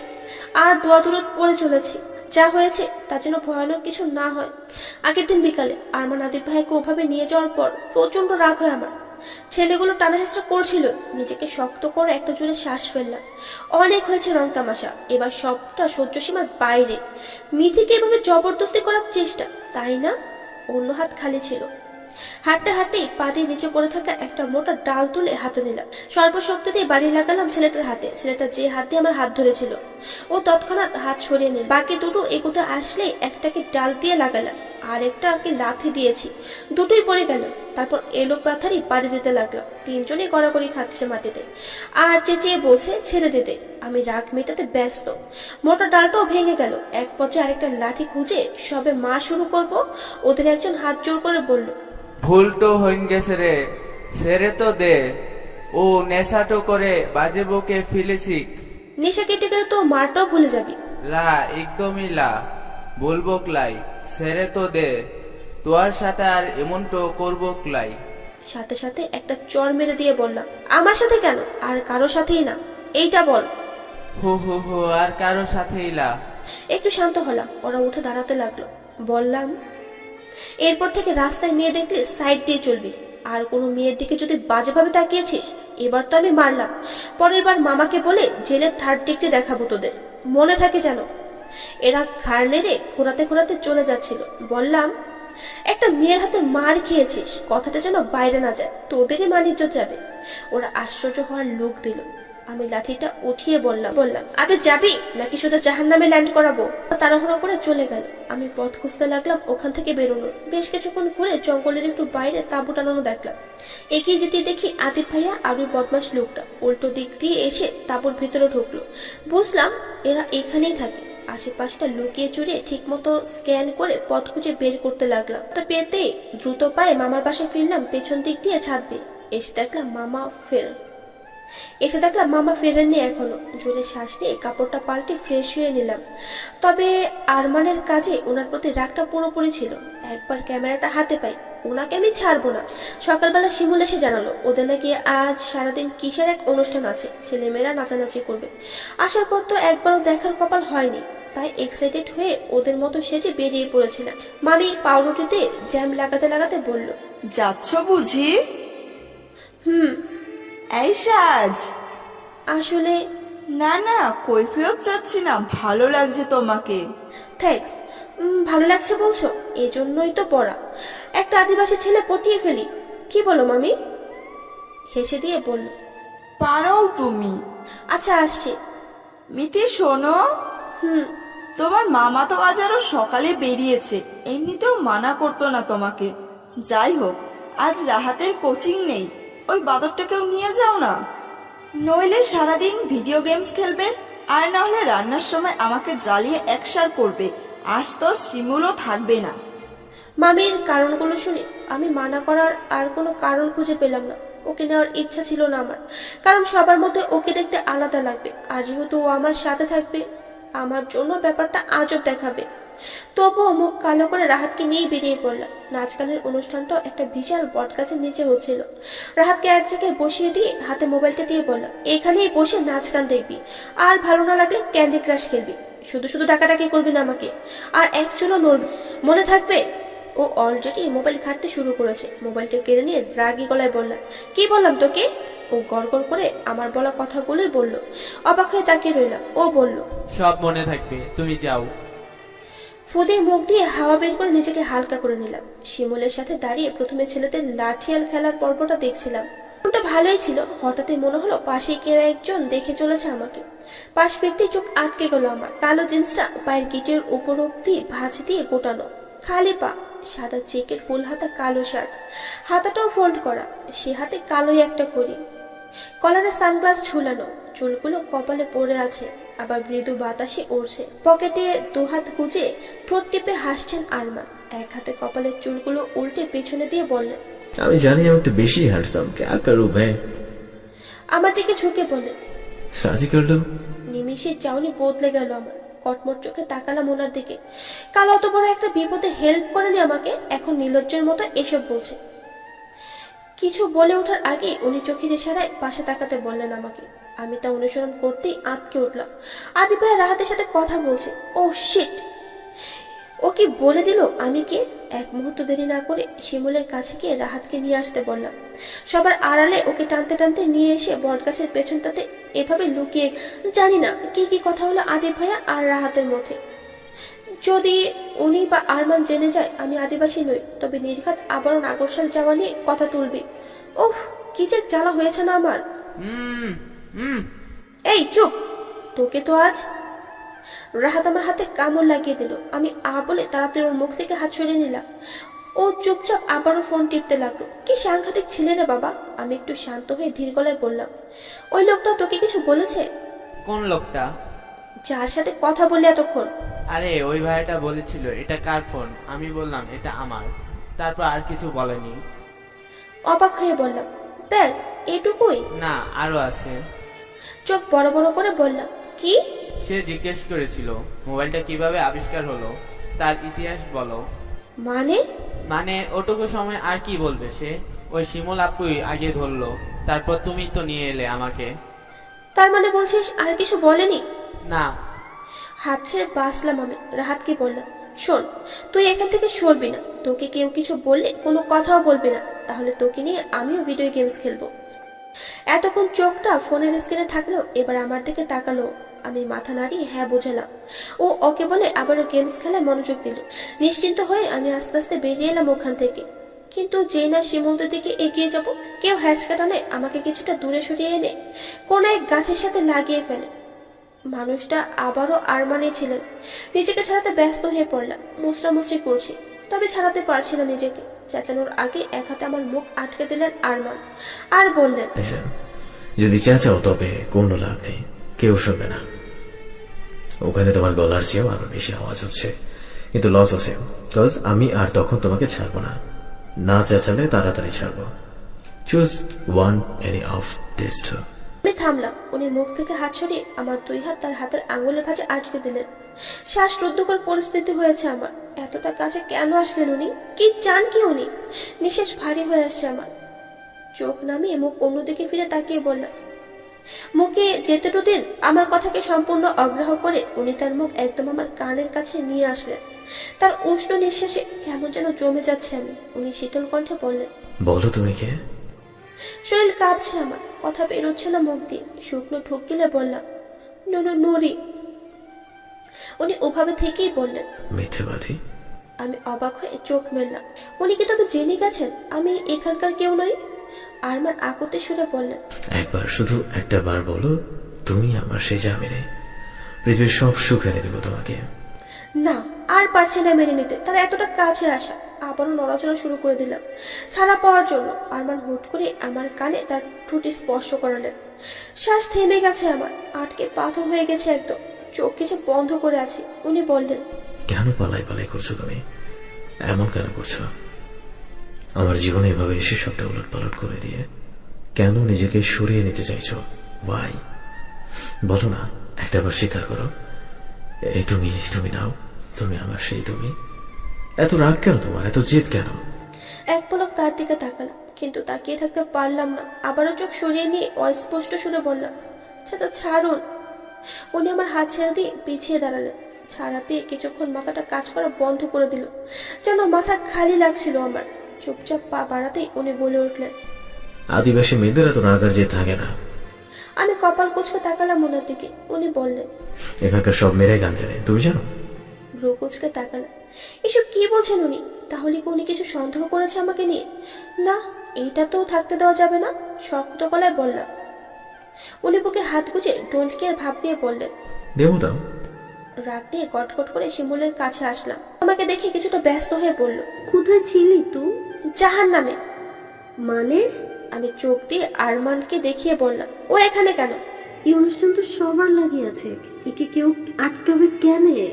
আর দোয়া দূরত পড়ে চলেছি। যা হয়েছে তা যেন ভয়ানক কিছু না হয়। আগের দিন বিকালে আরমান আদিব ভাইকে ওভাবে নিয়ে যাওয়ার পর প্রচন্ড রাগ হয় আমার। ছেলেগুলো টানা হেঁচড়া করছিল, নিজেকে শক্ত করে একটা জোরে শ্বাস ফেললাম। অনেক হয়েছে রং তামাশা, এবার সবটা সহ্য সীমার বাইরে। মিথিকে এভাবে জবরদস্তি করার চেষ্টা, তাই না? অন্য হাত খালি ছিল। হাঁটতে হাঁটতেই পা দিয়ে নিচে পড়ে থাকা একটা মোটা ডাল তুলে হাতে নিলাম। সর্বশক্তি দিয়ে বাড়ি লাগালাম ছেলেটার হাতে। ছেলেটা যে হাত দিয়ে আমার হাত ধরেছিল, ও তৎক্ষণাৎ হাত সরিয়ে নিল। বাকি দুটো এগোতে আসলেই একটাকে ডাল দিয়ে লাগালাম, আর একটাকে লাথি দিয়েছি। দুটোই পড়ে গেল। তারপর এলো পাথারি বাড়ি দিতে লাগলাম। তিনজনই গড়াগড়ি খাচ্ছে মাটিতে, আর চেঁচিয়ে বলছে ছেড়ে দিতে। আমি রাগ মেটাতে ব্যস্ত। মোটা ডালটাও ভেঙে গেল। এক পর্যায়ে আরেকটা লাঠি খুঁজে সবে মার শুরু করব, ওদের একজন হাত জোর করে বলল, ভুল তো হইন গেছে রে, সেরে তো দে। ও নেশাটো করে বাজে বকে ফিলেছিক। নেশা কেটে গেলে তো মারটাও ভুলে যাবি। লা, একদমই লা, বলবো ক্লাই, সেরে তো দে। তোর সাথে আর এমনটো করবো ক্লাই। সাথে সাথে একটা চড় মেরে দিয়ে বললাম, আমার সাথে কেন, আর কারো সাথেই না, এইটা বল। হো হো হো, আর কারো সাথেই লা। একটু শান্ত হলাম। ওরা উঠে দাঁড়াতে লাগলো। বললাম, এরপর থেকে রাস্তায় মেয়ে দেখলে সাইড দিয়ে চলবি, আর কোনো মেয়ের দিকে যদি বাজেভাবে তাকিয়েছিস, এবার তো আমি মারলাম, পরের বার মামাকে বলে জেলের 3rd ডিগ্রি দেখাবো তোদের, মনে থাকে যেন। এরা ঘাড় নেড়ে ঘোরাতে ঘোরাতে চলে যাচ্ছিল। বললাম, একটা মেয়ের হাতে মার খেয়েছিস, কথাটা যেন বাইরে না যায়, তোদেরই মানিজ্য যাবে। ওরা আশ্চর্য হওয়ার লোক দিল। আমি লাঠিটা উঠিয়ে বললাম আবে যাবি নাকি সোজা জাহান্নামে ল্যান্ড করাবো? তাড়াহুড়ো করে চলে গেল। আমি পথ খুঁজতে লাগলাম ওখান থেকে বেরোনোর। বেশ কিছুক্ষণ ঘুরে জঙ্গলের একটু বাইরে তাঁবু টানানো দেখলাম। এগিয়ে যেতে দেখি আদিব ভাইয়া আর ওই বদমাশ লোকটা উল্টো দিক দিয়ে এসে তাঁবুর ভিতরে ঢুকলো। বুঝলাম এরা এখানেই থাকে। আশেপাশটা লুকিয়ে চুরিয়ে ঠিক মতো স্ক্যান করে পথ খুঁজে বের করতে লাগলাম। ওটা পেতে দ্রুত পায়ে মামার বাসায় ফিরলাম। পেছন দিক দিয়ে ছাদ বেয়ে এসে দেখলাম মামা ফেরেননি এখনো। জোরে শ্বাস নিয়ে কাপড়টা পাল্টে ফ্রেশ হয়ে নিলাম। তবে আরমানের কাজে ওনার প্রতি রাগটা পুরোপুরি ছিল। একবার ক্যামেরাটা হাতে পাই ওনাকে আমি ছাড়বো না। সকালবেলা শিমুল এসে জানালো ওদের নাকি আজ সারাদিন কিসের এক অনুষ্ঠান আছে, ছেলেমেয়েরা নাচানাচি করবে। আসার পর তো একবারও দেখার কপাল হয়নি, তাই এক্সাইটেড হয়ে ওদের মতো সেজে বেরিয়ে পড়েছিলাম। মামি পাউরুটিতে জ্যাম লাগাতে লাগাতে বলল, যাচ্ছ বুঝি? হুম। এই সাজ। আসলে না না, কৈফিয়ত চাচ্ছি না, ভালো লাগছে তোমাকে। থ্যাঙ্কস। ভালো লাগছে বলছো? এজন্যই তো পড়া। একটা আদিবাসী ছেলে পটিয়ে ফেলি। কি বলো মামি? হেসে দিয়ে বলল, পারো তুমি। আচ্ছা আসছি। মিতি শোনো, হুম। তোমার মামা তো আজ আরো সকালে বেরিয়েছে, এমনিতেও মানা করতো না তোমাকে। যাই হোক, আজ রাহাতের কোচিং নেই, ওই বাদরটাকেও নিয়ে যাও না। নইলে সারাদিন ভিডিও গেমস খেলবে, আর না হলে রান্নার সময় আমাকে জ্বালিয়ে একসার করবে। আজ তো শিমুলও থাকবে না। মামির কারণগুলো শুনে আমি মানা করার আর কোনো কারণ খুঁজে পেলাম না। ওকে নেওয়ার ইচ্ছা ছিল না আমার, কারণ সবার মধ্যে ওকে দেখতে আলাদা লাগবে। আর যেহেতু ও আমার সাথে থাকবে, আমার জন্য ব্যাপারটা আজব দেখাবে। তবুও মুখ কালো করে রাহাতকে নিয়ে বেরিয়ে পড়লাম। নাচ গানের অনুষ্ঠানটাও একটা বিশাল বট গাছের নিচে হচ্ছিল। রাহাতকে এক জায়গায় বসিয়ে দিয়ে হাতে মোবাইলটা দিয়ে বললাম, এখানেই বসে নাচ গান দেখবি, আর ভালো না লাগলে ক্যান্ডি ক্রাশ খেলবি। শুধু শুধু ডাকাডাকি করবি না আমাকে, আর এক চুলো নড়বি, মনে থাকবে? ও অলরেডি মোবাইল ঘাঁটতে শুরু করেছে। মোবাইলটা কেড়ে নিয়ে রাগী গলায় বললাম, কি বললাম তোকে? ও গড়গড় করে আমার বলা কথাগুলোই বলল। অবাক হয়ে তাকিয়ে রইলাম। ও বলল, সব মনে থাকবে, তুমি যাও। ফুদে মুখ দিয়ে হাওয়া বের করে নিজেকে হালকা করে নিলাম। শিমুলের সাথে দাঁড়িয়ে প্রথমে ছেলেদের লাঠিয়াল খেলার পর্বটা দেখছিলাম। ওটা ভালোই ছিল। হঠাৎই মনে হলো পাশে কেউ একজন দেখে চলেছে আমাকে। পাশ ফিরতে চোখ আটকে গেল আমার। কালো জিন্সটা পায়ের গিটের উপর অব্দি ভাঁজ দিয়ে গোটানো, খালি পা, সাদা চেকের ফুল হাতা কালো শার্ট, হাতাটাও ফোল্ড করা, সে হাতে কালোই একটা ঘড়ি, কলারে সানগ্লাস ঝুলানো, চুলগুলো কপালে পড়ে আছে, আবার মৃদু বাতাসে উড়ছে। পকেটে দুহাত গুজে ঠোঁট টিপে হাসছেন আরমান। এক হাতে কপালের চুলগুলো উল্টে পেছনে দিয়ে বললেন, আমি জানি আমি একটু বেশি হ্যান্ডসাম, ক্যা করু ভাই? আমার দিকে ঝুঁকে বললেন। শাদি কর লো। নিমিষের চাউনি বদলে গেল আমার। কটমট চোখে তাকালাম ওনার দিকে। কাল অত বড় একটা বিপদে হেল্প করেনি আমাকে, এখন নির্লজ্জের মতো এসব বলছে। কিছু বলে ওঠার আগে উনি চোখের ইশারায় পাশে তাকাতে বললেন আমাকে। আমি তা অনুসরণ করতেই আঁতকে উঠলাম। আদিব ভাই রাহাতের সাথে কথা বলছে। ও শিট! ও কি বলে দিল আমি কে? এক মুহূর্ত দেরি না করে শিমুলের কাছে গিয়ে রাহাতকে নিয়ে আসতে বললাম। সবার আড়ালে ওকে টানতে টানতে নিয়ে এসে বটগাছের পেছনটাতে এভাবে লুকিয়ে। জানি না কি কি কথা হলো আদিব ভাইয়া আর রাহাতের মুখে। যদি উনি বা আরমান জেনে যায় আমি আদিবাসী নই, তবে নির্ঘাত আবারও নাগরশাল যাওয়া নিয়ে কথা তুলবি। ওহ, কি যে জ্বালা হয়েছে না আমার। এই চুপ! তোকে তো আজ। রাহাত আমার হাতে কামড় লাগিয়ে দিল। আমি বলে তাড়াতাড়ি ওর মুখ থেকে হাত সরিয়ে নিলাম। ও চুপচাপ আবারও ফোন টিপতে লাগলো। কি সাংঘাতিক ছেলে রে বাবা! আমি একটু শান্ত হয়ে ধীর গলায় বললাম, ওই লোকটা তোকে কিছু বলেছে? কোন লোকটা? যার সাথে কথা বললে এতক্ষণ। আরে ওই ভাইটা বলেছিল এটা কার ফোন, আমি বললাম এটা আমার, তারপর আর কিছু বলেনি। অবাক হয়ে বললাম, ব্যাস এটুকুই? না, আরো আছে। চোখ বড় বড় করে বললাম, কি? সে জিজ্ঞেস করেছিল মোবাইলটা কিভাবে আবিষ্কার হলো, তার ইতিহাস বলো। মানে ওটুকু সময় আর কি বলবে সে? ওই শিমুল আপুই আগে ধরলো, তারপর তুমি তো নিয়ে এলে আমাকে। তার মানে বলছিস আর কিছু বলেনি? না। হাত ছেড়ে বাঁচলাম আমি। রাহাতকে বললাম, শোন, তুই এখান থেকে সরবি না। তোকে কেউ কিছু বললে কোনো কথাও বলবি না, তাহলে তোকে নিয়ে আমিও ভিডিও গেমস খেলবো। এতক্ষণ চোখটা ফোনের স্ক্রিনে থাকলেও এবার আমার দিকে তাকালো। আমি মাথা নাড়িয়ে হ্যাঁ বোঝালাম। ও ওকে বলে আবারও গেমস খেলায় মনোযোগ দিল। নিশ্চিন্ত হয়ে আমি আস্তে আস্তে বেরিয়ে এলাম ওখান থেকে। কিন্তু যেই না সীমন্তের দিকে এগিয়ে যাব, কেউ হ্যাচকা টানে আমাকে কিছুটা দূরে সরিয়ে এনে কোন এক গাছের সাথে লাগিয়ে ফেলে। মানুষটা আবারও আরমানে ছিলেন। নিজেকে ছাড়াতে ব্যস্ত হয়ে পড়লাম, মুচড়ামুচড়ি করছি, তবে ছাড়াতে পারছি না নিজেকে। চেঁচানোর আগে এক হাতে আমার মুখ আটকে দিলেন আরমান, আর বললেন, যদি চেঁচাও তবে কোনো লাভ নেই, কেউ শুনবে না। ওখানে তোমার গলার চেয়েও আরো বেশি আওয়াজ হচ্ছে, কিন্তু লস আছে, কজ আমি আর তখন তোমাকে ছাড়বো না। না চেঁচালে তাড়াতাড়ি ছাড়বো। Choose one any of this two. আমি থামলাম। উনি মুখ থেকে হাত সরিয়ে আমার 2 হাত তার হাতের আঙুলের ভাঁজে আটকে দিলেন। শ্বাসরুদ্ধকর পরিস্থিতি হয়েছে আমার। এতটা কাছে কেন আসলেন উনি? কি চান কি উনি? নিঃশ্বাস ভারী হয়ে আসছে আমার। চোখ নামিয়ে মুখ অন্যদিকে ফিরে তাকিয়ে বললাম, মুখে যেতেটু দিন আমার কথাকে সম্পূর্ণ অগ্রাহ্য করে উনি তার মুখ একদম আমার কানের কাছে নিয়ে আসলেন। তার উষ্ণ নিঃশ্বাসে কেমন যেন জমে যাচ্ছে আমি। উনি শীতল কণ্ঠে বললেন, বলো তুমি কে? শরীর কাঁপছে আমার, কথা বেরোচ্ছে না মুখ দিয়ে। শুকনো ঠুক গিলে বললাম, নুরি। উনি ওভাবে থেকেই বললেন, মিথ্যেবাদী। আমি অবাক হয়ে চোখ মেললাম। উনি কি তবে জেনে গেছেন আমি এখানকার কেউ নই? আরমান আকুতি সুরে বললেন, একবার, শুধু একটা বার বলো, তুমি আমার সেই জামিনে। পৃথিবীর সব সুখ এনে দেবো তোমাকে। না, আর পারছি না মেনে নিতে তার এতটা কাছে আসা। আবারও নড়াচড়া শুরু করে দিলাম ছাড়া পাওয়ার জন্য। আরমান হুট করে আমার কানে তার ঠোঁটি স্পর্শ করালেন। শ্বাস থেমে গেছে আমার, আটকে পাথর হয়ে গেছে একদম। চোখ কিছু বন্ধ করে আছি। উনি বললেন, কেন পালাই পালাই করছো তুমি? এমন কেন করছো? আমার জীবনে এভাবে এসে সবটা উলট পালট করে দিয়ে কেন নিজেকে সরিয়ে নিতে চাইছো? ওয়াই? বলো না, একটা বার স্বীকার করো, এই তুমি নাও, তুমি আমার সেই তুমি। এত রাগ কেন তোমার? এত জেদ কেন? এক পলক তার দিকে তাকালাম, কিন্তু তাকিয়ে থাকতে পারলাম না। আবারও চোখ সরিয়ে নিয়ে অস্পষ্ট সুরে বললাম, চাচা ছাড়ুন। উনি আমার হাত ছেড়ে দিয়ে পিছিয়ে দাঁড়ালেন। ছাড়া পেয়ে কিছুক্ষণ মাথাটা কাজ করা বন্ধ করে দিল, যেন মাথা খালি লাগছিল আমার। চুপচাপ পা বাড়াতেই উনি বলে উঠলেন, আদিবাসী মেয়েদের এত রাগ আর জেদ থাকে না। আমি কপাল কুঁচকে তাকালাম ওনার দিকে। উনি বললেন, এখানকার সব মেয়েরাই গান জানে, তুমি জানো? ভ্রু কুঁচকে তাকালাম। এসব কি বলছেন উনি? তাহলে কি উনি কিছু সন্দেহ করেছে আমাকে নিয়ে? না, এইটা তো থাকতে দেওয়া যাবে না। শক্ত গলায় বললাম। উনি বুকে হাত গুজে ডোন্ট কেয়ার ভাব নিয়ে বললেন, দেবো দাও। রাগ নিয়ে কটকট করে শিমুলের কাছে আসলাম। আমাকে দেখে কিছুটা ব্যস্ত হয়ে বলল, কোথায় ছিলি তুই? জাহান নামে। মানে? আমি চোখ দিয়ে আরমানকে দেখিয়ে বললাম, ও এখানে কেন? এই অনুষ্ঠান তো সবার লাগে আছে, একে কেউ আটকাবে কেনে?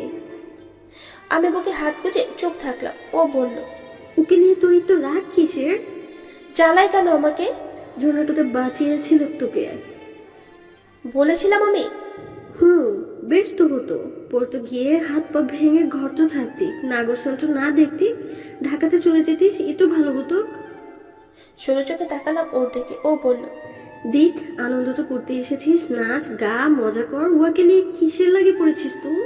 আমি বুকে হাত গুজে চুপ থাকলাম। ও বলল, ওকে নিয়ে তোর তো রাগ কিসের? জ্বালাই কেন আমাকে? জোনাটোতে বাঁচিয়েছিল তোকে। বলেছিলাম আমি। বেশ তো হতো, পড়তো গিয়ে হাত পা ভেঙে ঘর তো থাকতি, নাগর সালটো না দেখতি, ঢাকাতে চলে যেতিস, এ তো ভালো হতো। সরু চোখে তাকালাম ওর দিকে। ও বলল, দেখ, আনন্দ তো করতে এসেছিস, নাচ গা মজা কর, ওকে নিয়ে কিসের লাগে পড়েছিস তুই?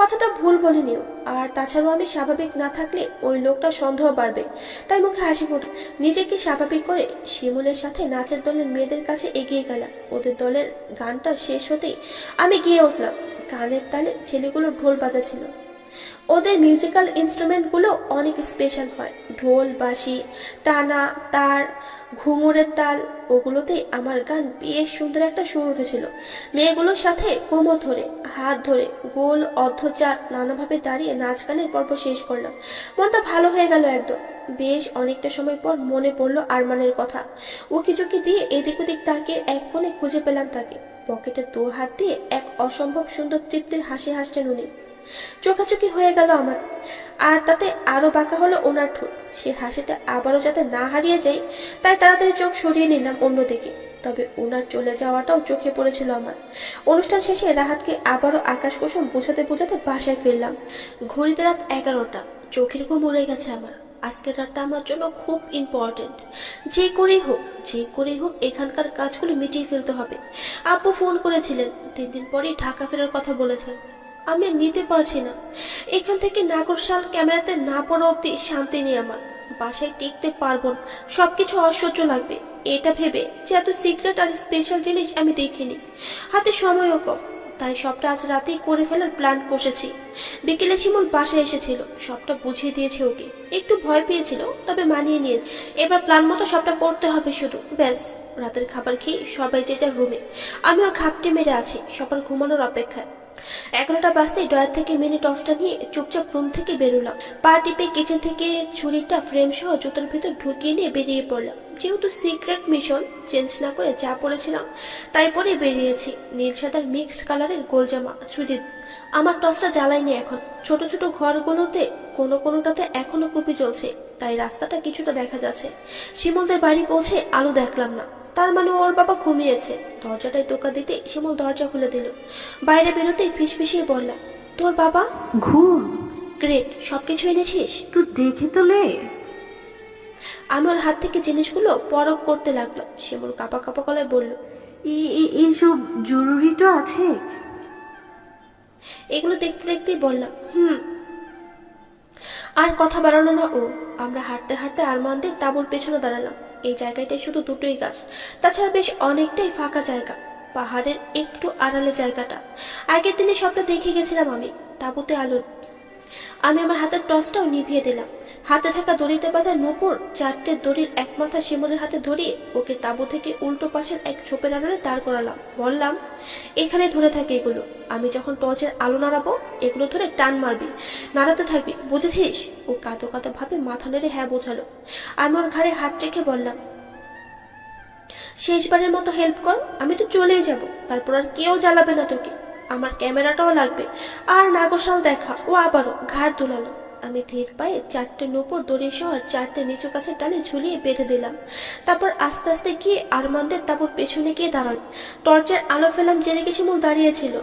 কথাটা ভুল বলেনিও। আর তাছাড়াও আমি স্বাভাবিক না থাকলে ওই লোকটা সন্দেহ বাড়বে, তাই মুখে হাসি ফুটল। নিজেকে স্বাভাবিক করে শিমুলের সাথে নাচের দলের মেয়েদের কাছে এগিয়ে গেলাম। ওদের দলের গানটা শেষ হতেই আমি গিয়ে উঠলাম। গানের তালে ছেলেগুলো ঢোল বাজাচ্ছিল। ওদের মিউজিক্যাল ইনস্ট্রুমেন্ট গুলো অনেক স্পেশাল হয়, ঢোল, বাঁশি, টানা, তার, ঘুঙুরের তাল। ওগুলোতেই আমার গান বেশ সুন্দর একটা সুর উঠেছিল। মেয়েগুলোর সাথে কোমর ধরে, হাত ধরে, গোল অর্ধচাঁদ নানাভাবে দাঁড়িয়ে নাচ গানের পর্ব শেষ করলাম। মনটা ভালো হয়ে গেল একদম। বেশ অনেকটা সময় পর মনে পড়লো আরমানের কথা। উকিঝুঁকি দিয়ে এদিক ওদিক তাকিয়ে এক কোণে খুঁজে পেলাম তাকে। পকেটে 2 হাত দিয়ে এক অসম্ভব সুন্দর তৃপ্তির হাসি হাসছেন উনি। চোখাচোখি হয়ে গেল আমার, আর তাতে আরো বাঁকা হলো ওনার ঠোঁট। সে হাসিতে আবারও যাতে না হারিয়ে যাই, তাই তাড়াতাড়ি চোখ সরিয়ে নিলাম অন্যদিকে। তবে ওনার চলে যাওয়াটাও চোখে পড়েছিল আমার। অনুষ্ঠান শেষে রাহাতকে আবারও আকাশ কুসুম বোঝাতে বোঝাতে বাসায় ফিরলাম। ঘড়িতে রাত 11টা। চোখের ঘুম উড়ে গেছে আমার। আজকের রাতটা আমার জন্য খুব ইম্পর্টেন্ট। যে করেই হোক এখানকার কাজগুলো মিটিয়ে ফেলতে হবে। আব্বু ফোন করেছিলেন, 3 দিন পরেই ঢাকা ফেরার কথা বলেছেন। আমি আর নিতে পারছি না। এখান থেকে নাগরশাল ক্যামেরাতে না পড়া অব্দি শান্তি নেই আমার। বাসায় টিকতে পারবো না, সবকিছু অসহ্য লাগবে। এটা ভেবে যে এত সিক্রেট আর স্পেশাল জিনিস আমি দেখিনি। হাতে সময়ও কম। তাই সবটা আজ রাতেই করে ফেলার প্ল্যান কষেছি। বিকেলে শিমুল বাসায় এসেছিল, সবটা বুঝিয়ে দিয়েছে ওকে। একটু ভয় পেয়েছিল, তবে মানিয়ে নিয়ে এবার প্ল্যান মতো সবটা করতে হবে শুধু, ব্যাস। রাতের খাবার খেয়ে সবাই যে যার রুমে, আমিও খাপটি মেরে আছি সবার ঘুমানোর অপেক্ষায়। 11টা বাজতেই ডয়ার থেকে মিনি টসটা নিয়ে চুপচাপ রুম থেকে বেরোলাম। পা টিপে কিচেন থেকে ছুরিটা ফ্রেম সহ জুতোর ভেতর ঢুকিয়ে নিয়ে বেরিয়ে পড়লাম। যেহেতু সিক্রেট মিশন, চেঞ্জ না করে যা পড়েছিলাম তাই পরে বেরিয়েছি। নীল সাদার মিক্সড কালারের গোলজামা, চুড়ি। আমার টসটা জ্বালাইনি এখন। ছোট ছোট ঘরগুলোতে কোনোটাতে এখনো কুপি জ্বলছে, তাই রাস্তাটা কিছুটা দেখা যাচ্ছে। শিমুলদের বাড়ি পৌঁছে আলো দেখলাম না, তার মানে ওর বাবা ঘুমিয়েছে। দরজাটায় টোকা দিতে শিমুল দরজা খুলে দিল। বাইরে বেরোতেই ফিসফিসিয়ে বললাম, তোর বাবা? ঘুম? গ্রেট, সবকিছু এনেছিস? তুই দেখে তো লে। আমি ওর হাত থেকে জিনিসগুলো পরখ করতে লাগলাম। শিমুল কাপা কাপা গলায় বলল, এইসব জরুরি তো আছে। এগুলো দেখতে দেখতেই বললাম, আর কথা বাড়ালো না ও। আমরা হাঁটতে হাঁটতে আরমানদের তাঁবুর পেছনে দাঁড়ালাম। এই জায়গাটায় শুধু দুটোই গাছ, তাছাড়া বেশ অনেকটাই ফাঁকা জায়গা। পাহাড়ের একটু আড়ালে জায়গাটা। আগের দিনে সবটা দেখে গেছিলাম আমি। তাঁবুতে আলো। আমি আমার হাতের টর্চটাও নিভিয়ে দিলাম। হাতে থাকা দড়িতে বাঁধা নূপুর 4টে দড়ির এক মাথা শিমুলের হাতে ধরিয়ে ওকে তাঁবু থেকে উল্টো পাশের এক ঝোপের আড়ালে দাঁড় করালাম। বললাম, এখানে ধরে থাকে এগুলো। আমি যখন টর্চের আলো নাড়াবো, এগুলো ধরে টান মারবি, নাড়াতে থাকবি, বুঝেছিস? ও কাঁদো কাঁদো ভাবে মাথা নেড়ে হ্যাঁ বোঝালো। আমি ওর ঘাড়ে হাত রেখে বললাম, শেষবারের মতো হেল্প কর, আমি তো চলেই যাব। তারপর আর কেউ জ্বালাবে না তোকে। আমার ক্যামেরাটাও লাগবে। আর নাগশাল দেখা। ও আবারও ঘাড় দোলালো। আমি ধীর পায়ে 4টে নূপুর দড়ি সহ 4টে নিচু গাছের ডালে ঝুলিয়ে বেঁধে দিলাম। তারপর আস্তে আস্তে গিয়ে আরমানদের তারপর পেছনে গিয়ে দাঁড়াল। টর্চের আলো ফেলাম যে রেখে শিমুল দাঁড়িয়েছিল।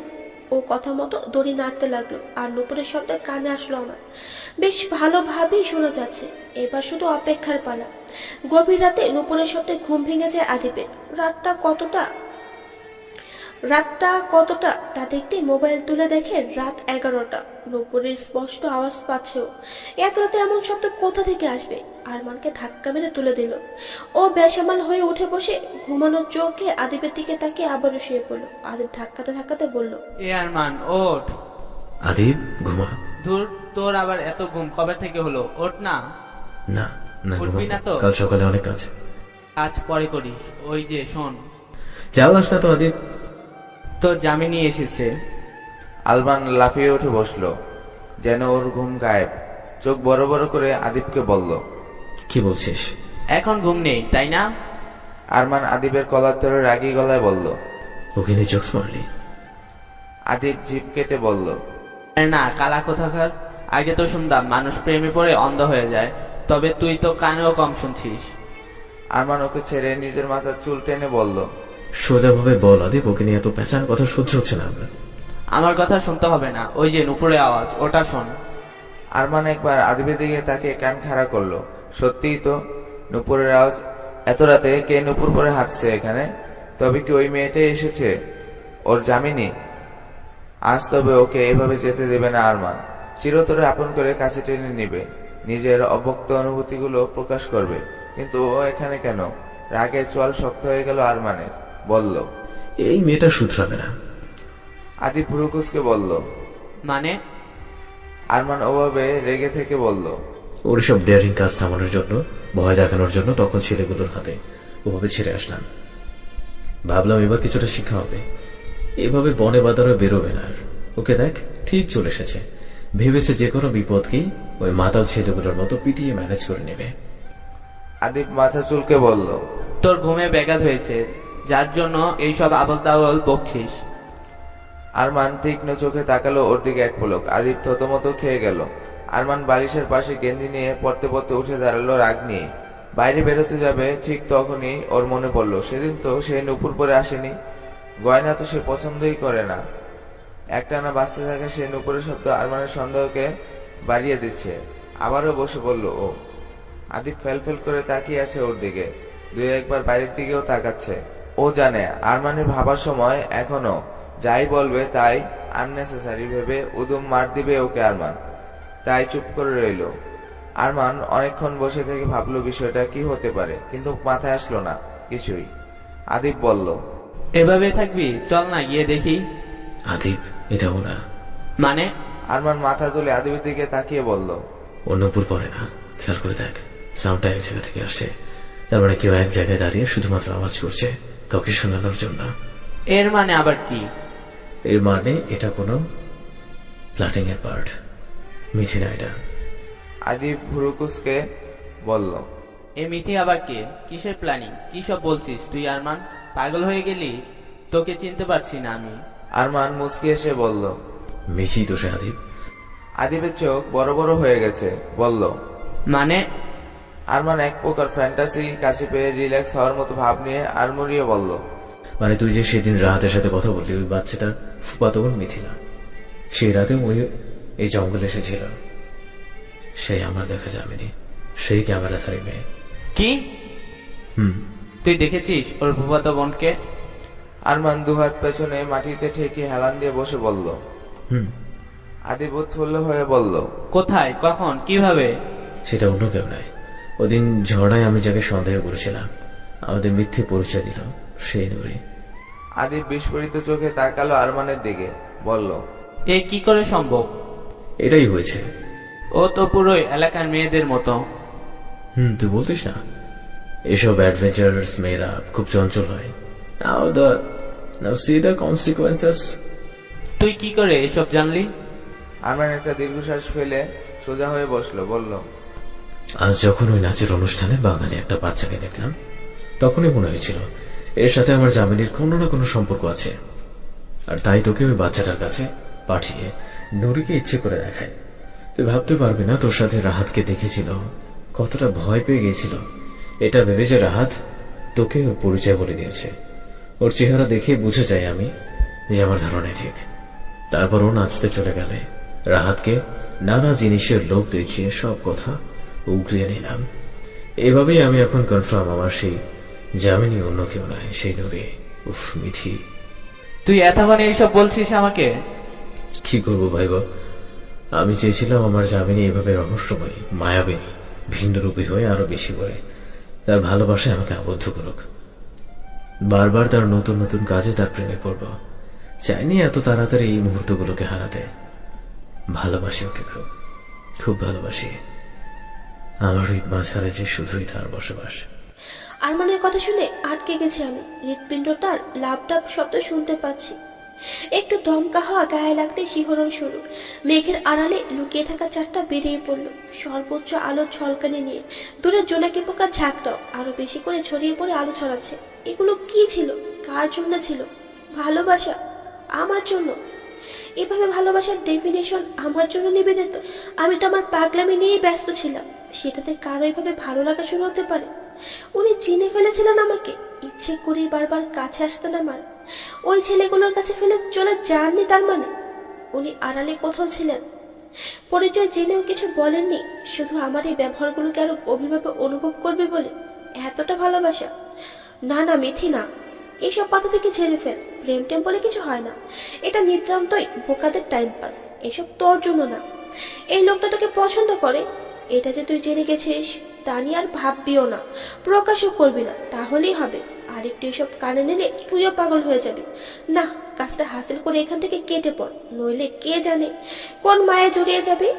ও কথা মতো দড়ি নাড়তে লাগলো, আর নূপুরের শব্দ কানে আসলো আমার। বেশ ভালোভাবেই শোনা যাচ্ছে। এবার শুধু অপেক্ষার পালা। গভীর রাতে নূপুরের শব্দে ঘুম ভেঙে যায় আদিপের। রাতটা কতটা তা দেখতে মোবাইল তুলে দেখে রাত 11টা। নূপুরের স্পষ্ট আওয়াজ পাচ্ছে ও। এত রাতে এমন শব্দ কোথা থেকে আসবে? আরমানকে ধাক্কা মেরে তুলে দিল। ও বেসামাল হয়ে উঠে বসে ঘুমানোর চোখে আদিপের দিকে তাকিয়ে আবারও শুয়ে পড়লো। আদিপ ধাক্কাতে ধাক্কাতে বলল, এ আরমান ওঠ। আদিব, ঘুমা। ধুর, তোর আবার এত ঘুম কবে থেকে হলো? ওঠ না। না না, উঠবি না ঘুমাবো। তো? কাল সকালে অনেক কাজ। আজ পরে করিস। ওই যে শোন, চালাস না তো আদিব। তোর জামিনী এসেছে। আরমান লাফিয়ে উঠে বসলো, যেন ওর ঘুম গায়েব। চোখ বড় বড় করে আদিবকে বলল, কি বলছিস? এখন ঘুম নেই, তাই না? আরমান আদিবের কলার ধরে রাগী গলায় বলল। ওকে নিয়ে জোকস মারলি? আদিব জিভ কেটে বলল, আরে না, কালা কোথাকার। আগে তো শুনতাম মানুষ প্রেমে পড়ে অন্ধ হয়ে যায়, তবে তুই তো কানেও কম শুনছিস। আরমান ওকে ছেড়ে নিজের মাথার চুল টেনে বলল, সোজাভাবে বল আদিব, ওকে নিয়ে এত পেঁচার কথা সহ্য হচ্ছে না আমরা। আমার কথা শুনতে হবে না, ওই যে নুপুরে আওয়াজ, ওটা শোন। আরমান একবার আদিবের দিকে তাকে কান খাড়া করলো। সত্যিই তো, নুপুরের আওয়াজ। এত রাতে কে নুপুর পরে হাঁটছে এখানে? তবে কি ওই মেয়েটাই এসেছে, ওর জামিনী? আজ তবে ওকে এভাবে যেতে দেবে না আরমান। চিরতরে আপন করে কাছে টেনে নিবে, নিজের অব্যক্ত অনুভূতিগুলো প্রকাশ করবে। কিন্তু ও এখানে কেন? রাগে চোয়াল শক্ত হয়ে গেল আরমানের। বলল, এই মেয়েটা শুধরাবে না। আদিব ভুরুকুসকে বলল। মানে? আরমান ওভাবে রেগে থেকে বলল, ওর সব ডেয়ারিং কাজ থামানোর জন্য, ভয় দেখানোর জন্য তখন ছেলেগুলোর হাতে ওভাবে ছেড়ে আসলাম। ভাবলাম এবার কিছুটা শিক্ষা হবে। এভাবে বনে বাদারে বেরোবে না আর। ওকে দেখ, ঠিক চলে এসেছে। ভেবেছে যে কোনো বিপদকেই ওই মাতাল ছেলেগুলোর মতো পিটিয়ে ম্যানেজ করে নেবে। আদিব মাথা চুলকে বলল, তোর ঘুমে ব্যাঘাত হয়েছে, যার জন্য এইসব আবল তাবল বকছিস। আরমান তীক্ষ্ণ চোখে তাকালো ওর দিকে এক পলক। আদিব থতমত খেয়ে গেল। আরমান বালিশের পাশে গেঞ্জি নিয়ে পড়তে পড়তে উঠে দাঁড়ালো রাগ নিয়ে। বাইরে বেরোতে যাবে, ঠিক তখনই ওর মনে পড়লো সেদিন তো সে নুপুর পরে আসেনি। গয়না তো সে পছন্দই করে না। একটানা বাঁচতে থাকা সে নুপুরের শব্দ আরমানের সন্দেহকে বাড়িয়ে দিচ্ছে। আবারও বসে পড়ল ও। আদিব ফেল করে তাকিয়ে আছে ওর দিকে। দুই একবার বাইরের দিকেও তাকাচ্ছে। ও জানে আরমানের ভাবার সময় এখনো। যাই বলবে তাই আননেসেসারি ভেবে উদুম মার দিবে ওকে আরমান। তাই চুপ করে রইল। আরমান অনেকক্ষণ বসে থেকে ভাবলো বিষয়টা কি হতে পারে, কিন্তু মাথায় আসলো না কিছুই। আদিব বলল, এভাবে থাকবি? চল না গিয়ে দেখি। আদিব, এটাও না। মানে? আরমান মাথা তুলে আদিবের দিকে তাকিয়ে বলল, অন্যপুর পরে না, খেয়াল করে দেখ, সাউন্ডটা এক জায়গা থেকে আসছে। তার মানে কেউ এক জায়গায় দাঁড়িয়ে শুধুমাত্র আওয়াজ করছে, কাউকে শোনানোর জন্য। এর মানে আবার কি? এর মানে এটা কোনো প্ল্যাটিং এর পার্ট। মিথি না এটা। আদিব ভুরুকুসকে বলল, এ মিথি আবার কে? কিসের প্ল্যানিং? কি সব বলছিস তুই আরমান? পাগল হয়ে গেলি? তোকে চিনতে পারছি না আমি। আরমান মুচকি এসে বলল। মিথি দোষে আদিব। আদিবের চোখ বড় বড় হয়ে গেছে, বলল, মানে? আরমান এক প্রকার ফ্যান্টাসি কাছে পেয়ে রিল্যাক্স হওয়ার মতো ভাব নিয়ে আড়মুড়িয়ে বলল, মানে তুই যে সেদিন রাহাতের সাথে কথা বললি, ওই বাচ্চাটার ফুফাতো বোন মিথিলা, সেই রাতে ওই এই জঙ্গলে এসেছিল। সেই আমার দেখা যাবেনি, সেই ক্যামেরাধারী মেয়ে। কি? হুম। তুই দেখেছিস ওর ফুফাতো বোনকে? আরমান দুহাত পেছনে মাটিতে ঠেকিয়ে হেলান দিয়ে বসে বলল। হুম। আদিব উৎফুল্ল হয়ে বলল, কোথায়, কখন, কিভাবে? সেটা অন্য কেউ নয়। ওদিন ঝড়ায় আমি যাকে সন্দেহ করেছিলাম, আমাদের মিথ্যে পরিচয় দিল, সেই নুরি। আদিব বিস্ফোরিত চোখে তাকালো আরমানের দিকে, বলল, এ কি করে সম্ভব? এটাই হয়েছে। ও তো পুরোই এলাকার মেয়েদের মতো। তুই বলতিস না, এসব অ্যাডভেঞ্চারাস মেয়েরা খুব চঞ্চল হয়। Now see the consequences. তুই কি করে এসব জানলি? আরমান একটা দীর্ঘশ্বাস ফেলে সোজা হয়ে বসলো, বলল, আজ যখন ওই নাচের অনুষ্ঠানে বাঙালি একটা বাচ্চাকে দেখলাম, তখনই মনে হয়েছিল এর সাথে আমার জামিনীর কোনো না কোনো সম্পর্ক আছে। আর তাই তোকে ওই বাচ্চাটার কাছে পাঠিয়ে নুরিকে ইচ্ছে করে দেখায়। তুই ভাবতে পারবি না তোর সাথে রাহাতকে দেখেছিল, কতটা ভয় পেয়ে গেছিল। এটা ভেবে যে রাহাত তোকে ওর পরিচয় বলে দিয়েছে। ওর চেহারা দেখে বুঝে যাই আমি যে আমার ধারণা ঠিক। তারপর ও নাচতে চলে গেলে রাহাতকে নানা জিনিসের লোভ দেখিয়ে সব কথা উগরিয়ে নিলাম। এভাবেই আমি এখন কনফার্ম আমার সেই জামিনী অন্য কেউ নয়, সেই নুরি। উফ মিঠি, তুই এতক্ষণে এইসব বলছিস আমাকে? কি করবো ভাইবা, আমি চেয়েছিলাম আমার জামিনী এভাবে রহস্যময়ী, মায়াবিনী, ভিন্নরূপী হয়ে আরো বেশি করে তার ভালোবাসায় আমাকে আবদ্ধ করুক। বারবার তার নতুন নতুন কাজে তার প্রেমে পড়ব। চাইনি এত তাড়াতাড়ি এই মুহূর্তগুলোকে হারাতে। ভালোবাসি ওকে, খুব খুব ভালোবাসি। আমার হৃদ মাঝারে যে শুধুই তার বসবাস। আরমানের কথা শুনে আটকে গেছি আমি। হৃৎপিণ্ডটার লাভ ডাব শব্দ শুনতে পাচ্ছি। একটু দমকা হওয়া গায়ে লাগতে শিহরণ শুরু। মেঘের আড়ালে লুকিয়ে থাকা চারটা বেরিয়ে পড়লো সর্বোচ্চ আলো ঝলকানি নিয়ে। দূরে জোনাকি পোকার ঝাঁকটাও আরো বেশি করে ছড়িয়ে পড়ে আলো ছড়াচ্ছে। এগুলো কি ছিল? কার জন্য ছিল? ভালোবাসা আমার জন্য? এভাবে ভালোবাসার ডেফিনেশন আমার জন্য নিবেদিত? আমি তো আমার পাগলামি নিয়েই ব্যস্ত ছিলাম। সেটাতে কারো এভাবে ভালো লাগা শুরু হতে পারে? উনি চিনে ফেলেছিলেন আমাকে, ইচ্ছে করেই বারবার কাছে আসতেন আমার। ওই ছেলেগুলোর কাছে ফেলে চলে যাননি তার মানে? উনি আড়ালে কোথাও ছিলেন, পরিচয় জেনেও কিছু বলেননি, শুধু আমার এই ব্যবহারগুলোকে আরো গভীরভাবে অনুভব করবে বলে? এতটা ভালোবাসা? না না মিথি না, এইসব পাতা থেকে ঝেড়ে ফেল। প্রেম টেম বলে কিছু হয় না, এটা নিতান্তই বোকাদের টাইম পাস। এসব তোর জন্য না। এই লোকটা তোকে পছন্দ করে, এটা যে তুই জেনে গেছিস তা নিয়ে আর ভাববিও না, প্রকাশও করবি না, তাহলেই হবে। আর একটু এসব কানে নিলে তুইও পাগল হয়ে যাবি। না, কাজটা হাসিল করে এখান থেকে কেটে পড়, নইলে কে জানে কোন মায়ে জড়িয়ে যাবি।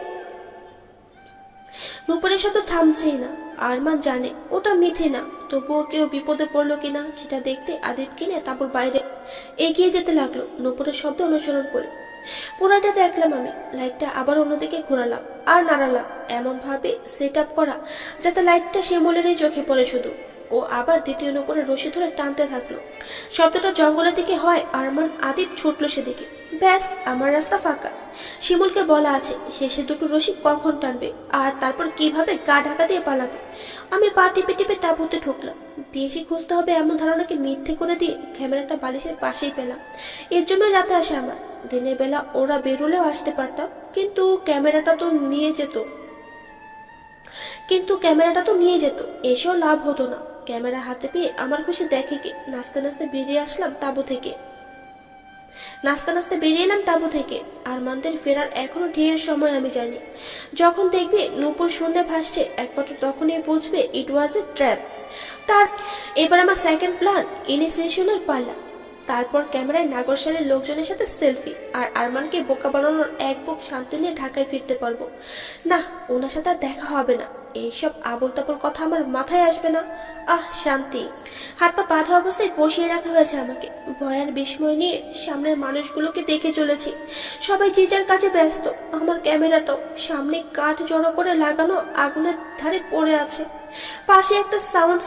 নুপুরের সাথে থামছেই না। আরমান জানে ওটা মিথে না, তবুও কেউ বিপদে পড়লো কিনা সেটা দেখতে আদিব কিনে তারপর বাইরে এগিয়ে যেতে লাগলো নুপুরের শব্দ অনুসরণ করে। পুরাটা দেখলাম আমি। লাইটটা আবার অন্যদিকে ঘোরালাম আর নাড়ালাম, এমন ভাবে সেট আপ করা যাতে লাইটটা শিমুলেরই চোখে পড়ে শুধু। ও আবার দ্বিতীয় নুপুরে রশি ধরে টানতে থাকলো। শব্দটা জঙ্গলের দিকে হয়। আরমান আদিব ছুটলো সেদিকে। ব্যাস, আমার রাস্তা ফাঁকা। শিমুলকে বলা আছে শেষে দুটো রশি কখন টানবে আর তারপর কিভাবে গা ঢাকা দিয়ে পালাবে। আমি পা টিপে টিপে তাঁবুতে ঢুকলাম। বেশি খুঁজতে হবে এমন ধারণাকে মিথ্যে করে দিয়ে ক্যামেরাটা বালিশের পাশেই পেলাম। এর জন্যই রাতে আসে আমার। দিনের বেলা ওরা বেরোলেও আসতে পারতাম, কিন্তু ক্যামেরাটা তো নিয়ে যেত, এসেও লাভ হতো না। ক্যামেরা হাতে পেয়ে আমার খুশি দেখে কে। নাচতে নাচতে বেরিয়ে এলাম তাঁবু থেকে। আরমানদের ফেরার এখনো ঢের সময় আমি জানি। যখন দেখবে নূপুর শূন্যে ভাসছে একমাত্র তখনই বুঝবে ইট ওয়াজ এ ট্র্যাপ। তার এবার আমার সেকেন্ড প্ল্যান ইনিশিয়েশনের পাল্লা। তারপর ক্যামেরায় নাগরশালের লোকজনের সাথে সেলফি, আর আরমানকে বোকা বানানোর এক বুক শান্তি নিয়ে ঢাকায় ফিরতে পারবো। না, ওনার সাথে আর দেখা হবে না। এইসব আবল তাবল কথা আমার মাথায় আসবে না। শান্তি। হাত পা বাঁধা অবস্থায় বসিয়ে রাখা হয়েছে আমাকে। ভয় আর বিস্ময় নিয়ে সামনের মানুষগুলোকে দেখে চলেছি। সবাই যে যার কাজে ব্যস্ত। আমার ক্যামেরাটাও সামনে কাঠ জড়ো করে লাগানো আগুনের ধারে পড়ে আছে। পাশে একটা সাউন্ড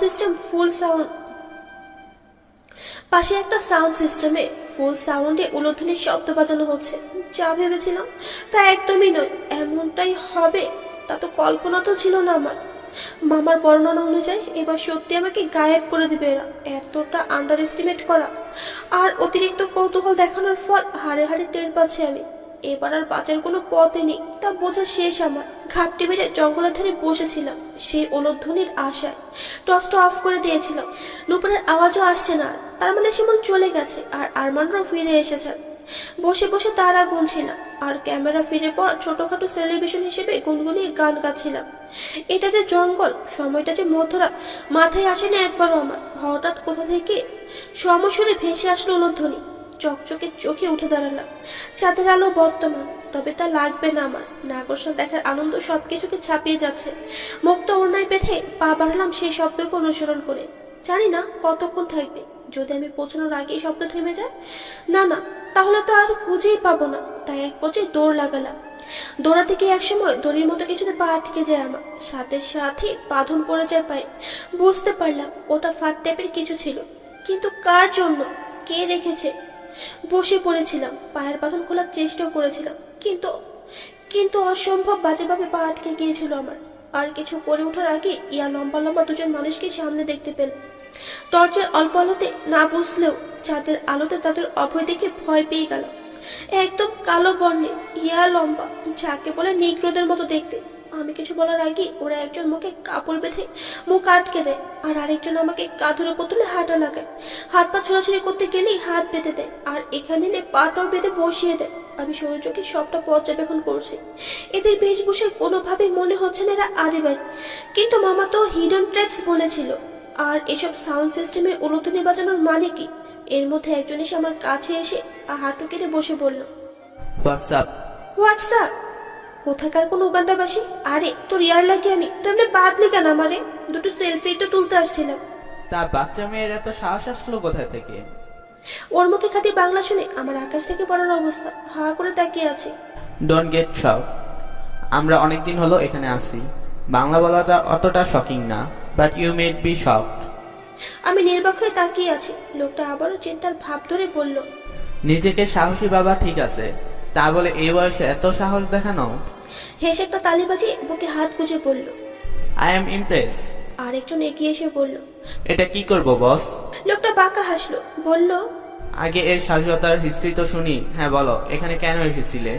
সিস্টেমে ফুল সাউন্ডে উলুধ্বনির শব্দ বাজানো হচ্ছে। যা ভেবেছিলাম তা একদমই নয়। এমনটাই হবে তা তো কল্পনা তো ছিল না আমার। মামার বর্ণনা অনুযায়ী এবার সত্যি আমাকে গায়েব করে দিবে এরা। এতটা আন্ডার এস্টিমেট করা আর অতিরিক্ত কৌতূহল দেখানোর ফল হাড়ে হাড়ে টের পাচ্ছি আমি। এবার আর বাঁচার কোনো পথে নেই, তা বোঝা শেষ আমার। ঘাপটি বেড়ে জঙ্গলের ধারে বসেছিলাম সেই উলুধ্বনির আশায়। টর্চটা অফ করে দিয়েছিলাম। নুপুরের আওয়াজও আসছে না। তার মানে শিমুল চলে গেছে আর আরমানরাও ফিরে এসেছেন। বসে বসে তারা গুনছিলাম আর ক্যামেরা ফিরে পর ছোটখাটো সেলিব্রেশন হিসেবে গুনগুনিয়ে গান গাচ্ছিলাম। এটা যে জঙ্গল, সময়টা যে মধ্যরাত, মাথায় আসেনি একবারও আমার। হঠাৎ কোথা থেকে সমস্বরে ভেসে আসলো উলুধ্বনি। চকচকে চোখে উঠে দাঁড়ালাম। চাঁদের আলো বর্তমান, তবে তা লাগবে না আমার। নাগরশাল দেখার আনন্দ সবকিছুকে ছাপিয়ে যাচ্ছে। মুক্ত ওড়নায় বেঁধে পা বাড়ালাম সেই শব্দকে অনুসরণ করে। জানি না কতক্ষণ থাকবে। যদি আমি পৌঁছানোর আগেই শব্দ থেমে যায়, না তাহলে তো আর খুঁজেই পাবো না। তাই এক পর্যায়ে দৌড় লাগালাম। দৌড়াতে গিয়ে একসময় দড়ির মতো কিছুতে পা আটকে যায় আমার। সাথে সাথে বাঁধন পড়ে যায় পায়ে। বুঝতে পারলাম ওটা ফাঁদ টাইপের কিছু ছিল, কিন্তু কার জন্য, কে রেখেছে? বসে পড়েছিলাম, পায়ের বাঁধন খোলার চেষ্টাও করেছিলাম, কিন্তু অসম্ভব বাজেভাবে পা আটকে গিয়েছিল আমার। আর কিছু করে ওঠার আগে লম্বা লম্বা দুজন মানুষকে সামনে দেখতে পেলাম। টর্চের অল্প আলোতে না বুঝলেও চাঁদের আলোতে তাদের অভয় দেখে ভয় পেয়ে গেল। একদম কালো বর্ণে, লম্বা, যাকে বলে নিগ্রোদের মতো দেখতে। আমি কিছু বলার আগে ওরা একজন মুখে কাপড় বেঁধে মুখ আটকে দেয়, আর আরেকজন আমাকে কাঁধের উপর তুলে হাঁটা লাগায়। হাত পা ছোড়াছুড়ি করতে গেলেই হাত বেঁধে দেয়, আর এখানে এনে পাটাও বেঁধে বসিয়ে দেয়। আমি সৌর্যকে সবটা পর্যবেক্ষণ করছি। এদের বেশভূষায় কোনোভাবেই মনে হচ্ছে না এরা আদিবাসী, কিন্তু মামা তো হিডেন ট্র্যাপস বলেছিল। আর এসব সাউন্ড সিস্টেমে উলুধ্বনি বাজানোর মানে কি? এর মধ্যে একজন এসে আমার কাছে এসে হাঁটু কেটে বসে বলল, হোয়াটসঅ্যাপ? কোথাকার কোন উগান্ডাবাসী? আরে তোর ইয়ার লাগে আমি, তাহলে বাদলি কেন আমারে? দুটো সেলফি তো তুলতে আসছিলাম। তা বাচ্চা মেয়ের এত সাহস আসলো কোথায় থেকে? ওর মুখে খাঁটি বাংলা শুনে আমার আকাশ থেকে পড়ার অবস্থা। হা করে তাকিয়ে আছে। ডোন্ট গেট শক। আমরা অনেকদিন হলো এখানে আসি। বাংলা বলাটা অতটা শকিং না, but you made be shocked. আমি নির্বাক হয়ে তাকিয়ে আছি। লোকটা আবারও চিন্তার ভাব ধরে বলল, নিজেকে সাহসী বাবা ঠিক আছে, তা বলে এই বয়সে এত সাহস দেখানো? হেসে একটা তালি বাজিয়ে বুকে হাত গুজে বলল, আই এম ইমপ্রেস। আরেকজন এগিয়ে এসে বলল, এটা কি করব বস? লোকটা বাঁকা হাসলো, বলল, আগে এর স্বাধীনতার হিস্ট্রি তো শুনি। হ্যাঁ বলো, এখানে কেন এসেছিলে?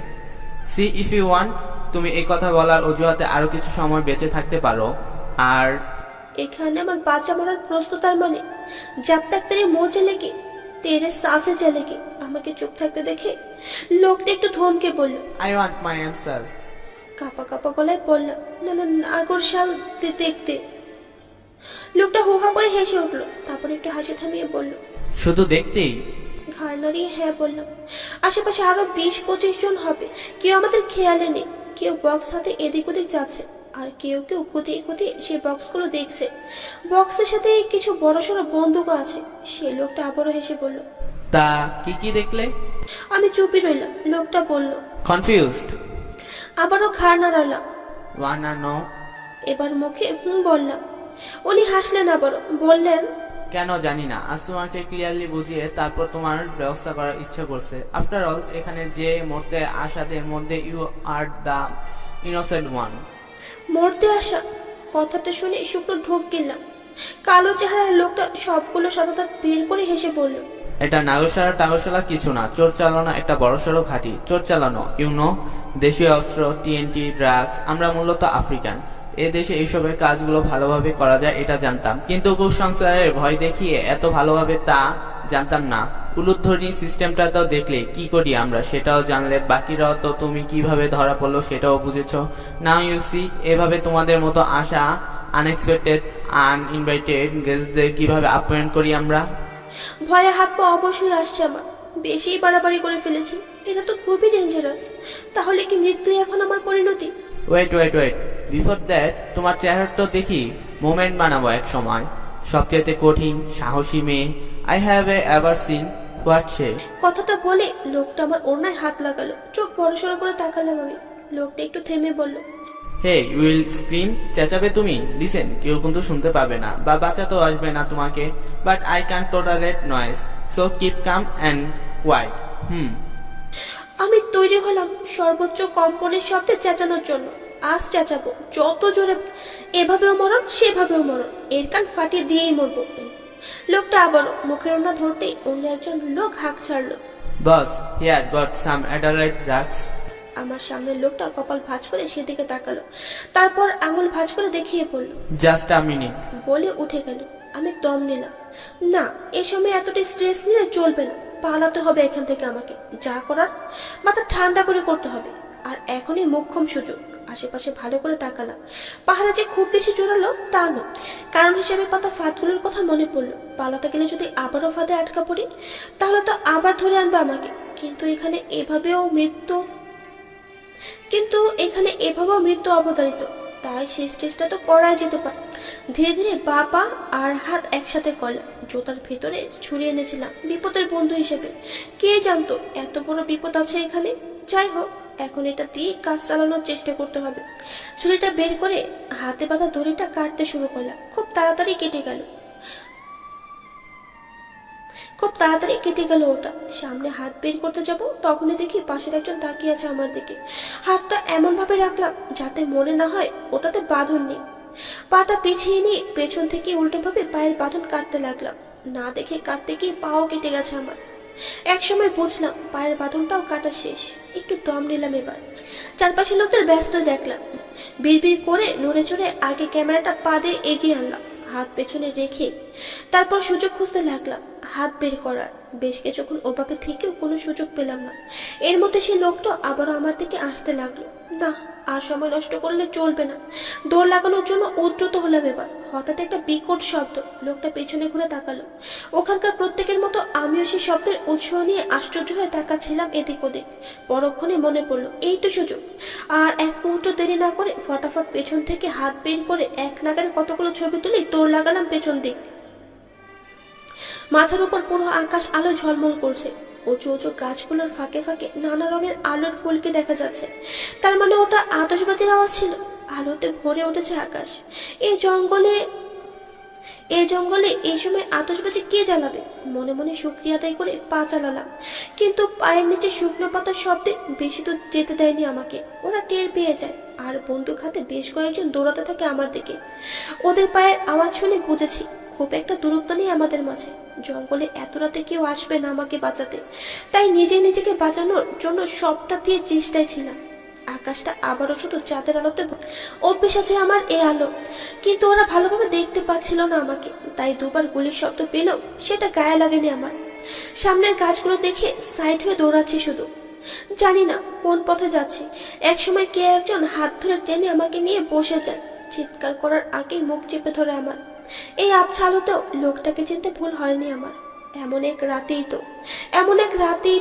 সি ইফ ইউ ওয়ান্ট, তুমি এই কথা বলার অজুহাতে আরো কিছু সময় বেঁচে থাকতে পারো। আর এখানে আমার বাচ্চা মরার প্রস্তুতার মানে जब तक तेरे मुंह चलेगी तेरे सांसें चलेगी। আমাকে চুপ থাকতে দেখে লোকটা একটু ধমকে বলল, আই ওয়ান্ট মাই অ্যান্সার। কাপা কাপা গলায় বললাম, না নাগরশাল দেখতে। লোকটা হুহা করে হেসে উঠলো, তারপর একটু হাসি থামিয়ে বলল, শুধু দেখতেই? ঘাড় নাড়িয়ে হ্যাঁ বললাম। আশেপাশে আরো 20-25 জন হবে। কেউ আমাদের খেয়ালে নেই। কেউ বক্স হাতে এদিক ওদিক যাচ্ছে, আর কেউ খুঁটিয়ে খুঁটিয়ে সেই বক্সগুলো দেখছে। বক্সের সাথে কিছু বড়সড় বন্দুকও আছে। সেই লোকটা আবারও হেসে বলল, তা কি কি দেখলে? আমি চুপই রইলাম। লোকটা বলল, কনফিউজড। আবারও ঘাড় নাড়ালাম। ওয়ানা নো? এবার মুখে বললাম। উনি হাসলেন, আবারও বললেন, কেন জানি না, আজ তোমাকে ক্লিয়ারলি বুঝিয়ে তারপর তোমার ব্যবস্থা করার ইচ্ছা করছে। আফটার অল, এখানে যে মরতে আসাদের মধ্যে you are the innocent one. মরতে আসা? কথাটা শুনে শুকনো ঢোক গেলাম। কালো চেহারার লোকটা সবগুলো সততা বের করে হেসে বলল, এটা নাগরশালা টাগরশালা কিছু না, চোর চালানো একটা বড়সড় ঘাঁটি। চোর চালানো, ইউনো, দেশীয় অস্ত্র, টিএনটি, ড্রাগস। আমরা মূলত আফ্রিকান। এ দেশে এইসবের কাজগুলো ভালোভাবে করা যায় এটা জানতাম, কিন্তু কুসংস্কারের ভয় দেখিয়ে এত ভালোভাবে তা জানতাম না। উলুধ্বনি সিস্টেমটা তো দেখলে কি করি আমরা সেটাও জানলে, বাকিরাও তো তুমি কিভাবে ধরা পড়লো সেটাও বুঝেছো। নাও ইউ সি, এভাবে তোমাদের মতো আসা আনএক্সপেক্টেড আনইনভাইটেড গেস্টদের কিভাবে আপ্যায়ন করি আমরা। ভয়ে হাত পা অবশ্যই আসছে আমার। বেশি বাড়াবাড়ি করে ফেলেছি, এটা তো খুবই ডেঞ্জারাস। তাহলে কি মৃত্যুই এখন আমার পরিণতি? Wait wait wait, before that তোমার চেহারাটা দেখি মোমেন্ট বানাবো এক সময়। সবচেয়ে কঠিন সাহসী মেয়ে I have ever seen. What say? কথাটা বলে লোকটা আমার ওড়নায় হাত লাগালো। চোখ বড়সড় করে তাকালাম আমি। লোকটা একটু থেমে বলল, হে উইল স্ক্রিন, চেঁচাবে তুমি? লিসেন, কেউ কিন্তু শুনতে পাবে না বা বাঁচাতেও আসবে না তোমাকে, but I can tolerate noise, so keep calm and quiet. আমি তৈরি হলাম সর্বোচ্চ কম্পনের শব্দে চেঁচানোর জন্য। আজ চেঁচাবো যত জোরে, এভাবেও মরণ সেভাবেও মরণ, এর কান ফাটিয়ে দিয়েই মরবো। লোকটা আবারও মুখের ওড়না ধরতেই অন্য একজন লোক হাঁক ছাড়লো। Boss, here got some adult drugs. আমার সামনের লোকটা কপাল ভাঁজ করে সেদিকে তাকালো, তারপর আঙুল ভাঁজ করে দেখিয়ে বলল, জাস্ট আ মিনিট। বলে উঠে গেল। আমি দম নিলাম। না, এ সময় এতটা স্ট্রেস নিলে চলবে না। পালাতে হবে এখান থেকে আমাকে। যা করার মাথা ঠান্ডা করে করতে হবে। আর এখনই মোক্ষম সুযোগ। আশেপাশে ভালো করে তাকালাম। পাহারা যে খুব বেশি জোরালো তা নয়, কারণ হিসেবে পাতা ফাঁদগুলোর কথা মনে পড়লো। পালাতে গেলে যদি আবারও ফাঁদে আটকা পড়ি, তাহলে তো আবার ধরে আনবে আমাকে। কিন্তু এখানে এভাবেও মৃত্যু অবতারিত, তাই শেষ চেষ্টা তো করাই যেতে পারে। ধীরে ধীরে বা পা আর হাত একসাথে করলাম। জুতার ভিতরে ছুরিয়ে এনেছিলাম বিপদের বন্ধু হিসেবে। কে জানতো এত বড় বিপদ আছে এখানে। যাই হোক, এখন এটা দিয়ে কাজ চালানোর চেষ্টা করতে হবে। ছুরিটা বের করে হাতে বাঁধা দড়িটা কাটতে শুরু করলাম। খুব তাড়াতাড়ি কেটে গেল ওটা। সামনে হাত বের করতে যাব, তখনই দেখি পাশের একজন তাকিয়ে আছে আমার দিকে। হাতটা এমন ভাবে রাখলাম যাতে মনে না হয় ওটাতে বাঁধন নেই। পাটা পিছিয়ে নিয়ে পেছন থেকে উল্টো ভাবে পায়ের বাঁধন কাটতে লাগলাম। না দেখে কাটতে গিয়ে পাও কেটে গেছে আমার। একসময় বুঝলাম পায়ের বাঁধনটাও কাটা শেষ। একটু দম নিলাম এবার। চারপাশে লোকদের ব্যস্ত দেখলাম। বিড়বিড় করে নড়ে চড়ে আগে ক্যামেরাটা পা দিয়ে এগিয়ে আনলাম, হাত পেছনে রেখে। তারপর সুযোগ খুঁজতে লাগলাম হাত বের করার। বেশ কিছুক্ষণ ওভাবে থেকেও কোনো সুযোগ পেলাম না। এর মধ্যে সেই লোকটা আবারও আমার দিকে আসতে লাগলো। না, আর সময় নষ্ট করলে চলবে না। দৌড় লাগানোর জন্য উদ্যত হলাম এবার। হঠাৎ একটা বিকট শব্দ। লোকটা পেছনে ঘুরে তাকালো। ওখানকার প্রত্যেকের মতো আমিও সেই শব্দের উৎস নিয়ে আশ্চর্য হয়ে তাকাচ্ছিলাম এদিক ওদিক। পরক্ষণে মনে পড়লো এই তো সুযোগ। আর এক মুহূর্ত দেরি না করে ফটাফট পেছন থেকে হাত বের করে এক নাগারে কতগুলো ছবি তুলে দৌড় লাগালাম পেছন দিক। মাথার উপর পুরো আকাশ আলো ঝলমল করছে। উঁচু উঁচু গাছগুলোর ফাঁকে ফাঁকে নানা রঙের আলোর ফুলকি দেখা যাচ্ছে। তার মানে ওটা আতশবাজির আওয়াজ ছিল। আলোতে ভরে উঠেছে আকাশ। এই জঙ্গলে এই সময় আতশবাজি কে জ্বালাবে? মনে মনে শুকরিয়া আদায় করে পা চালালাম, কিন্তু পায়ের নিচে শুকনো পাতার শব্দে বেশি দূর যেতে দেয়নি আমাকে। ওরা টের পেয়ে যায় আর বন্দুক হাতে বেশ কয়েকজন দৌড়াতে থাকে আমার দিকে। ওদের পায়ের আওয়াজ শুনে বুঝেছি খুব একটা দূরত্ব নেই আমাদের মাঝে। জঙ্গলে এত রাতে কেউ আসবে না আমাকে বাঁচাতে, তাই নিজেকে বাঁচানোর জন্য সবটা দিয়ে চেষ্টায় ছিলাম। আকাশটা আবারও শুধু চাঁদের আলোতে অভ্যেস আছে আমার এই আলো, কিন্তু ওরা ভালোভাবে দেখতে পাচ্ছিল না আমাকে। তাই দুবার গুলির শব্দ পেলেও সেটা গায়ে লাগেনি আমার। সামনের গাছগুলো দেখে সাইড হয়ে দৌড়াচ্ছি শুধু। জানি না কোন পথে যাচ্ছি। একসময় কে একজন হাত ধরে টেনে আমাকে নিয়ে বসে যায়। চিৎকার করার আগেই মুখ চেপে ধরে আমার। এই আবছা আলোতেও লোকটাকে চিনতে ভুল হয়নি আমার। এমন এক রাতেই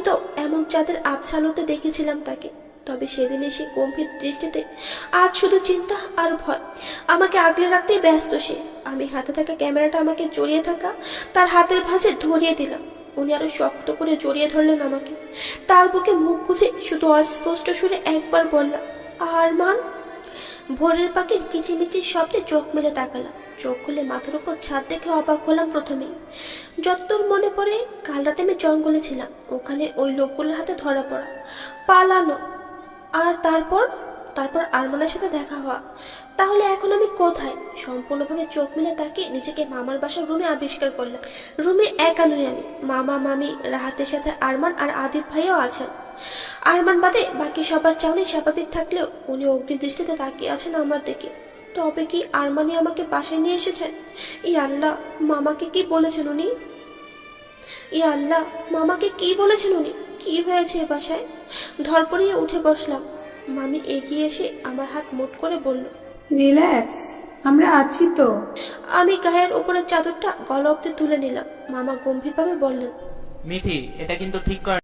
তো এমন চাঁদের আবছা আলোতে দেখেছিলাম তাকে। তবে সেদিন এসে গম্ভীর দৃষ্টিতে আজ শুধু চিন্তা আর ভয় আমাকে আগলে রাখতেই ব্যস্ত সে। আমি হাতে থাকা ক্যামেরাটা আমাকে জড়িয়ে থাকা তার হাতের ভাঁজে ধরিয়ে দিলাম। উনি আরো শক্ত করে জড়িয়ে ধরলেন আমাকে। তার বুকে মুখ গুজে শুধু অস্পষ্ট সুরে একবার বললাম, আরমান। ভোরের পাখির কিচিমিচির শব্দে চোখ মেলে তাকালাম। চোখ খুলে মাথার উপর ছাদ দেখে অবাক হলাম প্রথমেই। যতদূর মনে পড়ে কাল রাতে আমি জঙ্গলে ছিলাম, ওখানে ওই লোকগুলোর হাতে ধরা পড়া, পালানো, আর তারপর আরমানের সাথে দেখা হওয়া। তাহলে এখন আমি কোথায়? সম্পূর্ণভাবে চোখ মেলে তাকিয়ে নিজেকে মামার বাসার রুমে আবিষ্কার করলাম। রুমে একা নই আমি, মামা মামি রাহাতের সাথে আরমান আর আদিব ভাইও আছেন। আরমান বাদে বাকি সবার চাউনি স্বাভাবিক থাকলেও উনি অগ্নি দৃষ্টিতে তাকিয়ে আছেন আমার দিকে। তবে কি আরমানি আমাকে বাসায় নিয়ে এসেছেন? আল্লাহ, মামাকে কি বলেছেন উনি? কি হয়েছে বাসায়? ধরপড়িয়ে উঠে বসলাম। মামি এগিয়ে এসে আমার হাত মুঠ করে বলল, রিল্যাক্স, আমরা আছি তো। আমি গায়ের উপরের চাদরটা গলা অব্দি তুলে নিলাম। মামা গম্ভীরভাবে বললেন, মিথি, এটা কিন্তু ঠিক করে